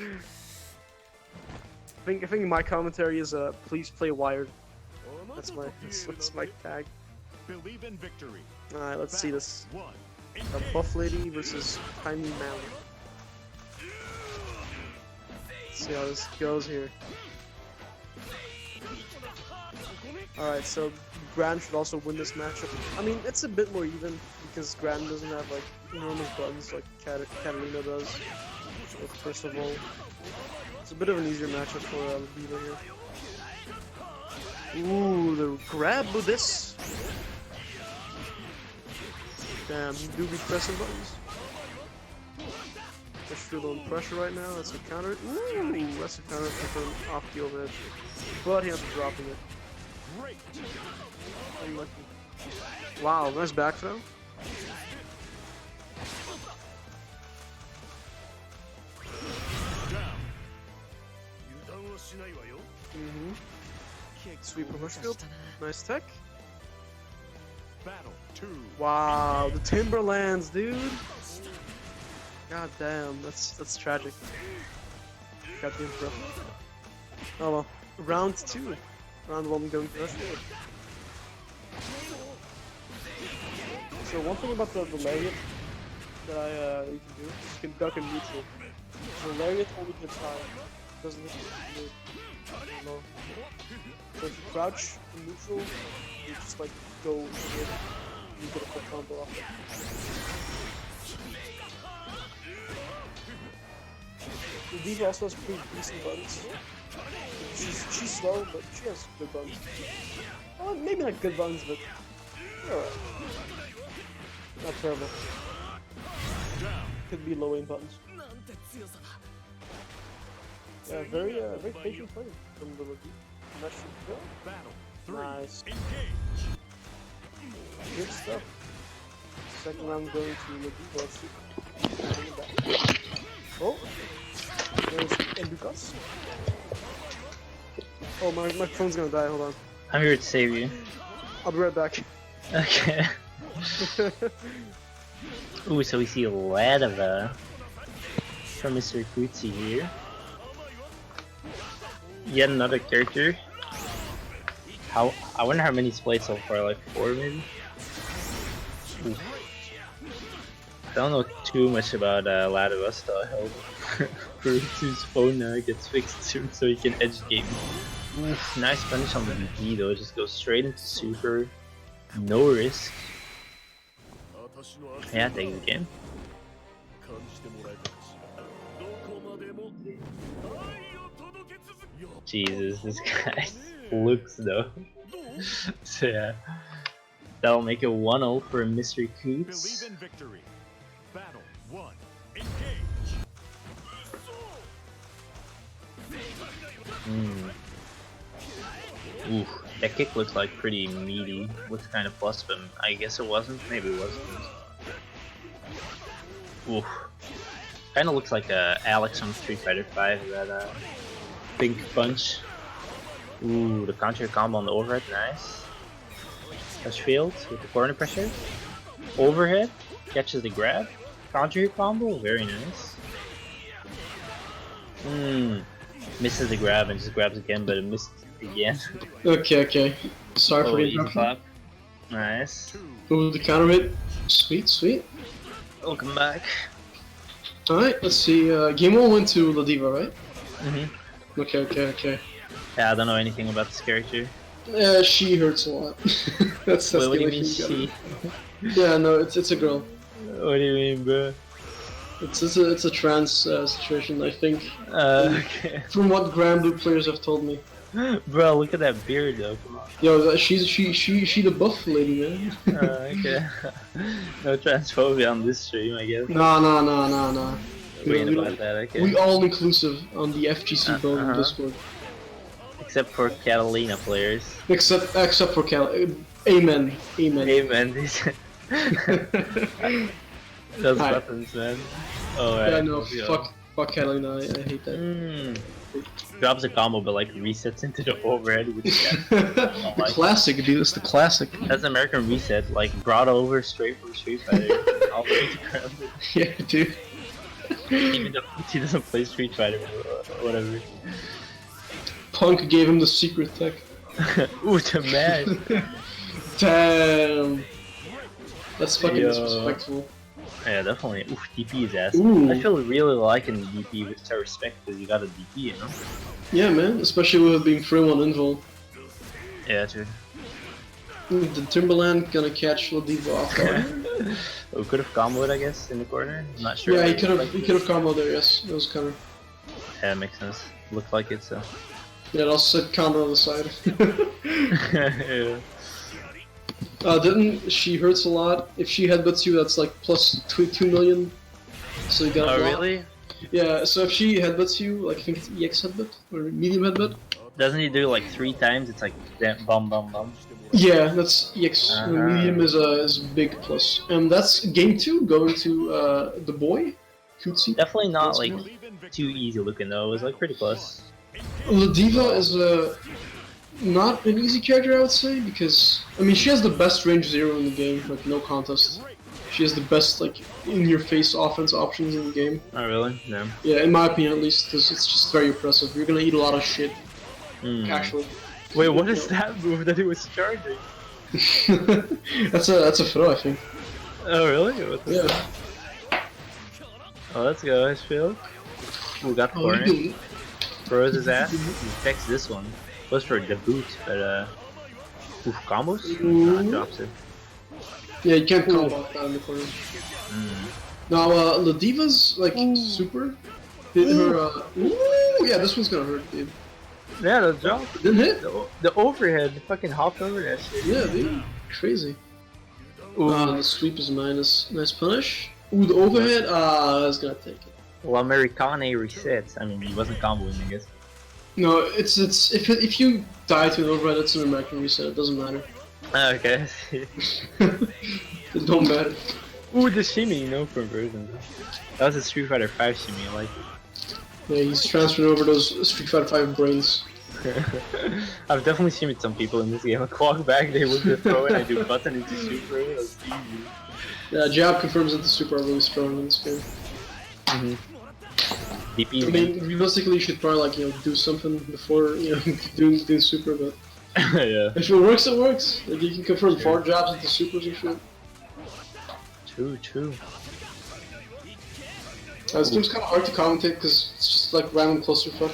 I think my commentary is please play Wired. That's my tag. Believe in victory. Alright, let's see this. One. A buff lady versus tiny man. Let's see how this goes here. Alright, so Gran should also win this matchup. I mean, it's a bit more even because Gran doesn't have like enormous buttons like Catalina does. So first of all, it's a bit of an easier matchup for Ladiva here. Ooh, the grab with this. Damn, you do be pressing buttons. Just feel on pressure right now. That's a counter. Ooh, that's a counter from off the overhead. But he ends up dropping it. Great. Unlucky. Wow, nice back throw. Down. Sweet push field. Nice tech. Battle 2. Wow, the Timberlands, dude. God damn, that's tragic. Got the intro. Oh well. Round 2. Round 1 going to rush forward. So one thing about the lariat that you can do is you can duck in neutral. The lariat only hits high. Doesn't hit mid. Low. So if you crouch in neutral, you just like go mid. You get a quick combo off it. The diva also has pretty decent buttons. She's slow, but she has good buttons. Well, maybe not good buttons, but alright. Not terrible. Could be low aim buttons. Yeah, very patient play from the rookie. That should go. Battle 3. Nice. Engage. Good stuff. Second round going to Ladiva. Oh! There's Lucas. Oh, my phone's gonna die, hold on. I'm here to save you. I'll be right back. Okay. Ooh, so we see a lot of from Mr. Kutsi here. Yet another character. I wonder how many he's played so far, like 4 maybe? Ooh. I don't know too much about Lad of Us though, I hope. Kutsu's phone gets fixed soon so he can edge game. Oof, nice punish on the VP though, just goes straight into super. No risk. Yeah, take the game. Jesus, this guy looks though. So yeah, that'll make it 1-0 for Mr. Coots. Believe in victory. Battle 1. Engage. Ooh, that kick looks like pretty meaty with kind of plus, but I guess it wasn't. Maybe it wasn't. Ooh, kind of looks like Alex from Street Fighter 5. That pink punch. Ooh, the counter combo on the overhead, nice. Touch field with the corner pressure. Overhead, catches the grab. Counter combo, very nice. Misses the grab and just grabs again, but it missed again. Okay. Sorry for the easy interruption. clap. Nice. Ooh, the counter hit. Sweet. Welcome back. Alright, let's see. Game 1 went to Ladiva, right? Okay. Yeah, I don't know anything about this character. Yeah, she hurts a lot. that's Wait, the what do you only mean thing she? Yeah, no, it's a girl. What do you mean, bro? It's a trans situation, I think. Okay. From what Granblue players have told me. Bro, look at that beard though. Come on. Yo, she the buff lady, man. Okay. No transphobia on this stream, I guess. No. We ain't about that, okay. We all inclusive on the FGC build in Discord. Except for Catalina players. Except for Cal. Amen. Amen. Those Hi. buttons, man. Alright. Yeah, no, fuck Catalina, I hate that. Drops a combo but like resets into the overhead with The classic, dude, it's the classic. That's American reset, like brought over straight from Street Fighter. All the way to Granblue. Yeah, dude. Even though he doesn't play Street Fighter or whatever. Punk gave him the secret tech. Ooh, the man! Damn. That's fucking Yo. disrespectful. Yeah, definitely. Oof, DP his ass. Ooh. I feel really liking DP with that respect because you got a DP, you know? Yeah, man, especially with it being free one invul. Yeah, true. The Timberland gonna catch Ladiva off guard. We could have comboed, I guess, in the corner. I'm not sure. Yeah, he could have comboed there, yes. It was counter. Yeah, makes sense. Looked like it, so. Yeah, it also said counter on the side. Yeah. Didn't she hurts a lot? If she headbutts you, that's like plus 2 million. So you gotta Oh, block. really? Yeah, so if she headbutts you, like I think it's EX headbutt or medium headbutt. Doesn't he do like 3 times? It's like bum bum bum. Yeah, that's EX. Uh-huh. Medium is a big plus. And that's game 2 going to the boy, Kutsi. Definitely not like Believe in victory. too easy looking though. It was like pretty close. Ladiva is not an easy character, I would say, because I mean she has the best range 0 in the game, like no contest. She has the best like in-your-face offense options in the game. Oh really? No. Yeah, in my opinion at least, because it's just very impressive. You're gonna eat a lot of shit, actually. Wait, what is that move that he was charging? that's a throw, I think. Oh really? What the Yeah. Oh, let's go, Ashfield. We got Oh, corner. you Throws his ass. He checks this one. Goes for the boot, but oof, combos? Nah, drops it. Yeah, you can't combo off that in the corner. Now, Ladiva's like super. Hit her. Ooh, yeah, this one's gonna hurt, dude. Yeah, the drop. Didn't hit. The overhead fucking hopped over that shit. Yeah, dude. Crazy. The sweep is minus. Nice punish. Ooh, the overhead. That's gonna take it. Well, Americane resets. I mean, he wasn't comboing, I guess. No, it's if you die to an overhead, it's an American reset. It doesn't matter. Okay. It don't matter. Ooh, the shimmy, no conversion. That was a Street Fighter 5 shimmy, I like it. Yeah, he's transferred over those Street Fighter 5 brains. I've definitely seen with some people in this game. Like walk back, they whip the throw and I do button into super. That's easy. Yeah, jab confirms that the super are really strong in this game. DP. I mean, realistically, you should probably like do something before doing super, but Yeah. if it works, it works. Like you can confirm 4 jabs into supers and shit. True. This game's kind of hard to commentate because it's just like random clusterfuck.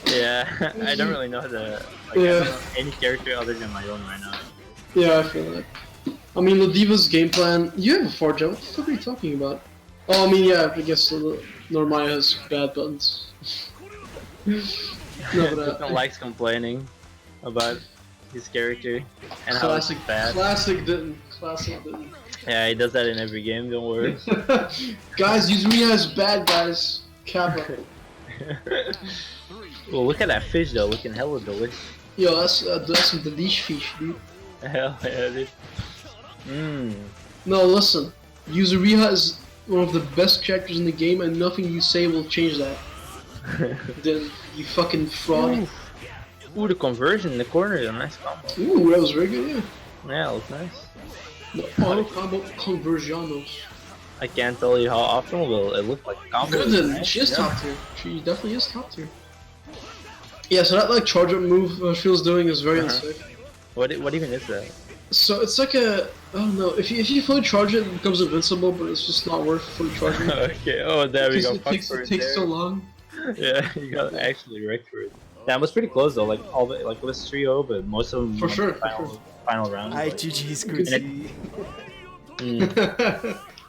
Yeah, I don't really know the I don't know any character other than my own right now. Yeah, I feel that. I mean, Ladiva's game plan. You have a 4 jab. What the fuck are you talking about? Oh, I mean, yeah, I guess Normaya has bad buttons. No, but Dutton likes complaining about his character and how it's bad. Classic Dutton. Yeah, he does that in every game. Don't worry. Guys, Yuzuriha is bad, guys. Kappa. Well, look at that fish though, looking hella delicious. Yo, that's some delish fish, dude. Hell yeah, dude. No, listen. Yuzuriha is one of the best characters in the game, and nothing you say will change that. Then you fucking fraud. Ooh, the conversion in the corner, a nice combo. Ooh, that was very good, yeah. Yeah, it looks nice. The auto combo conversionos. I can't tell you how optimal it looked like a combo. Good then, she is top tier. She definitely is top tier. Yeah, so that like charge up move Phil's doing is very unsafe. What even is that? So it's like I don't know, if you fully charge it becomes invincible, but it's just not worth fully charging it. Okay, oh there we go. It takes so long. Yeah, you got actually wrecked for it. Damn, it was pretty close though, like it was 3-0, but most of them For sure, final round. Hi, GG's Gucci.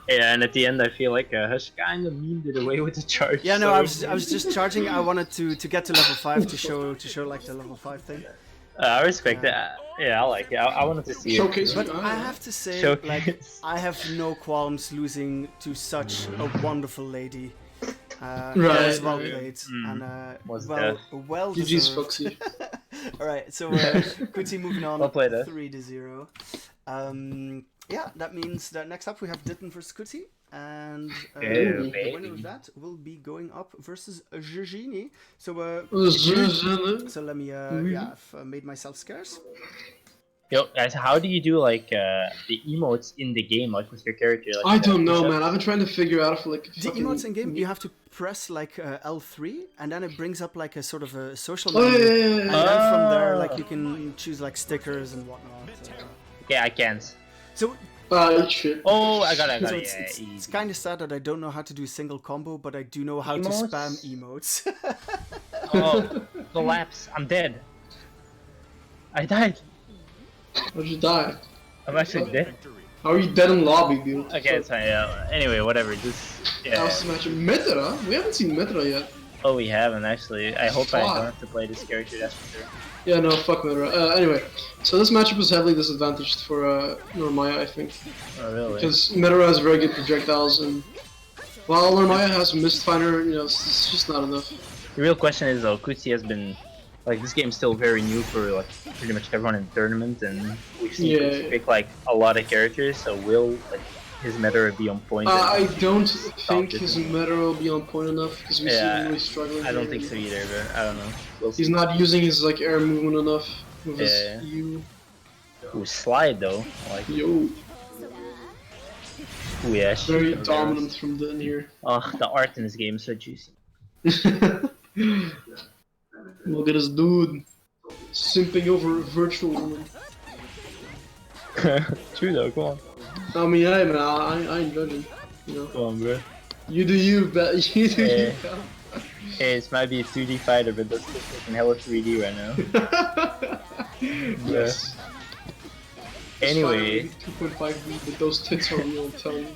Yeah, and at the end I feel like Hush kinda memed it away with the charge. Yeah, no, so I was just charging. I wanted to get to level 5 to show like the level 5 thing. I respect that. Yeah, I like it. I wanted to see Showcase. it. But I have to say, Showcase. like, I have no qualms losing to such a wonderful lady. It was well played and well GG's deserved. Foxy. Alright, so Kuti moving on. Well played, 3-0. Yeah, that means that next up we have Ditten versus Kuti, and the winner of that will be going up versus Jorginho. So so let me I've made myself scarce. Yo, guys, how do you do like the emotes in the game, like with your character? Like, I don't know, man. I've been trying to figure out if like The emotes in game, you have to press like L3, and then it brings up like a sort of a social Oh, menu, yeah. and then from there like you can choose like stickers and whatnot. Yeah, I can't. So Shit. Oh, I got it. So Yeah, it's kind of sad that I don't know how to do single combo, but I do know how to spam emotes. Oh, collapse. I'm dead. I died. How'd you die? I'm actually dead. How are you dead in lobby, dude? Okay, it's fine. Yeah. Anyway, whatever. Just yeah. How's the match? Metra? We haven't seen Metra yet. Oh, we haven't actually. I hope I don't have to play this character. That's for sure. Yeah, no, fuck Metra. Anyway, so this matchup is heavily disadvantaged for Normaya, I think. Oh, really? Because Metra has very good projectiles, and while Normaya has Mistfinder, it's just not enough. The real question is though, Kuti has been like this game's still very new for like pretty much everyone in the tournament, and we've seen Kuti pick like a lot of characters. So will like his meta be on point? I don't think his meta will be on point enough because we see him really struggling. I don't think so either, but I don't know. We'll He's see. not using his like air movement enough with his U. Ooh, slide though. Like Yo, ooh, yeah. very dominant from then here. Oh, the art in this game is so juicy. Look at this dude simping over a virtual woman. True though, come on. I mean, hey man, I ain't judging. Come on, bro. You do you, bet. You do you, pal. Hey, this might be a 2D fighter, but that's just fucking hella 3D right now. Yes. Anyway. 2.5D, but those tits are real, I'm telling you.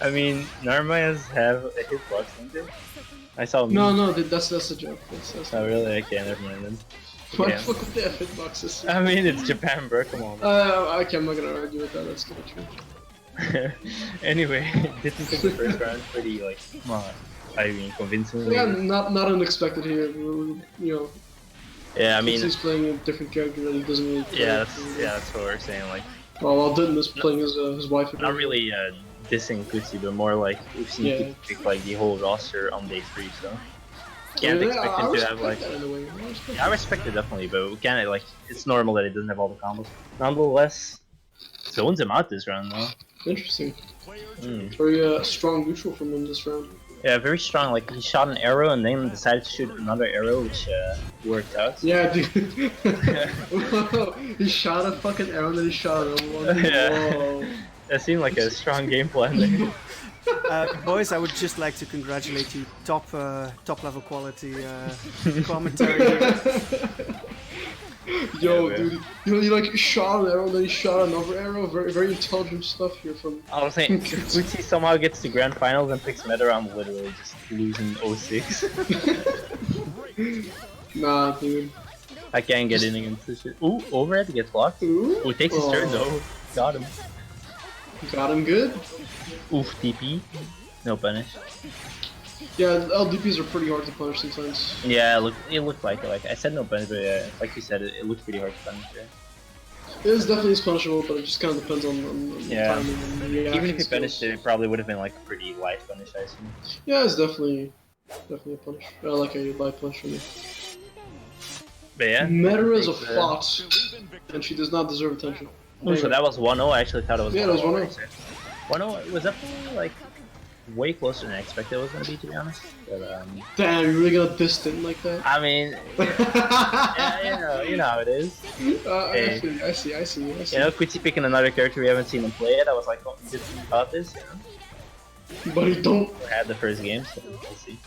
I mean, Narmayas have a hitbox, don't they? I saw him. No, that's a joke. That's Oh, really? Okay, never mind then. Why Yeah. the fuck would they have hitboxes? I mean, it's Japan, bro, come on. Okay, I'm not gonna argue with that, that's not true. Anyway, this is the first round pretty, like, come on. I mean, convincingly. Yeah, not unexpected here. Yeah, I mean, he's playing a different character that he doesn't really play. that's what we're saying. Like, While Dutton is playing his wife. not really dissing Kuti, but more like we've seen Kuti pick like the whole roster on day 3, so. Can't expect him to respect have like. that in a way. I respect Yeah, I respect it definitely, but we can't like. It's normal that it doesn't have all the combos. Nonetheless, zones him out this round though. Interesting. Mm. Very strong neutral from him this round. Yeah, very strong. Like he shot an arrow and then decided to shoot another arrow, which worked out. Yeah, dude. He shot a fucking arrow and then he shot another one. Yeah. Whoa. That seemed like a strong game plan there. Boys, I would just like to congratulate you. Top level quality commentary here. Yo, Yeah, dude, you like shot an arrow, then he shot another arrow. Very, very intelligent stuff here from. I was saying, Gucci somehow gets to grand finals and picks Meta, I'm literally just losing 06. Nah, dude. I can't get in against this shit. Ooh, overhead gets blocked. Ooh. Ooh, takes his turn though. Got him. Got him good. Oof, TP. No punish. Yeah, LDPs are pretty hard to punish sometimes. Yeah, it looked like it. Like I said, no punish, but like you said, it looked pretty hard to punish. Yeah. It is definitely punishable, but it just kind of depends on Yeah. timing and reaction Even if you skills. punished it, it probably would have been like a pretty light punish, I assume. Yeah, it's definitely a punish. Like a light punish for me. But yeah. Meta is a Takes, flot, and she does not deserve attention. Ooh, so that was 1-0. I actually thought it was 1-0. Yeah, it was 1-0. 1-0 was definitely like way closer than I expected it was gonna be, to be honest. But Damn, you're really gonna diss it like that? I mean, yeah, you know how it is. Hey. I see. You know, Quitty picking another character we haven't seen him play yet. I was like, oh, you did think about this, you know? But he don't. We had the first game, so we'll see.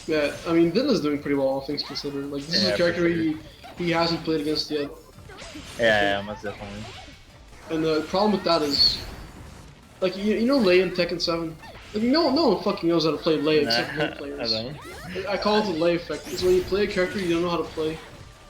Yeah, I mean, Dylan's doing pretty well, all things considered. Like, this is Yeah, a character for sure. he hasn't played against yet. Yeah, most definitely. And the problem with that is, like, you know Lei in Tekken 7? Like, no one fucking knows how to play Lei except Lei I players. don't. I call it the Lei effect. It's when you play a character you don't know how to play.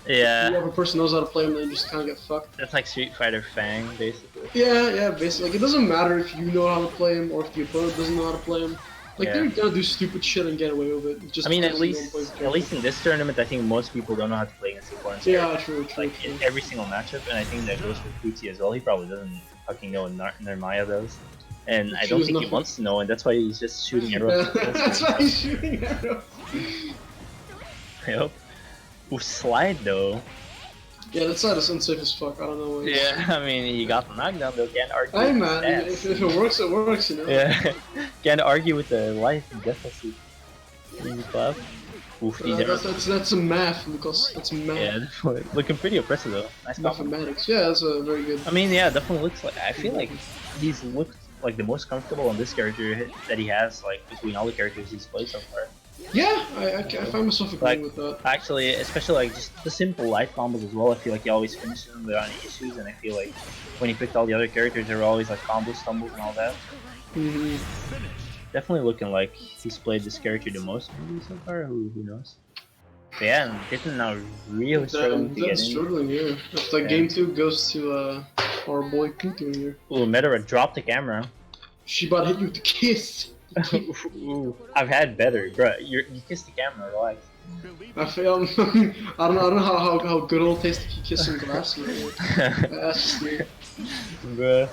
The Yeah, other person knows how to play him, then you just kind of get fucked. that's like Street Fighter Fang, basically. Yeah, basically. Like, it doesn't matter if you know how to play him or if the opponent doesn't know how to play him. Like, Yeah. they're gonna do stupid shit and get away with it. Just I mean, at because no one plays least the in this tournament, I think most people don't know how to play against the opponents. Yeah, true. Like in every single matchup, and I think that goes for Kuti as well. He probably doesn't fucking know what Narmaya does, and I She don't does think he nothing. wants to know, and that's why he's just shooting arrows. That's why he's shooting arrows. Yep. Ooh, slide though. Yeah, that side is unsafe as fuck. I don't know what. Yeah, I mean, he got the knockdown though. Can't argue. Hey with man, that. if it works, it works, you know. Yeah, can't argue with the life and death of the club. Oof, these arrows. That's some math, Lucas. That's math. Yeah, definitely. Looking pretty impressive though. Nice combo. Mathematics. Yeah, that's very good. I mean, yeah, definitely looks like. I feel like he's looked like the most comfortable on this character that he has, like between all the characters he's played so far. Yeah, I find myself agreeing with that. Actually, especially like just the simple light combos as well. I feel like he always finishes them without any issues, and I feel like when he picked all the other characters, they were always like combo stumbles and all that. Mm-hmm. Definitely looking like he's played this character the most maybe so far. Who knows? But yeah, and Kitten now really struggling to get in. Struggling, yeah. If the game 2 goes to our boy Kuto here. Ooh, Medora dropped the camera. She about hit you with the kiss. Ooh, I've had better, bro. You kissed the camera, relax. I feel. I don't know how good it'll taste if you kiss some glass. That's just weird. Bruh.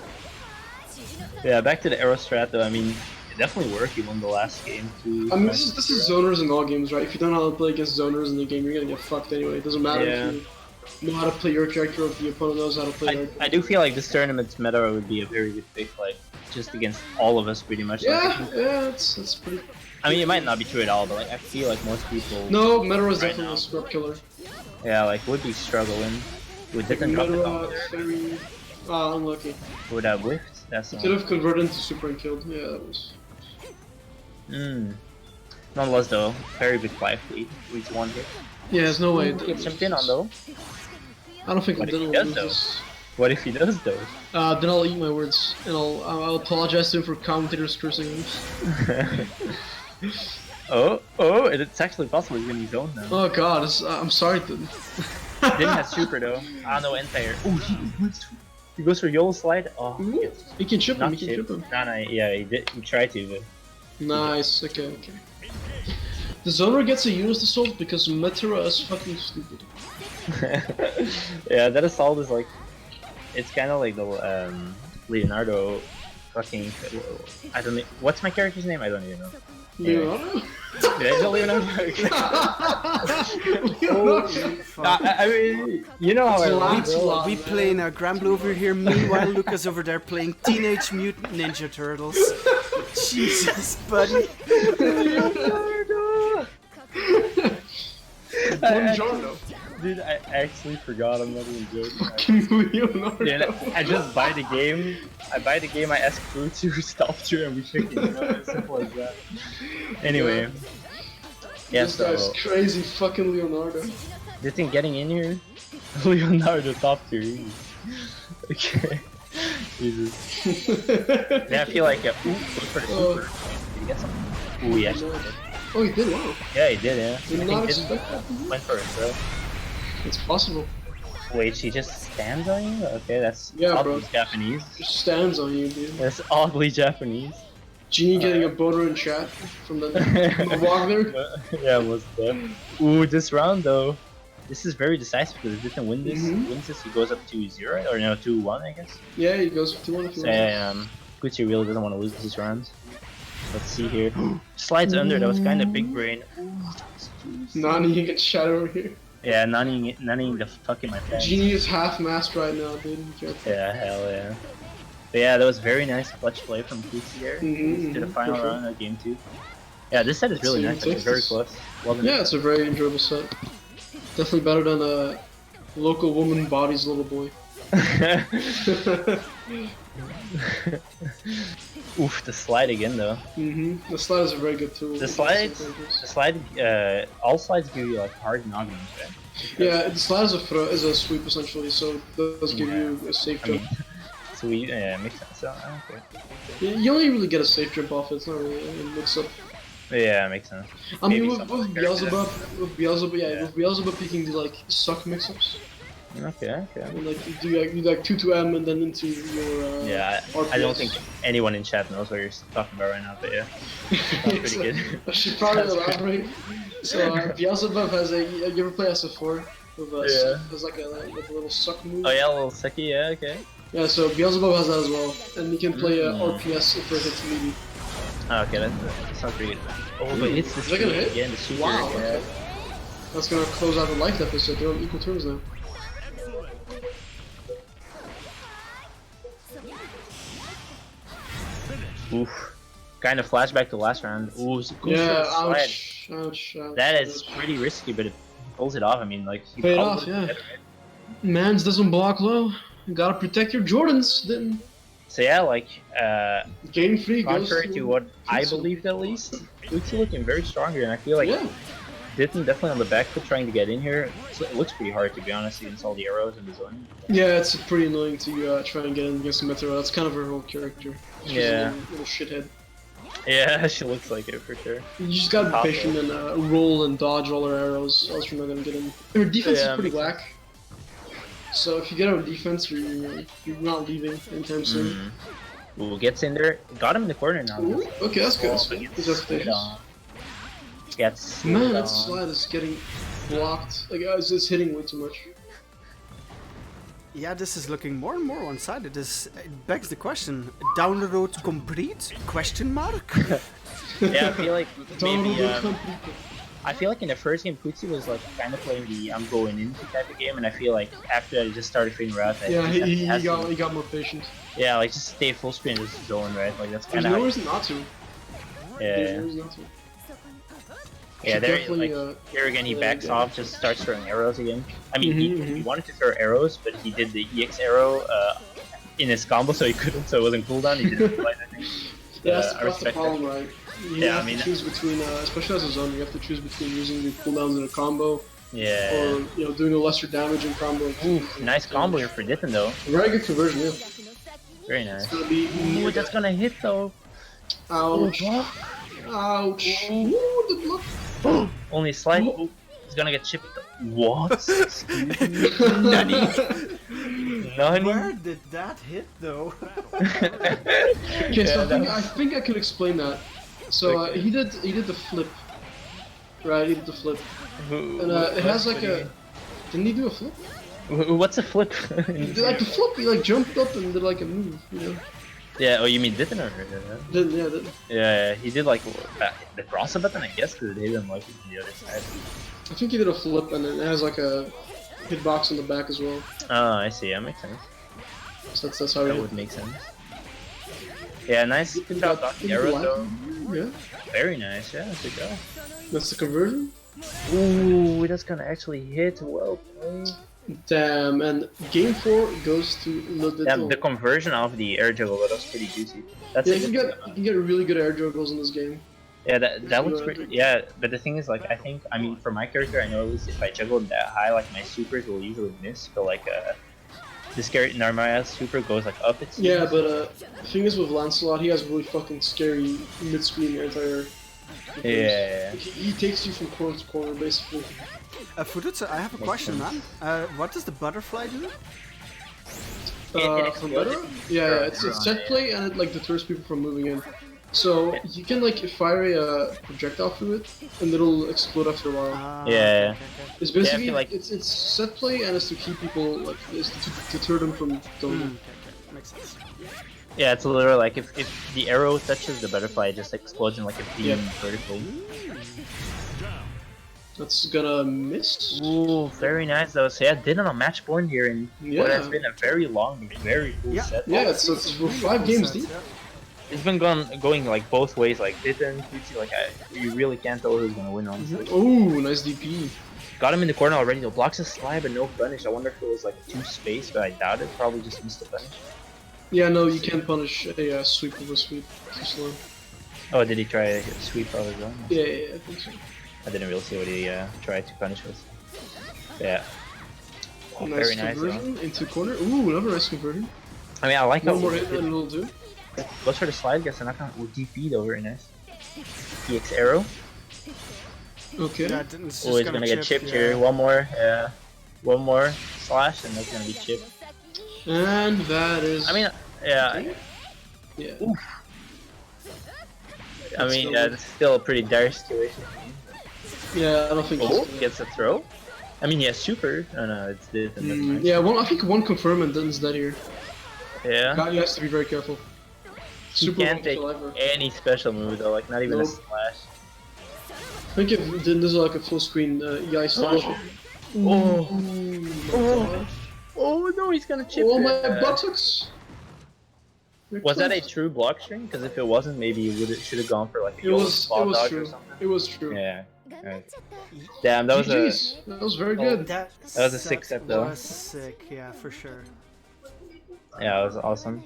Yeah, back to the arrow strat though. I mean, it definitely worked. He won the last game too. I mean, this is zoners in all games, right? If you don't know how to play against zoners in the game, you're gonna get fucked anyway. It doesn't matter if you know how to play your character or if the opponent knows how to play your character. I do feel like this tournament's meta would be a very good pick, like just against all of us pretty much. Yeah, Like, that's pretty. I mean, it might not be true at all, but like I feel like most people. No, Metaro is Right definitely now. a scrub killer. Yeah, like would be struggling. Would didn't drop the combo Metaro, there. very unlucky. Would have whiffed. That's Could have converted into super and killed. Yeah, that was. Nonetheless, though, very big 5 lead. Reach 1 hit. Yeah, there's no way. Gets jumped in on though. I don't think What if he Dylan does, will though? lose this. What if he does though? Then I'll eat my words, and I'll apologize to him for commentators cursing him. oh, it's actually possible he's gonna be zoned now. Oh god, I'm sorry. Didn't have super though. I know entire. Oh, he goes for YOLO slide. Oh, Ooh, he can chip him. not He can chip. chip him. Nah, yeah, he did. He tried to, but Nice. Okay. The zoner gets a use assault because Metara is fucking stupid. yeah, that assault is like, it's kind of like the Leonardo fucking. I don't know. What's my character's name? I don't even know. Leonardo? Yeah, is it Leonardo? I mean, you know how I roll, bro. We playing Granblue over here. Meanwhile, Lucas over there playing Teenage Mutant Ninja Turtles. Jesus, buddy. Buongiorno. Dude, I actually forgot. I'm not even joking. Fucking Leonardo. Dude, I just buy the game. I ask Boo to stop through and we chicken. You know, as simple as that. Anyway. Yeah, This guy's crazy fucking Leonardo. this thing getting in here. Leonardo top tier. Easy. Okay. Jesus. Yeah, I feel like ooh, look for the super. Did he get something? Ooh, yeah. Oh, he did, wow. Yeah, he did, yeah. Did I not think expect that. went for it, bro. It's possible. Wait, she just stands on you? Okay, that's Yeah, oddly bro. Japanese. Just stands on you, dude. That's oddly Japanese. Genie getting a boner in chat from the walk there. Yeah, was that. Ooh, this round though. This is very decisive because if Ditton wins this, he goes up to 0 or no 2-1, I guess. Yeah, he goes 2-1 if you So want. Gucci really doesn't want to lose this round. Let's see here. Slides under. That was kind of big brain. Nani, you get shot over here. Yeah, nannying the fuck in my pants. Genie is half masked right now, dude. Yeah, hell yeah. But yeah, that was very nice clutch play from Gucci here. To the final for sure. round of game 2. Yeah, this set is really nice. It's very close. Well done. Yeah, it's a very enjoyable set. Definitely better than a local woman body's little boy. Oof, the slide again though. The slide is a very good tool. The slide, all slides give you like hard noggins, right? Yeah, the slide is a sweep essentially, so it does give you a safe I jump. mean, so yeah, makes sense. Okay. You only really get a safe jump off it, it's not really a mix-up. Yeah, makes sense. I mean, Maybe with some Beelzebub, Yeah. with Beelzebub, you can do like suck mix-ups. Okay. And, like you do like 2-2M and then into your Yeah, RPS. I don't think anyone in chat knows what you're talking about right now, but yeah, that's pretty good. I should probably elaborate. So Beelzebub has a. You ever play SF4? With there's like a little suck move. Oh yeah, a little sucky, yeah, okay. Yeah, so Beelzebub has that as well, and you can play RPS if it hits melee. Oh, okay, that sounds pretty good. Oh, but it's the Is that gonna hit? again, the super. Wow, Yeah. okay. That's gonna close out the life deficit. They're on equal terms now. Oof. Kind of flashback to last round. Ooh, it's a cool Yeah, slide. ouch. That is pretty risky, but it pulls it off. I mean, like, he Paid called off, it yeah. better, right? Mans doesn't block low. You gotta protect your Jordans. Then So yeah, like, game free goes contrary to what I Pizza. believed at least, Luke's looking very strong here, and I feel like Yeah. Ditton definitely on the back foot trying to get in here. So it looks pretty hard to be honest against all the arrows in the zone. Yeah, it's pretty annoying to try and get in against Metro. That's kind of her whole character. She's Yeah. a little shithead. Yeah, she looks like it for sure. You just gotta Top be patient and roll and dodge all her arrows, else you're not gonna get in. Her defense Yeah, is pretty makes whack. So if you get her defense, you're not leaving anytime soon. Ooh, gets in there. Got him in the corner now. Ooh, okay, that's good. That's But good. gets His slid expectations. on. Gets Man, slid that on. slide is getting blocked. Like, it's hitting way too much. Yeah, this is looking more and more one-sided. It begs the question: down the road complete? Question mark. Yeah, I feel like maybe. Don't I feel like in the first game, Putzi was like kind of playing the I'm going into type of game, and I feel like after that, he just started figuring out that Yeah, he has to- got more patient. yeah, like just stay full screen in this zone, right? Like that's There's kind of no reason not to. There's yeah, no reason not to. yeah. Should There, definitely, like here again, he backs yeah. off, just starts throwing arrows again. I mean, Mhm, he wanted to throw arrows, but he did the EX arrow in his combo, so he couldn't, so it wasn't cooldown. He didn't realize, I think. Yeah, I that's the respect that. problem, right? You Yeah, have I mean- to choose between, especially as a zone, you have to choose between using the cooldowns in a combo Yeah. or doing a lesser damage in combo. Oof, nice combo here for Ditton though. Very good conversion, yeah. Very nice. It's gonna be Ooh, that's gonna hit though. ouch. Ouch. Ooh, the block. Only slight. Oh. He's gonna get chipped. What? Excuse me. Nani? Nani? Where did that hit, though? Okay, so Yeah, I think I can explain that. So he did the flip, right? He did the flip, and it has like a. Didn't he do a flip? What's a flip? He did like the flip. He like jumped up and did like a move, you know. Yeah, oh, you mean Ditton or? Then yeah, then, Yeah, he did like the cross button, I guess, because it hit him like from the other side. I think he did a flip and it has like a hitbox on the back as well. Oh, I see. That makes sense. So that's how That he would make sense. Yeah, nice. Good job, Doc. Arrow though. Yeah, Very nice. Yeah, good job. that's the conversion. Ooh, that's gonna actually hit. Well played. Damn, and game 4 goes to Le Yeah, Ditto. the conversion of the air juggle that was pretty juicy. That's Yeah, a you good can get really good air juggles in this game. Yeah, that looks Yeah. pretty. Yeah, but the thing is, like, I mean, for my character, I know at least if I juggle that high, like my supers will usually miss. But like, this character Narmaya's super goes like up. It seems. Yeah, but the thing is with Lancelot, he has really fucking scary mid-screen anti-air. Yeah. He takes you from corner to corner, basically. Fudutsu, I have a question, man. What does the butterfly do? From better? Yeah, it's set play and it like deters people from moving in. So you can like fire a projectile through it and it'll explode after a while. Yeah. It's basically feel like- it's set play and it's to keep people like it's to deter them from doing it. Makes sense. Yeah, it's literally like if the arrow touches the butterfly, it just explodes in like a beam vertically. That's gonna miss. Ooh, very nice though. So yeah, did on match point here in what has Yeah. been a very long, very cool set. Yeah, it's we're 5 games deep. It's been going like both ways. Like Ditton, like you really can't tell who's gonna win honestly. Oh, nice DP. Got him in the corner already. The blocks a slide, but no punish. I wonder if it was like 2 space, but I doubt it. Probably just missed the punish. Yeah, no, you can't punish a sweep of a sweep. Too slow. Oh, did he try a sweep of his own? Yeah, I think so. I didn't really see what he tried to punish with. Yeah. Oh, Nice very nice. conversion into corner. Ooh, another nice conversion. I mean, I like how One more hit and it'll do. goes for the slide. Gets a knockdown with DP though. Very nice. EX arrow. Okay. Yeah, it's Oh, it's gonna get chipped yeah. here. One more. Yeah. One more slash, and that's gonna be chipped. And that is. I mean, yeah. yeah. I mean, yeah, it's still a pretty dire situation. Yeah, I don't think. Oh, he's- gets a throw. I mean, yeah, super. Oh no, it's this. And never mind. Yeah, I think one confirm and Ditton's dead here. Yeah. God, you have to be very careful. He Super can't long take survivor. any special move though, like not even a Nope. slash. I think if Ditton does like a full screen EI slash. Oh. Oh no, he's gonna chip Oh it. my buttocks! Was that a true block string? Because if it wasn't, maybe it should have gone for like a It yellow was. spot It was dodge or true. something. It was true. Yeah. Right. Damn, that was GG's. That was very good. That was a sick set, though. was sick, yeah, for sure. yeah, it was awesome.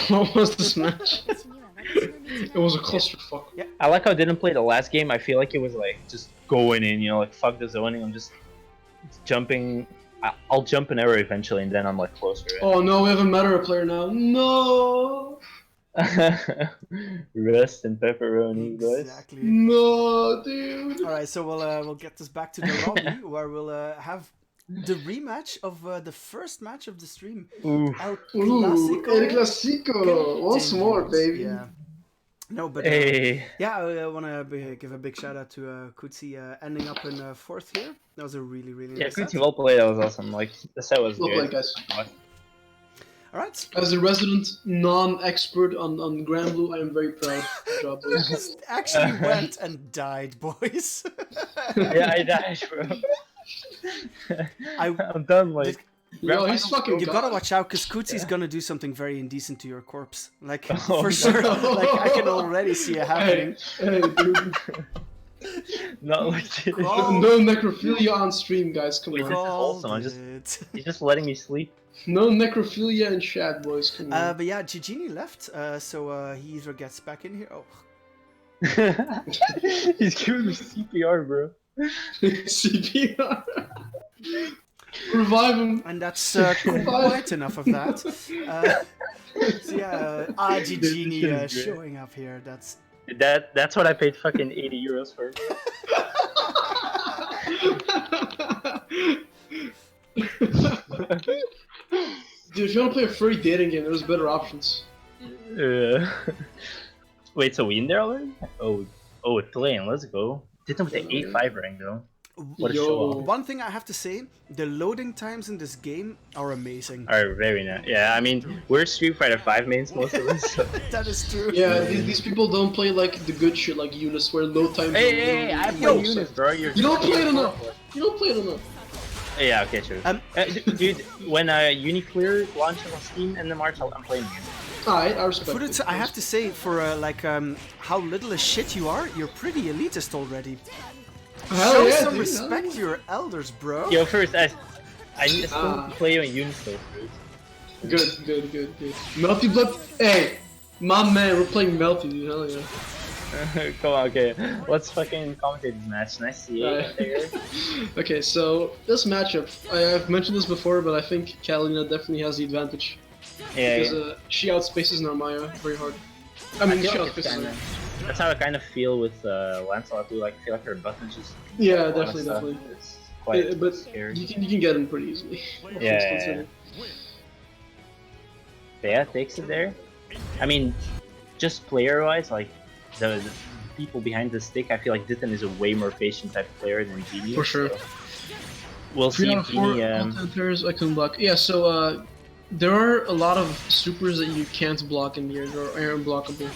What was this match? It was a clusterfuck. I like how I didn't play the last game. I feel like it was like just going in, you know, like fuck the zoning. I'm just jumping. I'll jump an arrow eventually, and then I'm like closer. Oh no, we have a Metara player now. No! Rust and pepperoni, guys. Exactly. No, dude! Alright, so we'll get this back to the lobby where we'll have the rematch of the first match of the stream. Ooh. El Ooh, Clasico. El Clasico! Once more, baby. Yeah. No, but Hey. yeah, I want to give a big shout out to Kutsi ending up in 4th here. That was a really, really Yeah, nice good set. team. Well played. That was awesome. Like the set was Well good. played, guys. Alright. As a resident non-expert on Granblue, I am very proud. Good job, boys. Just actually went and died, boys. Yeah, I died, bro. I'm done. Like, Yo, he's fucking You god. gotta watch out, because Kutsi's gonna do something very indecent to your corpse. Like, Oh, for no. sure. Like, I can already see it happening. Hey, dude. not like this. Crawl. No necrophilia on stream, guys. Come Wait, on. this is awesome. I'm just- It. He's just letting me sleep. No necrophilia in chat, boys. Come on. But yeah, Gigini left, so he either gets back in here. Oh, He's giving me CPR, bro. CPR. Revive him. and that's quite enough of that. So yeah, Gigini This is great. showing up here. That's That's what I paid fucking 80 euros for. Dude, if you want to play a free dating game, there's better options. Wait, so we in there already? Oh, it's playing. Let's go. Did them with the 8-5 rank though. What a Yo. show off. One thing I have to say, the loading times in this game are amazing. Are very nice. Yeah, I mean, we're Street Fighter 5 mains most of us. So. That is true. Yeah, these people don't play like the good shit like Eunice, where load times. Hey, I play Eunice, bro. You don't play it enough. You don't play it enough. Yeah, okay, true. Dude, when Uniclear launches on Steam in the March, I'm playing again. Alright, I respect For it. I have to say, for how little a shit you are, you're pretty elitist already. Hell Show yeah, some dude, respect to your elders, bro. Yo, first, I need to play on Eunice though, first. Good. Melty Blood. Hey, my man, we're playing Melty, dude. Hell yeah. Come on, okay. Let's fucking commentate this match. Nice to see you. Okay, so this matchup, I've mentioned this before, but I think Catalina definitely has the advantage. Yeah, Because she outspaces Narmaya very hard. I mean, she outspaces her. That's how I kind of feel with Lancelot too. Like, I feel like her buttons just. Yeah, a lot of definitely. It's quite But scary. you can get him pretty easily. Yeah. Yeah, takes it there. I mean, just player-wise, like the people behind the stick, I feel like Ditton is a way more patient type of player than Genie. For sure. So we'll 3 see out if of 4 Genie. counters I can block. Yeah, so there are a lot of supers that you can't block in the air, or are unblockable.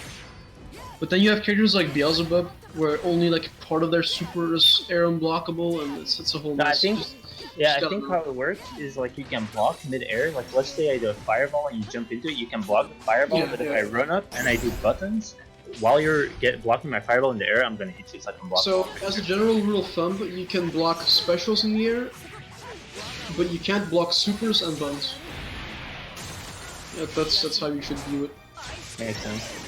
But then you have characters like Beelzebub, where only like part of their super is air unblockable, and it's a whole No, I mess. think- Yeah, I Just think gotta- how it works is like you can block mid-air. Like let's say I do a fireball and you jump into it, you can block the fireball. Yeah, but if yeah. I run up and I do buttons, while you're blocking my fireball in the air, I'm gonna hit you so I can block. So, as a general rule of thumb, you can block specials in the air, but you can't block supers and buttons. Yeah, that's how you should view it. Makes sense.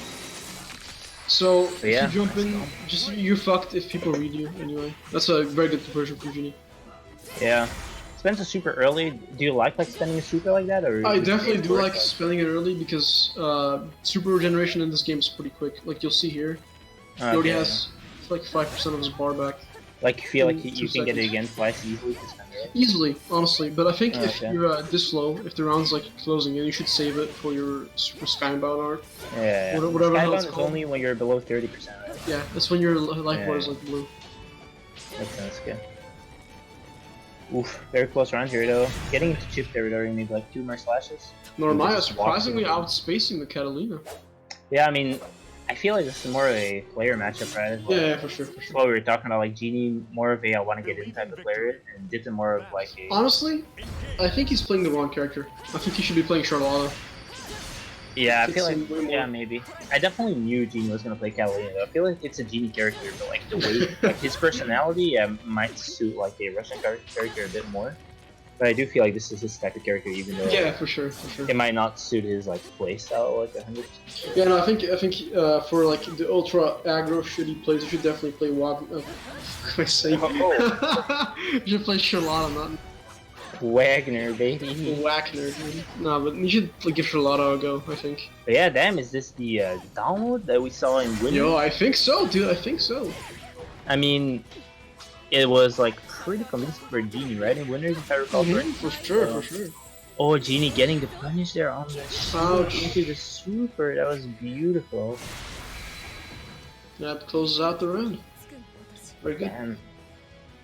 So, if yeah. you jump in, just you're fucked if people read you anyway. That's a very good version for Genie. Yeah. Spends a super early. Do you like spending a super like that, or? I definitely do like spending it early because super regeneration in this game is pretty quick. Like you'll see here, he already has like 5% of his bar back. Like you feel like in you 2 can get it seconds. again twice easily to spend it. Easily, honestly. But I think if Okay. you're this low, if the round's like closing in, you should save it for your super skybound arc. Yeah. Whatever the hell it's Skybound is called. only when you're below 30%, right? Yeah, that's when your life bar is Yeah. like blue. Makes sense. Okay. Oof, very close round here though. Getting into chip territory, maybe like 2 more slashes. Normaya just walk surprisingly through. outspacing the Catalina. Yeah, I mean, I feel like this is more of a player matchup, right? As well. Yeah, for sure. That's what we were talking about, like Genie, more of a I want to get in type of player, and Ditton more of like a. Honestly, I think he's playing the wrong character. I think he should be playing Charlotta. Yeah, I fits feel like in way more. yeah, maybe. I definitely knew Genie was gonna play Catalina. Though. I feel like it's a Genie character, but like the way, like his personality, might suit like a Russian character a bit more. But I do feel like this is his type of character, even though Yeah, for sure. it might not suit his like playstyle like 100%. Yeah, no, I think for like the ultra aggro shitty plays, you should definitely play Wagner. What am I saying? You should play Charlotta, not Wagner, baby. Wagner. Dude. No, but you should like, give Charlotta a go. I think. But yeah, damn, is this the download that we saw in Winter? Yo, I think so, dude. I think so. I mean, it was like pretty convincing for Genie, right? In Winners, if I recall correctly. For sure, for sure. Oh, Genie getting the punish there on the Ouch. shoot into the super. That was beautiful. That closes out the round. Very good. Damn.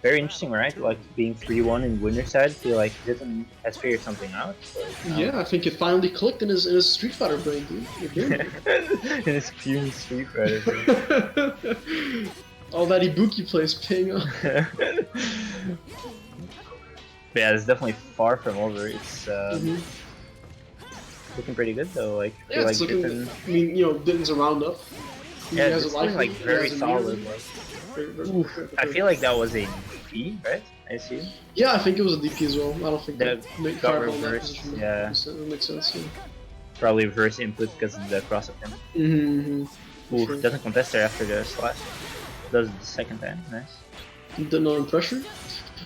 Very interesting, right? Like being 3-1 in winner side. Feel like Ditton has figured something out. But, Yeah, I think it finally clicked in his Street Fighter brain, dude. You're doing in his puny Street Fighter. it. All that Ibuki plays paying off. But yeah, it's definitely far from over. It's looking pretty good though. Like, I Yeah, feel it's like looking. Ditton, I mean, you know, Ditton's a round up. He yeah, has it's a life looking like lead, he very has a solid. mirror. Like, Very I feel like that was a DP, right? I assume. Yeah, I think it was a DP as well. I don't think That that make got fireball in that reversed, position. yeah. That makes sense. Yeah. Probably reverse input because of the cross of him. Mm-hmm. Ooh, Sure. doesn't contest there after the slash. Does it the second time, nice. Ditton on pressure.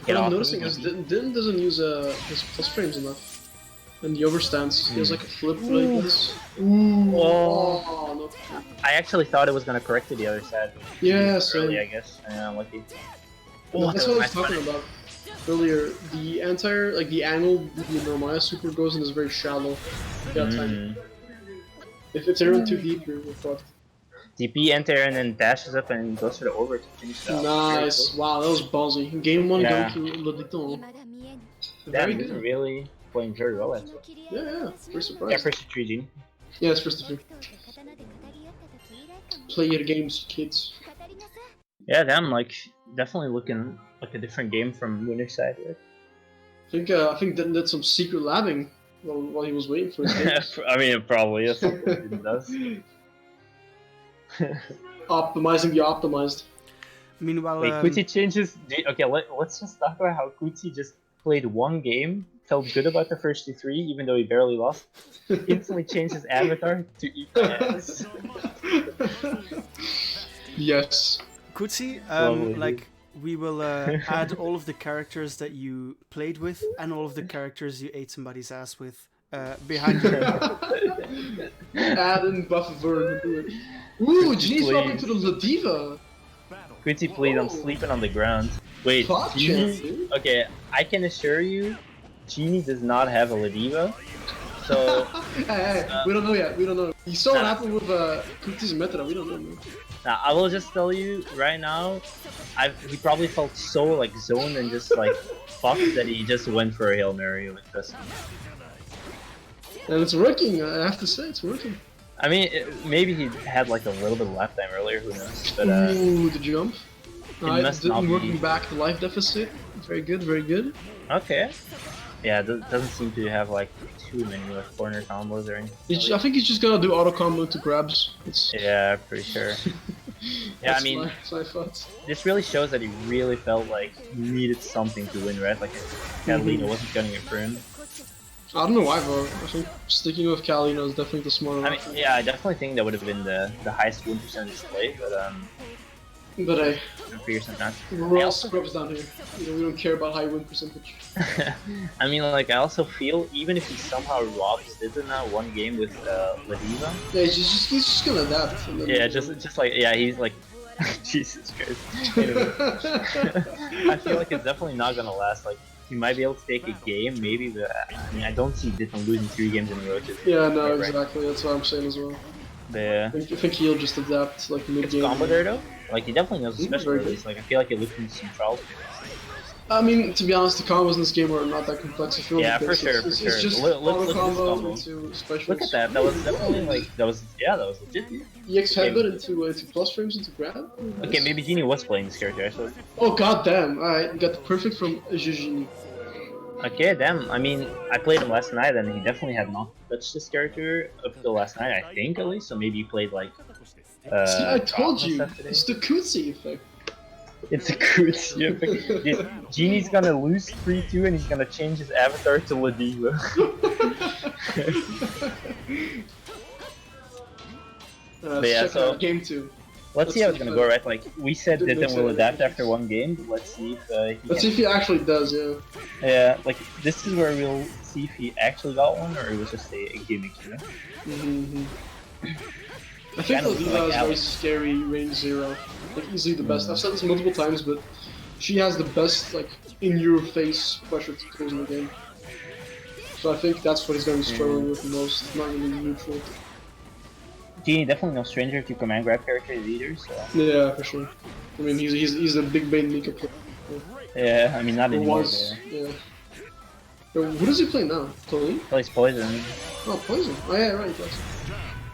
Get What I'm off noticing of is it. Ditton doesn't use his plus frames enough. And the overstands, he has like a flip like this. Ooh. Oh. No. I actually thought it was gonna correct to the other side. Yeah, so Early, I guess. Yeah, unlucky. that's what I was nice talking punish. about earlier. The entire the angle the Normaya super goes in is very shallow. That time. Mm. If it's around too deep, you're fucked. TP enter and then dashes up and goes for the over to finish that. Nice. Wow, that was ballsy. Game 1 Yeah. going to Lodito. Damn, Very he's good. really playing very well actually. Yeah. We're Yeah, surprised. first to 3 Genie. Yeah, it's first to 3. Play your games, kids. Yeah, damn, like definitely looking like a different game from winner's side. Right? I think Dan did some secret labbing while he was waiting for his games. I mean, it probably is something it does. Optimizing the optimized. Meanwhile, Wait, Kuti changes. Okay, let's just talk about how Kuti just played one game, felt good about the first 2-3, even though he barely lost. Instantly changed his avatar to eat ass. Yes. Kutsi, Lovely, like we will add all of the characters that you played with and all of the characters you ate somebody's ass with behind you. Add in buff Vern. Do it. Ooh, Genie's swapping to the Ladiva. Kuti played on sleeping on the ground. Wait, Fuck Genie? yeah, dude. Okay, I can assure you, Genie does not have a Ladiva. So, Hey, we don't know yet. We don't know. You saw what happened with Kuti's meta. We don't know, man. now I will just tell you right now, he probably felt so like zoned and just like fucked that he just went for a Hail Mary with this. And it's working. I have to say, it's working. I mean, maybe he had like a little bit of lifetime earlier, who knows? But Ooh, the jump. it must not didn't be. working back the life deficit. Very good, very good. Okay. Yeah, doesn't seem to have like too many like corner combos or anything. I think he's just gonna do auto combo to grabs. It's, Yeah, pretty sure. Yeah, I mean, that's my thoughts. this really shows that he really felt like he needed something to win, right? Like Catalina wasn't getting it for him. I don't know why, bro. I think sticking with Kalina is definitely the smarter I mean, option. yeah, I definitely think that would have been the highest win percentage play, but But hey, I'll figure something out. we're all scrubs down here. We don't care about high win percentage. I mean, like, I also feel even if he somehow robs Dizzy now one game with Ladiva, Yeah, he's just gonna adapt. And then, yeah, just like, yeah, he's like, Jesus Christ. Anyway, I feel like it's definitely not gonna last. Like, he might be able to take a game, maybe, but I mean, I don't see Ditton losing 3 games in a row. Yeah, no, Right. exactly. That's what I'm saying as well. But yeah. I think he'll just adapt like mid It's game. combo there though. Like he definitely knows the Mm, special very good. release. Like I feel like it looked into some trials. I mean, to be honest, the combos in this game are not that complex. I feel Yeah, like for it's, sure, it's, for it's sure. just Look auto at this combo combo. into specials. Look at that. That was definitely like that was legit. EX headbutt into plus frames into grab. Okay, maybe Genie was playing this character actually. Oh god damn! Alright, you got the perfect from Gigi. Okay, damn. I mean, I played him last night and he definitely had not touched this character up until last night, I think at least. So maybe he played like. See, I told you, stuff today. it's the Kutsi effect. It's a good ship. Dude, Genie's gonna lose 3-2 and he's gonna change his avatar to Ladiva. Let's yeah, check so- out game 2. Let's see how it's gonna go, right? Like, we said Didn't Ditton make will sense. adapt after one game, but let's see if he Let's see can. if he actually does, yeah. Yeah, like, this is where we'll see if he actually got one or it was just a gimmick, you know? Mm-hmm. I think Kinda looks Ladiva like has very Alex. scary range 0. Like, easily the best. I've said this multiple times, but she has the best, like, in-your-face pressure tools in the game. So I think that's what he's going to be struggling with the most, not really neutral. Genie definitely no stranger to command grab characters either, so. Yeah, for sure. I mean, he's a big main Mika player. Yeah, I mean, not Or anymore. was, yeah. But who does he play now? Totally? Plays Poison. Oh, Poison. Oh yeah, right, that's...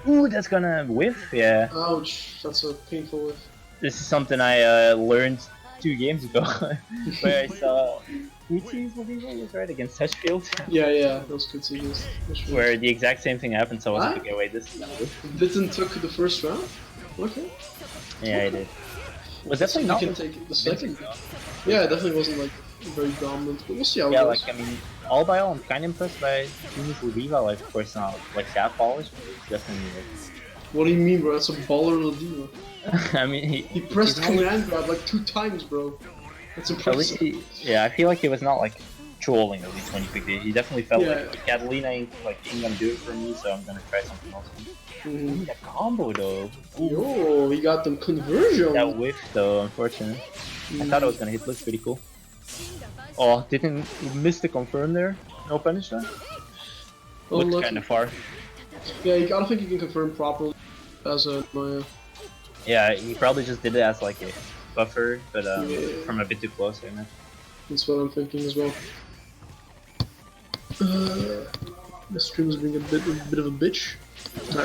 Ooh, that's gonna whiff, yeah. Ouch, that's a painful whiff. This is something I learned 2 games ago, where I saw Kuti's Ladiva was right against Touchfield, Yeah, those could see this. where the exact same thing happened, so I was like, What? okay, wait, this is gonna whiff. Ditton took the first round? Okay. Yeah, I did. Was You definitely not. can take the second. Yeah, it definitely wasn't like very dominant, but we'll see how Yeah, it goes. like, I mean, all by all, I'm kind of impressed by Genius Ladiva. Like, of course, not like that polished, but it's definitely. What do you mean, bro? That's a baller Ladiva. Like, I mean, He pressed he's not- command grab like 2 times, bro. That's At least impressive. yeah, I feel like he was not like trolling at least when he picked it. He definitely felt Yeah. like Catalina ain't gonna do it for me, so I'm gonna try something else. Mhm. That combo though, Yo, he got them conversion. that whiff though, unfortunately. I thought it was gonna hit. Looks pretty cool. Oh, didn't miss the confirm there? No punish there? Looked Unlucky. kind of far. Yeah, I don't think you can confirm properly as a Maya. Yeah, he probably just did it as like a buffer, but Yeah. from a bit too close, I imagine. That's what I'm thinking as well. The stream is being a bit of a bitch.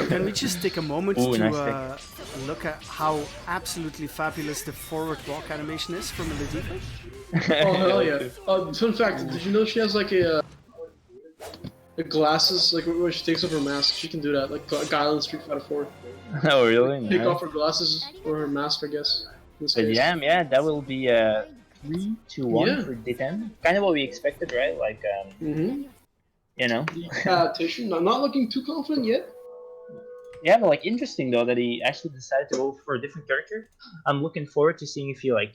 Can we just take a moment Ooh, to nice look at how absolutely fabulous the forward walk animation is from Ladiva? Oh hell yeah! Fun fact: did you know she has like a glasses, like when she takes off her mask, she can do that, like Guile in Street Fighter 4. Oh, really? Take Nice. off her glasses or her mask, I guess. In this But case. yeah, that will be 3-1 Yeah. for D10. Kind of what we expected, right? Like, Mm-hmm. you know. The adaptation. I'm not looking too confident yet. Yeah, but like interesting though that he actually decided to go for a different character. I'm looking forward to seeing if he like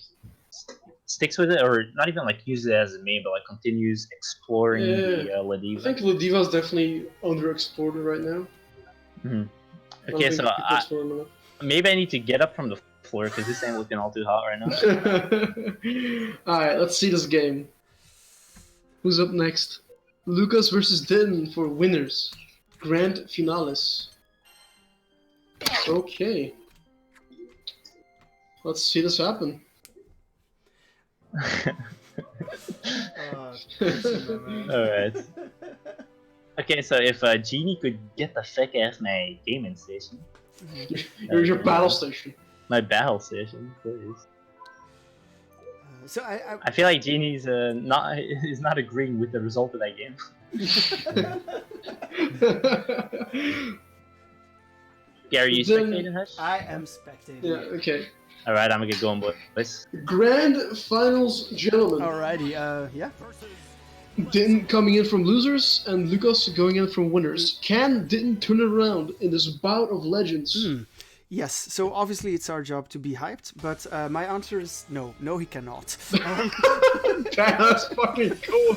sticks with it, or not even like uses it as a main, but like continues exploring the I Ladiva. think Ladiva's definitely underexplored right now. Mhm. I don't Okay, think so people explore him enough. maybe I need to get up from the floor because this ain't looking all too hot right now. Alright, let's see this game. Who's up next? Lucas versus Din for winners. Grand finales. Okay. Let's see this happen. Alright. Okay, so if Genie could get the fuck off my gaming station. Here's your battle station. My battle station, please. So I feel like Genie's is not agreeing with the result of that game. Gary, you Then- spectating, Hush? I am spectating. Yeah, okay. Alright, I'm gonna get going, boys. Grand finals, gentlemen. Alrighty, yeah. Din coming in from losers and Lucas going in from winners. Can Din turn it around in this bout of legends? Yes, so obviously it's our job to be hyped, but my answer is no. No, he cannot. That's fucking cool.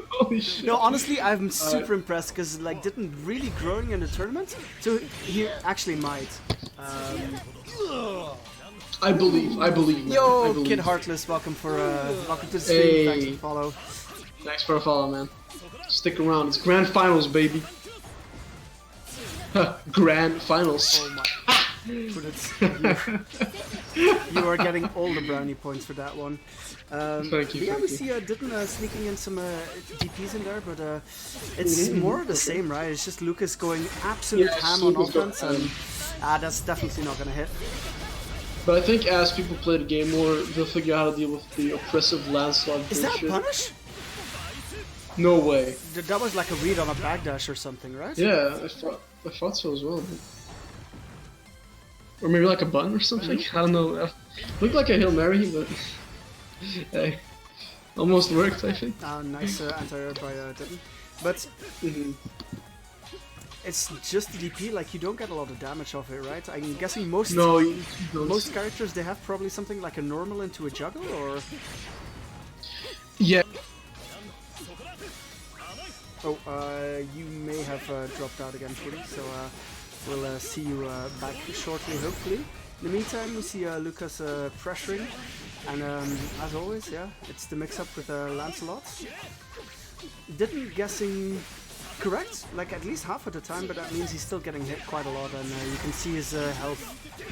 Holy shit. No, honestly, I'm super impressed because like didn't really growing in the tournament, so he actually might. I believe. Man. I Yo, believe. Kid Heartless, welcome to the stream. Hey. Thanks for the follow. Thanks for the follow, man. Stick around. It's grand finals, baby. Grand finals. Oh my. You are getting all the brownie points for that one. Thank you. Yeah, Thank we you. see Ditten sneaking in some DPs in there, but it's more of the same, right? It's just Lucas going absolute Yeah, ham on Lucas go offense, ham. and that's definitely not gonna hit. But I think as people play the game more, they'll figure out how to deal with the oppressive landslide Is that a bullshit. punish? No way. That was like a read on a backdash or something, right? Yeah, I thought so as well. Or maybe like a button or something. I don't know. Looked like a Hail Mary, but hey, almost worked. I think. Nice anti-air by Ditten. But Mhm. it's just the DP, like you don't get a lot of damage off it, right? I'm guessing most No, you don't. most characters they have probably something like a normal into a juggle, or Yeah. oh, you may have dropped out again, Footy, so we'll see you back shortly, hopefully. In the meantime, we see Lucas pressuring, and as always, yeah, it's the mix-up with Lancelot. Didn't guessing correct, like at least half of the time, but that means he's still getting hit quite a lot, and you can see his health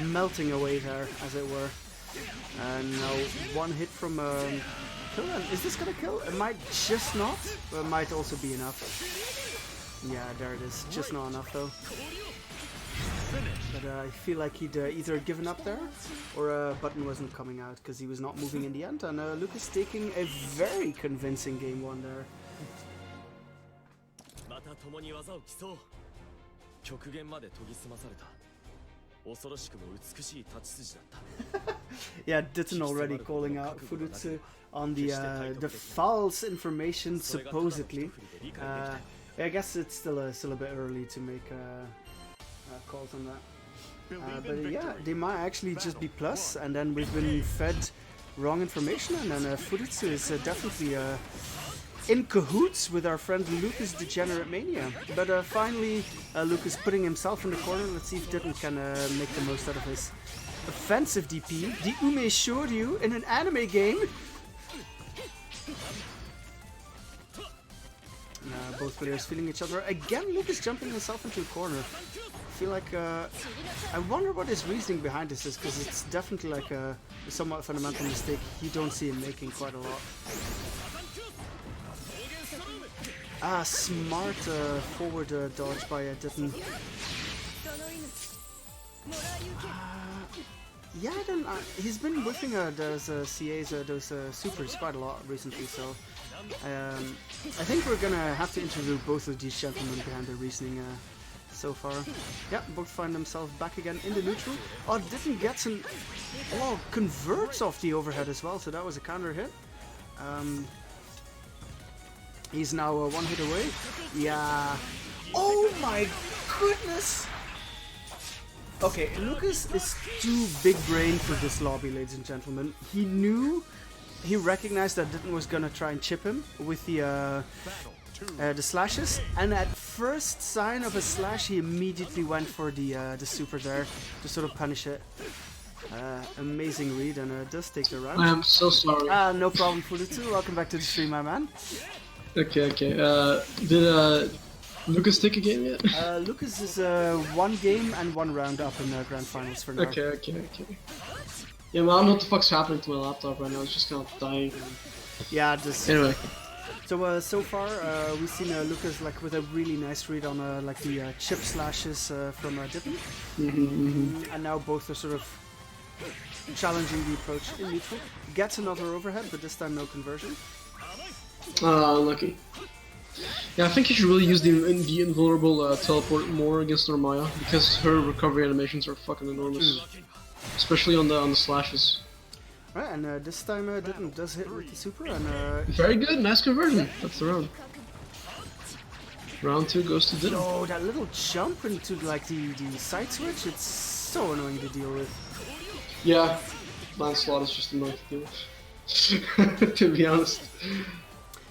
melting away there, as it were. And now one hit from kill. Is this gonna kill? It might just not, but it might also be enough. Yeah, there it is. Just not enough though. But I feel like he'd either given up there, or a button wasn't coming out because he was not moving in the end. And Lucas taking a very convincing game one there. また共に技を競おう。極限まで研ぎ澄まされた。恐ろしくも美しい立ち筋だった。 Yeah, Ditten already calling out Furutsu on the false information supposedly. I guess it's still a bit early to make calls on that. But yeah, they might actually just be plus, and then we've been fed wrong information, and then Furutsu is definitely in cahoots with our friend Lucas Degenerate Mania. But finally, Lucas putting himself in the corner. Let's see if Ditten can make the most out of his offensive DP, the Ume Shoryu in an anime game. Both players feeling each other. Again, Lucas jumping himself into a corner. I feel like I wonder what his reasoning behind this is, because it's definitely like a somewhat fundamental mistake you don't see him making quite a lot. Smart forward dodge by Ditton. Yeah, then he's been whiffing those CAs, those supers quite a lot recently, so I think we're gonna have to interview both of these gentlemen behind their reasoning so far. Yeah, both find themselves back again in the neutral. Oh, didn't get some... Oh, converts off the overhead as well, so that was a counter hit. He's now one hit away. Yeah. Oh my goodness! Okay, Lucas is too big brain for this lobby, ladies and gentlemen. He recognized that Ditton was gonna try and chip him with the slashes, and at first sign of a slash, he immediately went for the super there to sort of punish it. Amazing read, and does take the round. I am so sorry. No problem, Fulutu. Welcome back to the stream, my man. Okay. Did Lucas take a game yet? Lucas is 1 game and 1 round up in the grand finals for now. Okay. Yeah, well, I don't know what the fuck's happening to my laptop right now. It's just kind of dying. Yeah, just... Anyway. So so far we've seen Lucas like with a really nice read on like the chip slashes from Ditton. And now both are sort of challenging the approach in neutral. Gets another overhead, but this time no conversion. Unlucky. Yeah, I think you should really use the invulnerable teleport more against Normaya, because her recovery animations are fucking enormous. Especially on the slashes. Right, and this time Ditton does hit with the super, and very good, nice conversion. That's the round. Round 2 goes to Ditton. Oh, that little jump into like the side switch, it's so annoying to deal with. Yeah, Lancelot is just annoying to deal with. To be honest.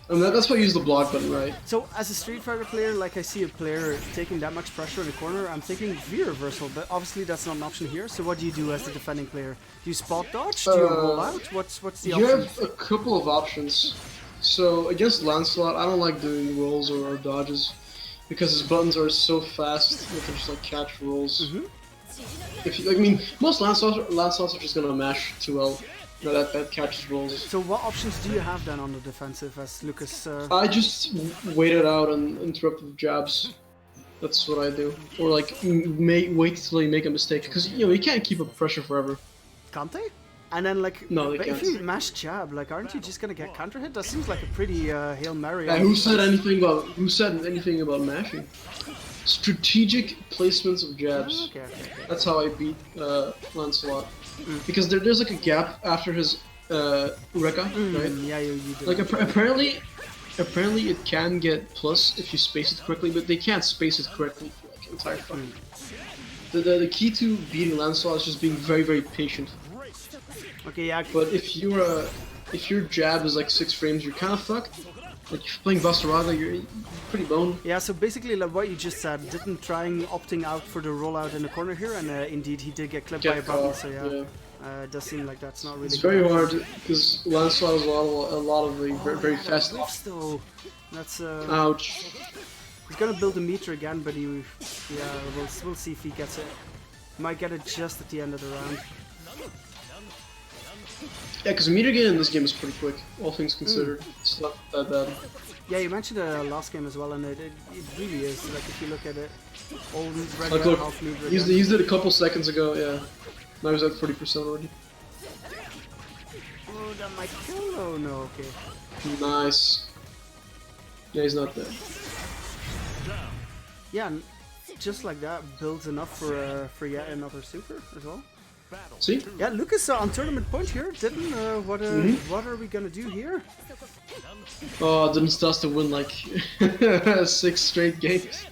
And that's why you use the block button, right? So, as a Street Fighter player, like I see a player taking that much pressure in the corner, I'm thinking V-reversal, but obviously that's not an option here. So what do you do as the defending player? Do you spot dodge? Do you roll out? What's the option? You have a couple of options. So, against Lancelot, I don't like doing rolls or dodges, because his buttons are so fast, you can just like catch rolls. If you, I mean, most Lancelots are just gonna mash too well. No, that catches rolls. So what options do you have then on the defensive as Lucas? I just wait it out and interrupt with jabs. That's what I do. Or like wait till you make a mistake, because you know you can't keep up pressure forever. Can't they? And then like, no, they but can't. If you mash jab, like aren't you just gonna get counter hit? That seems like a pretty Hail Mary. Who said anything about mashing? Strategic placements of jabs. Okay. That's how I beat Lancelot. Because there's like a gap after his Rekka, right? Yeah, you did. Like apparently it can get plus if you space it correctly, but they can't space it correctly for like entire fight. The key to beating Lancelot is just being very, very patient. Okay, yeah. But if your jab is like 6 frames, you're kind of fucked. Like if you're playing Vasaraga, you're pretty boned. Yeah, so basically like what you just said, Ditton opting out for the rollout in the corner here, and indeed he did get clipped by a button, so yeah. It does seem like that's not really... It's very hard, because Lancelot has a lot of the very fast... Though. That's... Ouch. He's gonna build a meter again, but we'll see if he gets it. Might get it just at the end of the round. Yeah, because the meter gain in this game is pretty quick, all things considered. It's not that bad. Yeah, you mentioned the last game as well, and it really is. Like if you look at it, all red look, half meter. He used it a couple seconds ago. Yeah, now he's at 40% already. Oh, that might kill. Oh no, okay. Nice. Yeah, he's not dead. Yeah, and just like that, builds enough for yet another super as well. See? Yeah, Lucas on tournament point here. Ditton, what are we gonna do here? Oh, Ditton starts to win like 6 straight games.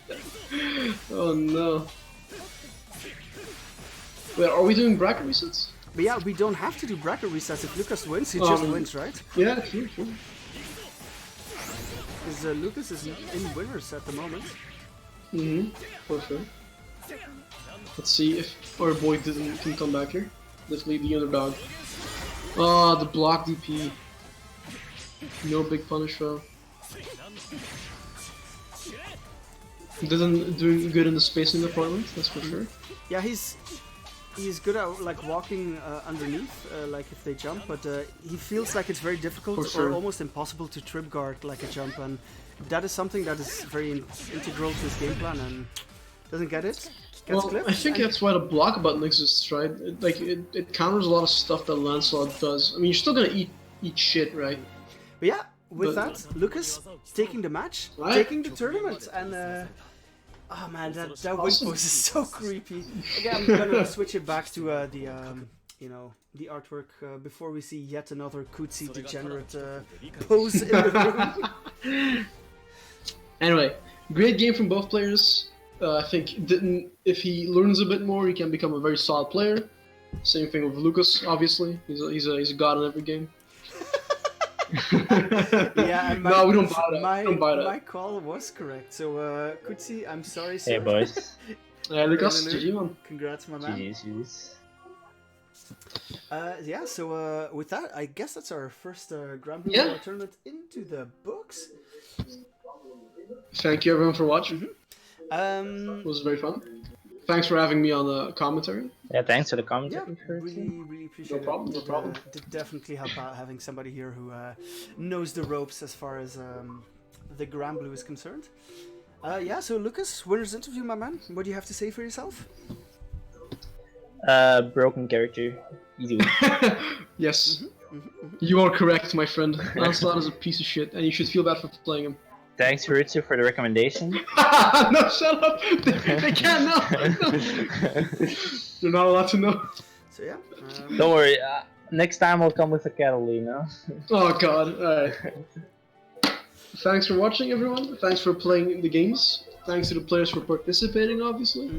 Oh no. Wait, are we doing bracket resets? But yeah, we don't have to do bracket resets. If Lucas wins, he just wins, right? Yeah, true. Because Lucas is in winners at the moment. For sure. Let's see if our boy can come back here. Definitely the underdog. Oh, the block DP. No big punish though. Doesn't doing good in the spacing department, that's for sure. Yeah, he's good at like walking underneath, like if they jump, but he feels like it's very difficult For sure. or almost impossible to trip guard like a jump, and that is something that is very integral to his game plan, and doesn't get it. Gets Well, clipped, I think and- that's why the block button exists, right? It counters a lot of stuff that Lancelot does. I mean, you're still gonna eat shit, right? But yeah, with But- that, Lucas taking the match, Right. taking the tournament, and oh man, that wing Awesome. pose is so creepy. Again, I'm gonna switch it back to the you know, the artwork before we see yet another cutesy degenerate pose in the room. Anyway, great game from both players. I think if he learns a bit more, he can become a very solid player. Same thing with Lucas, obviously. He's a god in every game. Yeah, and No, we don't buy that. My, We don't buy that. my call was correct. So, Kutsi, I'm sorry, sir. Hey boys. Yeah, Lucas, Really? GG man. Congrats, my man. GG's. Yeah, so with that, I guess that's our first Granblue Yeah. tournament into the books. Thank you everyone for watching. Um, It was very fun. Thanks for having me on the commentary. Yeah, thanks for the yeah, commentary. really appreciate problem, it. no problem. Did definitely help out having somebody here who knows the ropes as far as the Granblue is concerned. Yeah, so Lucas, winner's interview, my man. What do you have to say for yourself? Broken character. Easy win. Yes. You are correct, my friend. Lancelot is a piece of shit, and you should feel bad for playing him. Thanks, Ritsu, for the recommendation. No, shut up! They can't know! They're not allowed to know. So yeah. Don't worry, next time I'll come with a kettle, you know? Oh god, alright. Thanks for watching, everyone. Thanks for playing the games. Thanks to the players for participating, obviously.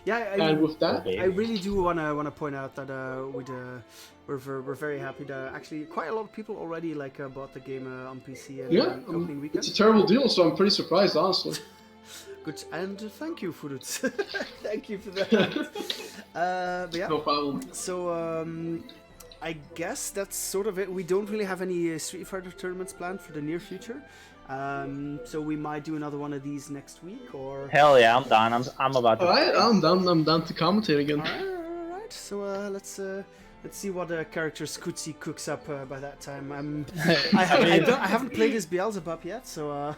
Yeah, And with that, I really do wanna point out that we're very happy that actually quite a lot of people already bought the game on PC and yeah, opening weekend. it's a terrible deal, so I'm pretty surprised, honestly. Good, and thank you, Furuts. Thank you for that. But yeah, No problem. so I guess that's sort of it. We don't really have any Street Fighter tournaments planned for the near future. So we might do another one of these next week, or Hell yeah, I'm done. I'm about to. Alright, I'm down to commentate again. Alright, so let's see what characters Kutsi cooks up by that time. I haven't played as Beelzebub yet, so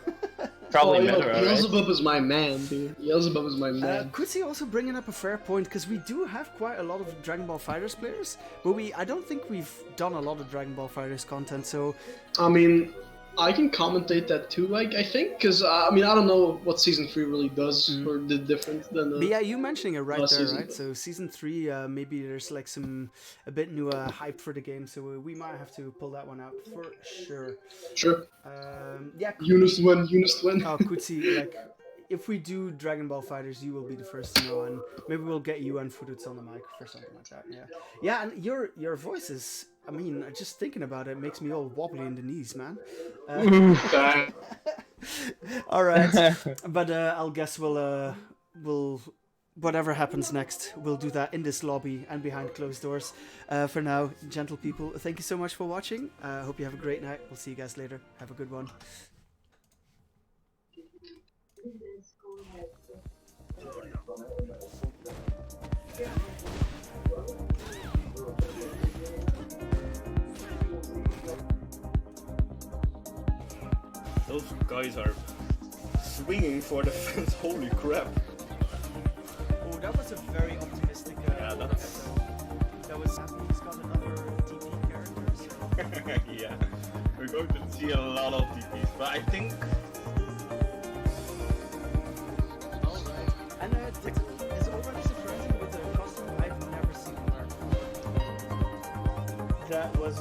Probably Oh, yo, better, alright? Beelzebub is my man, dude. Beelzebub is my man. Kutsi also bringing up a fair point, because we do have quite a lot of Dragon Ball Fighters players, but I don't think we've done a lot of Dragon Ball Fighters content, so I mean, I can commentate that too, I think, because, I mean, I don't know what Season 3 really does, or did different than but yeah, you mentioning it right last there, season. right? So Season 3, maybe there's like a bit new hype for the game, so we might have to pull that one out for sure. Sure. Yeah, Eunice win. oh, Kutsi, like, if we do Dragon Ball Fighters, you will be the first to know, and maybe we'll get you and Furuts on the mic for something like that. Yeah, yeah, and your voice is, I mean, just thinking about it makes me all wobbly in the knees, man. All right, but I'll guess we'll whatever happens next, we'll do that in this lobby and behind closed doors. For now, gentle people, thank you so much for watching. Hope you have a great night. We'll see you guys later. Have a good one. Those guys are swinging for the fence. Holy crap! Oh, that was a very optimistic. Yeah, that's- that was. He's got another DP character. Yeah, we're going to see a lot of DPs, but I think Alright. And Dixon is already surprising with a costume I've never seen her. That was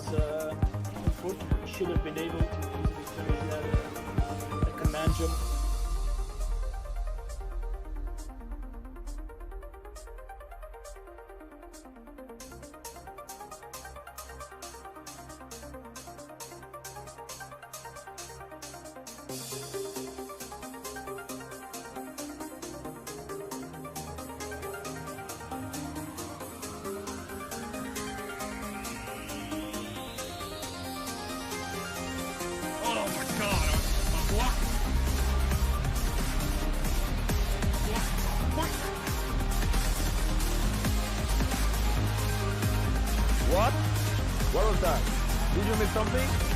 unfortunate. Should have been able to easily finish that a command jump. Oh my god, I'm blocked. What? What was that? Did you miss something?